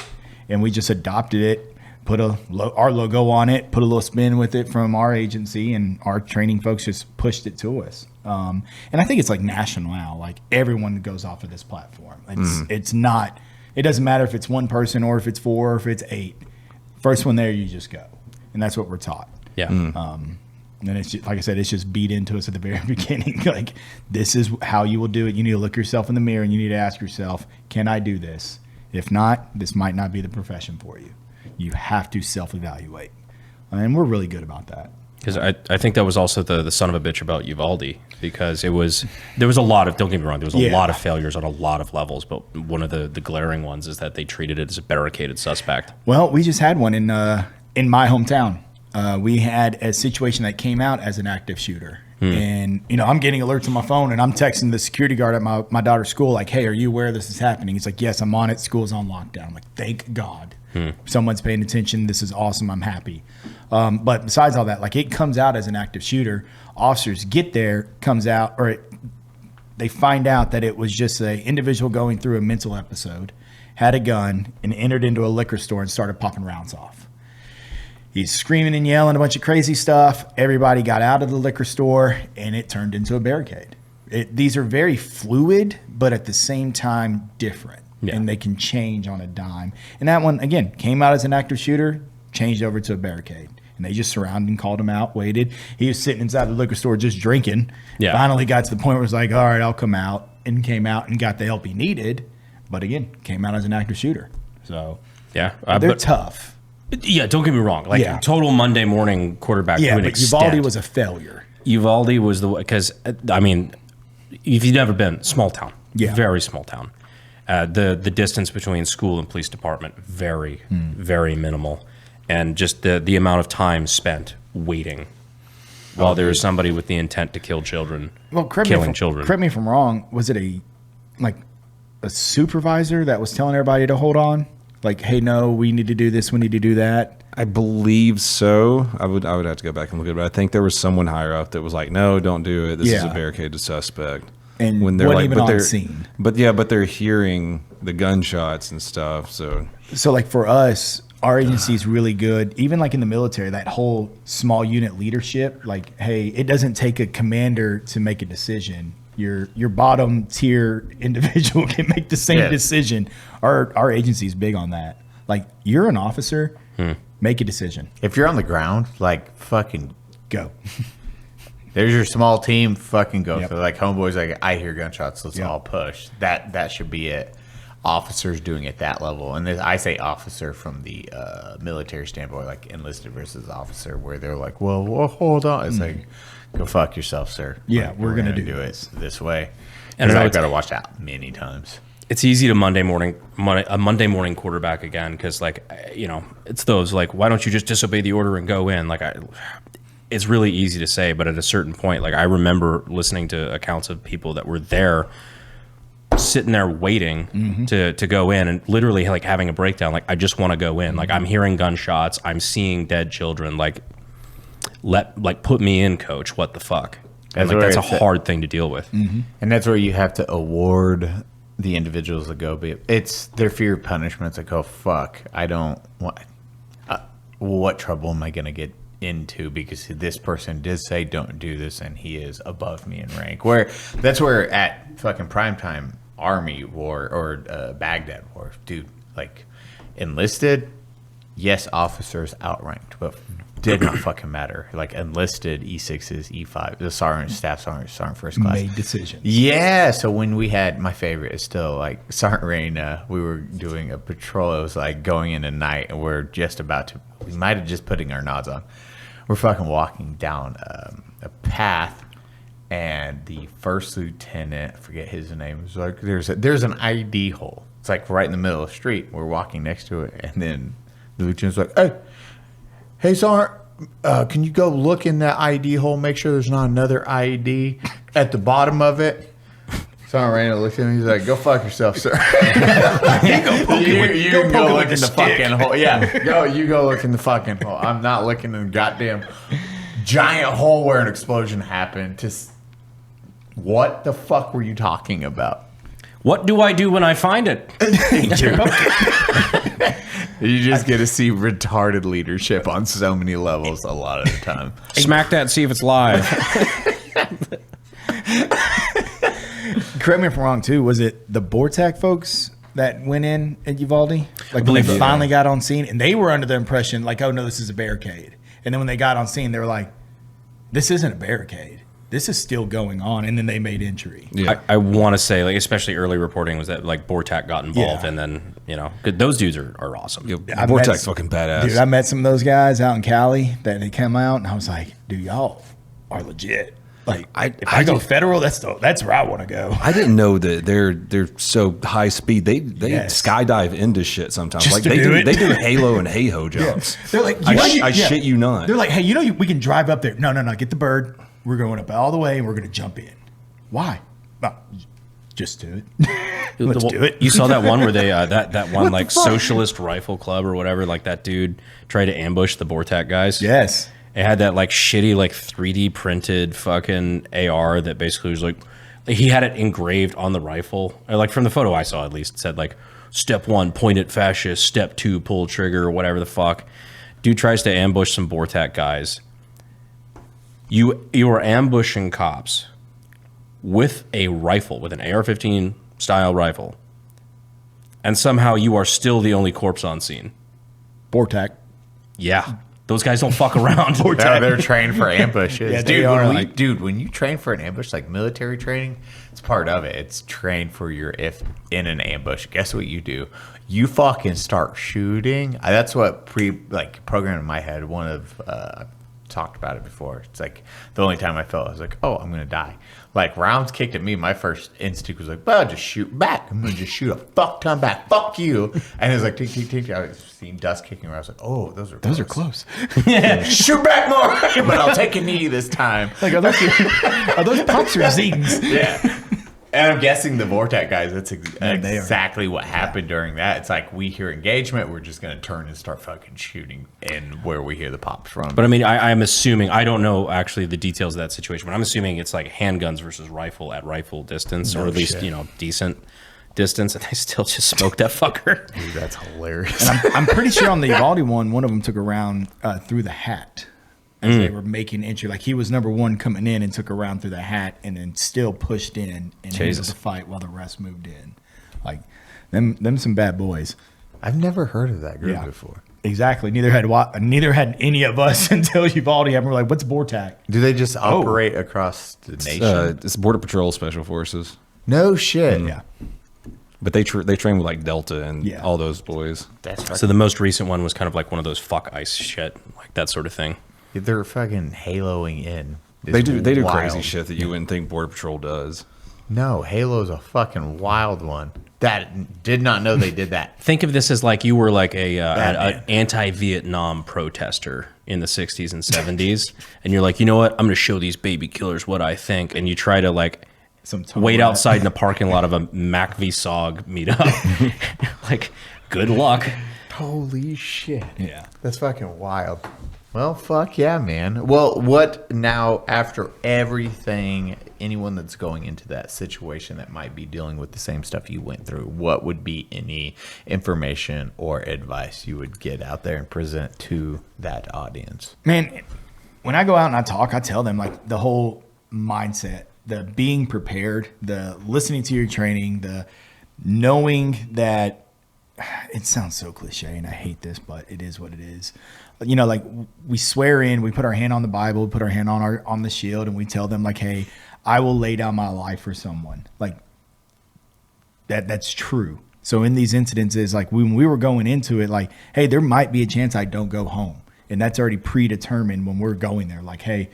B: and we just adopted it, put our logo on it, put a little spin with it from our agency, and our training folks just pushed it to us. And I think it's like national now. Like everyone goes off of this platform. It's not. It doesn't matter if it's 1 person or if it's 4 or if it's 8. First one there, you just go. And that's what we're taught.
A: Yeah.
B: And it's just, like I said, it's just beat into us at the very beginning. Like, this is how you will do it. You need to look yourself in the mirror and you need to ask yourself, can I do this? If not, this might not be the profession for you. You have to self-evaluate. And we're really good about that.
A: Because I think that was also the son of a bitch about Uvalde, because there was a lot of, don't get me wrong, there was a lot of failures on a lot of levels, but one of the glaring ones is that they treated it as a barricaded suspect.
B: Well, we just had one in my hometown. We had a situation that came out as an active shooter. And, I'm getting alerts on my phone, and I'm texting the security guard at my daughter's school, like, hey, are you aware this is happening? He's like, yes, I'm on it. School's on lockdown. I'm like, thank God. Someone's paying attention. This is awesome. I'm happy. But besides all that, like, it comes out as an active shooter. Officers get there, comes out, they find out that it was just an individual going through a mental episode, had a gun, and entered into a liquor store and started popping rounds off. He's screaming and yelling a bunch of crazy stuff. Everybody got out of the liquor store, and it turned into a barricade. These are very fluid, but at the same time different. Yeah. And they can change on a dime. And that one, again, came out as an active shooter, changed over to a barricade. And they just surrounded and called him out, waited. He was sitting inside the liquor store just drinking. Yeah. Finally got to the point where it was like, all right, I'll come out. And came out and got the help he needed. But again, came out as an active shooter. So,
A: yeah,
B: they're tough.
A: Yeah, don't get me wrong. Like, total Monday morning quarterback to an extent.
B: Uvalde was a failure.
A: Uvalde was because, I mean, if you've never been, small town. Yeah. Very small town. The distance between school and police department, very, very minimal. And just the amount of time spent waiting while there is somebody with the intent to kill children, killing children.
B: Correct me if I'm wrong. Was it a supervisor that was telling everybody to hold on? Like, hey, no, we need to do this, we need to do that?
C: I believe so. I would have to go back and look at it. But I think there was someone higher up that was like, no, don't do it. This is a barricaded suspect.
B: And when they're like, even on scene.
C: But they're hearing the gunshots and stuff. So
B: like for us, our agency is really good. Even like in the military, that whole small unit leadership, like, hey, it doesn't take a commander to make a decision. Your bottom tier individual can make the same decision. Our agency is big on that. Like, you're an officer, make a decision.
H: If you're on the ground, like, fucking
B: go.
H: There's your small team, fucking go. Yep. Like, homeboys, like, I hear gunshots, let's all push. That should be it. Officers doing it that level. And I say officer from the military standpoint, like enlisted versus officer, where they're like, well hold on. It's like, go fuck yourself, sir.
B: Yeah,
H: like,
B: we're going to do
H: it this way. And I've got to watch out many times.
A: It's easy to a Monday morning quarterback again, because, like, you know, it's those, like, why don't you just disobey the order and go in? Like, it's really easy to say, but at a certain point, like, I remember listening to accounts of people that were there, sitting there waiting to go in, and literally like having a breakdown. Like, I just want to go in. Like, I'm hearing gunshots, I'm seeing dead children. Like, put me in, coach. What the fuck? And like, that's a hard thing to deal with.
H: And that's where you have to award the individuals that go. It's their fear of punishment. It's like, oh fuck, I don't want. What trouble am I gonna get into because this person did say don't do this, and he is above me in rank? That's where at fucking primetime Army war or Baghdad war, dude, like, enlisted, yes, officers outranked, but did not fucking matter. Like, enlisted E6s, E5, the sergeant, staff sergeant, first class
B: made decisions.
H: Yeah, so when we had, my favorite is still like Sergeant Rain, we were doing a patrol. It was like going in at night, and we're just about to, we might have just putting our nods on. We're fucking walking down a path, and the first lieutenant, I forget his name, was like, there's an ID hole. It's like right in the middle of the street. We're walking next to it, and then the lieutenant's like, hey, Sergeant, can you go look in that ID hole, make sure there's not another ID at the bottom of it? Sergeant Randall looked at me, he's like, go fuck yourself, sir. You go look in the fucking hole. Yeah, you go look in the fucking hole. I'm not looking in the goddamn giant hole where an explosion happened. Just, what the fuck were you talking about?
A: What do I do when I find it?
H: You just get to see retarded leadership on so many levels a lot of the time.
A: Smack that, see if it's live.
B: Correct me if I'm wrong, too. Was it the Bortac folks that went in at Uvalde? Like, when they finally got on scene, and they were under the impression, like, oh, no, this is a barricade. And then when they got on scene, they were like, this isn't a barricade. This is still going on. And then they made entry.
A: Yeah. I want to say, like, especially early reporting was that, like, Bortac got involved, and then, you know, those dudes are awesome.
C: Bortac's fucking badass.
B: Dude, I met some of those guys out in Cali that they came out, and I was like, dude, y'all are legit. Like, if I go federal, that's where I want to go.
C: I didn't know that they're so high speed. They skydive into shit sometimes.
B: Just
C: like
B: to
C: they do Halo and Hey-Ho jumps.
B: They're like,
C: I shit you not.
B: They're like, hey, we can drive up there. No, get the bird. We're going up all the way, and we're going to jump in. Why? Well, just do it. Let's do it.
A: You saw that one where they that one like socialist rifle club or whatever. Like, that dude tried to ambush the Bortac guys.
B: Yes.
A: It had that like shitty like 3D printed fucking AR that basically was like, he had it engraved on the rifle, or like from the photo I saw at least, it said like step 1 point at fascist, step 2 pull trigger, or whatever the fuck. Dude tries to ambush some Vortac guys. You are ambushing cops with a rifle, with an AR-15 style rifle, and somehow you are still the only corpse on scene.
B: Vortac.
A: Yeah. Those guys don't fuck around.
H: They're trained for ambushes.
B: Yeah,
H: dude, when you train for an ambush, like military training, it's part of it. It's trained for your if in an ambush. Guess what you do? You fucking start shooting. That's what programmed in my head. One of I've talked about it before. It's like the only time I felt I was like, oh, I'm gonna die. Like rounds kicked at me, my first instinct was like, well, I'll just shoot back. I'm gonna just shoot a fuck ton back. Fuck you. And it was like tick tick tick. I was seeing dust kicking around. I was like, oh, those are close.
B: Yeah.
H: Shoot back more, but I'll take a knee this time.
B: Like are those pumps or zings?
H: Yeah. And I'm guessing the Vortac guys, that's
B: they
H: exactly what happened during that. It's like we hear engagement, we're just going to turn and start fucking shooting in where we hear the pops from.
A: But I mean, I'm assuming, I don't know actually the details of that situation, but I'm assuming it's like handguns versus rifle at rifle distance, or at least, decent distance, and they still just smoked that fucker.
H: Dude, that's hilarious.
B: And I'm pretty sure on the Uvalde one of them took a round through the hat. As they were making entry, like he was number one coming in and took a round through the hat, and then still pushed in and ended the fight while the rest moved in. Like them some bad boys.
H: I've never heard of that group before.
B: Exactly. Neither had any of us until Uvalde. And we're like, what's Vortac?
H: Do they just operate across the nation?
C: It's Border Patrol Special Forces.
H: No shit.
B: Yeah.
C: But they train with like Delta and all those boys.
A: So the most recent one was kind of like one of those fuck ice shit, like that sort of thing.
H: They're fucking haloing in.
C: They do crazy shit that you wouldn't think Border Patrol does.
H: No, Halo's a fucking wild one. That did not know they did that.
A: Think of this as like you were like an anti-Vietnam protester in the 60s and 70s, and you're like, you know what? I'm going to show these baby killers what I think, and you try to like wait outside in a parking lot of a MacVSOG meetup. Like, good luck.
H: Holy shit.
B: Yeah.
H: That's fucking wild. Well, fuck yeah, man. Well, what now after everything, anyone that's going into that situation that might be dealing with the same stuff you went through, what would be any information or advice you would get out there and present to that audience?
B: Man, when I go out and I talk, I tell them like the whole mindset, the being prepared, the listening to your training, the knowing that it sounds so cliche and I hate this, but it is what it is. You know, like we swear in, we put our hand on the Bible, put our hand on the shield, and we tell them like, hey, I will lay down my life for someone. Like that's true. So in these incidences, like when we were going into it, like, hey, there might be a chance I don't go home. And that's already predetermined when we're going there. Like, hey,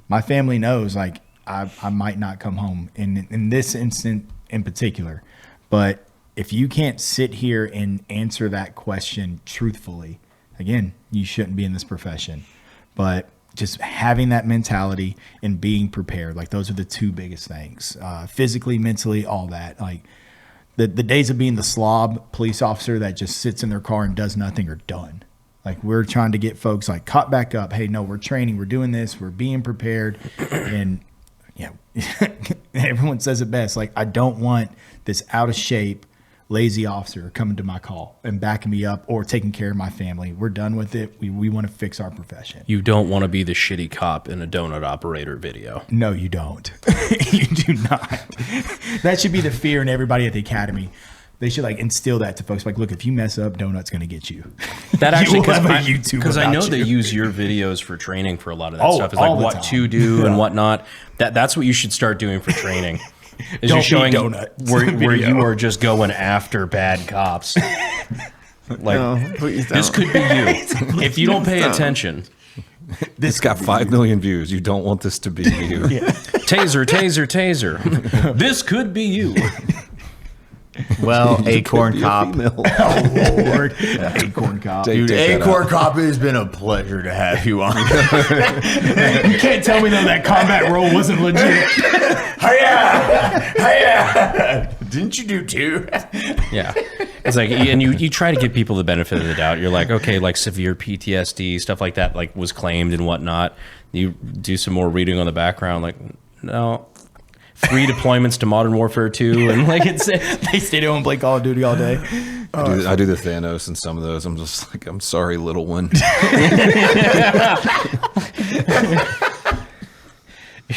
B: my family knows like I might not come home in this instant in particular. But if you can't sit here and answer that question truthfully, again, you shouldn't be in this profession. But just having that mentality and being prepared, like those are the two biggest things. Physically, mentally, all that. Like the days of being the slob police officer that just sits in their car and does nothing are done. Like we're trying to get folks like caught back up. Hey, no, we're training, we're doing this, we're being prepared. And everyone says it best. Like I don't want this out of shape lazy officer coming to my call and backing me up or taking care of my family. We're done with it. We want to fix our profession.
A: You don't want to be the shitty cop in a donut operator video.
B: No, you don't. You do not. That should be the fear in everybody at the academy. They should like instill that to folks. Like, look, if you mess up, donut's going to get you.
A: That actually,
B: because
A: I know they use your videos for training for a lot of that stuff. It's like what to do and whatnot. That's what you should start doing for training. Is you're showing where you are just going after bad cops. Like this could be you if you don't pay attention.
C: This got 5 million views. You don't want this to be you.
A: Taser, taser, taser. This could be you.
H: Well, Acorn Cop.
B: Oh, Lord. Acorn Cop.
H: Dude, Acorn Cop, it has been a pleasure to have you on.
B: You can't tell me, though, that combat role wasn't legit.
H: Hiya! Hiya! Didn't you do two?
A: Yeah. It's like, and you try to give people the benefit of the doubt. You're like, okay, like severe PTSD, stuff like that, like was claimed and whatnot. You do some more reading on the background, like, no. 3 deployments to Modern Warfare 2, and like they
B: stay home and play Call of Duty all day.
C: I do the Thanos in some of those. I'm just like, I'm sorry, little one.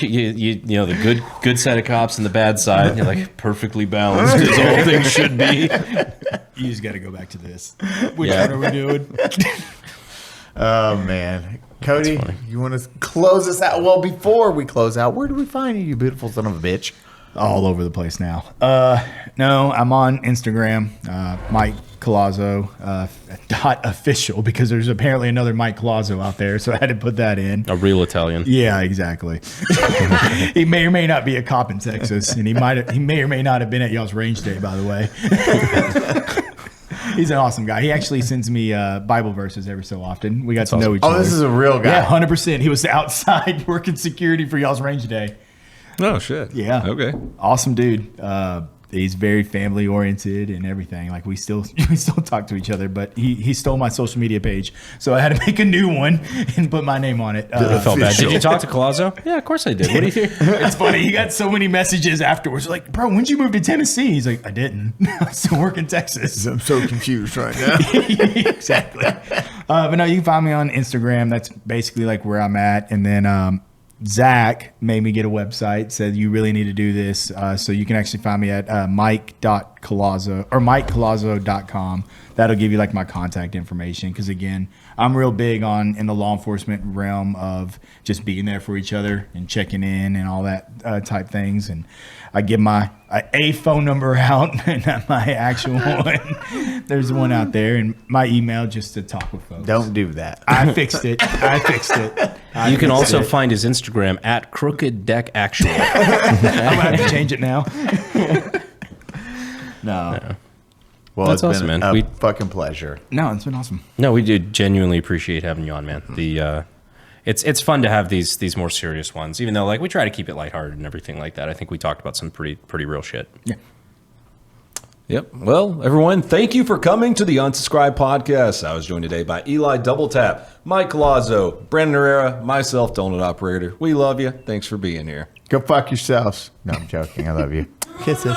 A: You know the good side of cops and the bad side. You're like perfectly balanced as all things should be.
B: You just got to go back to this. Which one are we doing?
E: Oh man, Cody, you want to close us out? Well, before we close out, where do we find you, you beautiful son of a bitch?
B: All over the place now. No, I'm on Instagram, Mike Collazo, .official, because there's apparently another Mike Collazo out there, so I had to put that in.
A: A real Italian.
B: Yeah, exactly. He may or may not be a cop in Texas, and he may or may not have been at y'all's range day, by the way. He's an awesome guy. He actually sends me Bible verses every so often. We got to know each other.
E: Oh, this is a real guy.
B: Yeah, 100%. He was outside working security for y'all's range day.
C: Oh, shit.
B: Yeah.
C: Okay.
B: Awesome dude. He's very family oriented and everything. Like we still talk to each other, but he stole my social media page, so I had to make a new one and put my name on it.
A: I felt bad. Did you talk to Callazo? Yeah, of course I did. What do you think?
B: It's funny. He got so many messages afterwards. Like, bro, when'd you move to Tennessee? He's like, I didn't. I still work in Texas.
G: I'm so confused right now.
B: Exactly. But no, you can find me on Instagram. That's basically like where I'm at. And then Zach made me get a website, said you really need to do this. So you can actually find me at mike.collazo or mikecollazo.com. That'll give you like my contact information. Because again, I'm real big in the law enforcement realm of just being there for each other and checking in and all that type things. And I give my a phone number out, not my actual one. There's one out there, and my email just to talk with folks.
E: Don't do that.
B: I fixed it.
A: You can also find his Instagram at Crooked Deck Actual.
B: I'm gonna have to change it now. No.
E: Well,
A: That's
E: it's
A: awesome,
E: been
A: man.
E: a fucking pleasure.
B: No, it's been awesome.
A: No, we did genuinely appreciate having you on, man. It's fun to have these more serious ones, even though like we try to keep it lighthearted and everything like that. I think we talked about some pretty real shit.
B: Yeah.
C: Yep. Well, everyone, thank you for coming to the Unsubscribe podcast. I was joined today by Eli Double Tap, Mike Collazo, Brandon Herrera, myself, Donut Operator. We love you. Thanks for being here.
E: Go fuck yourselves. No, I'm joking. I love you. Kisses.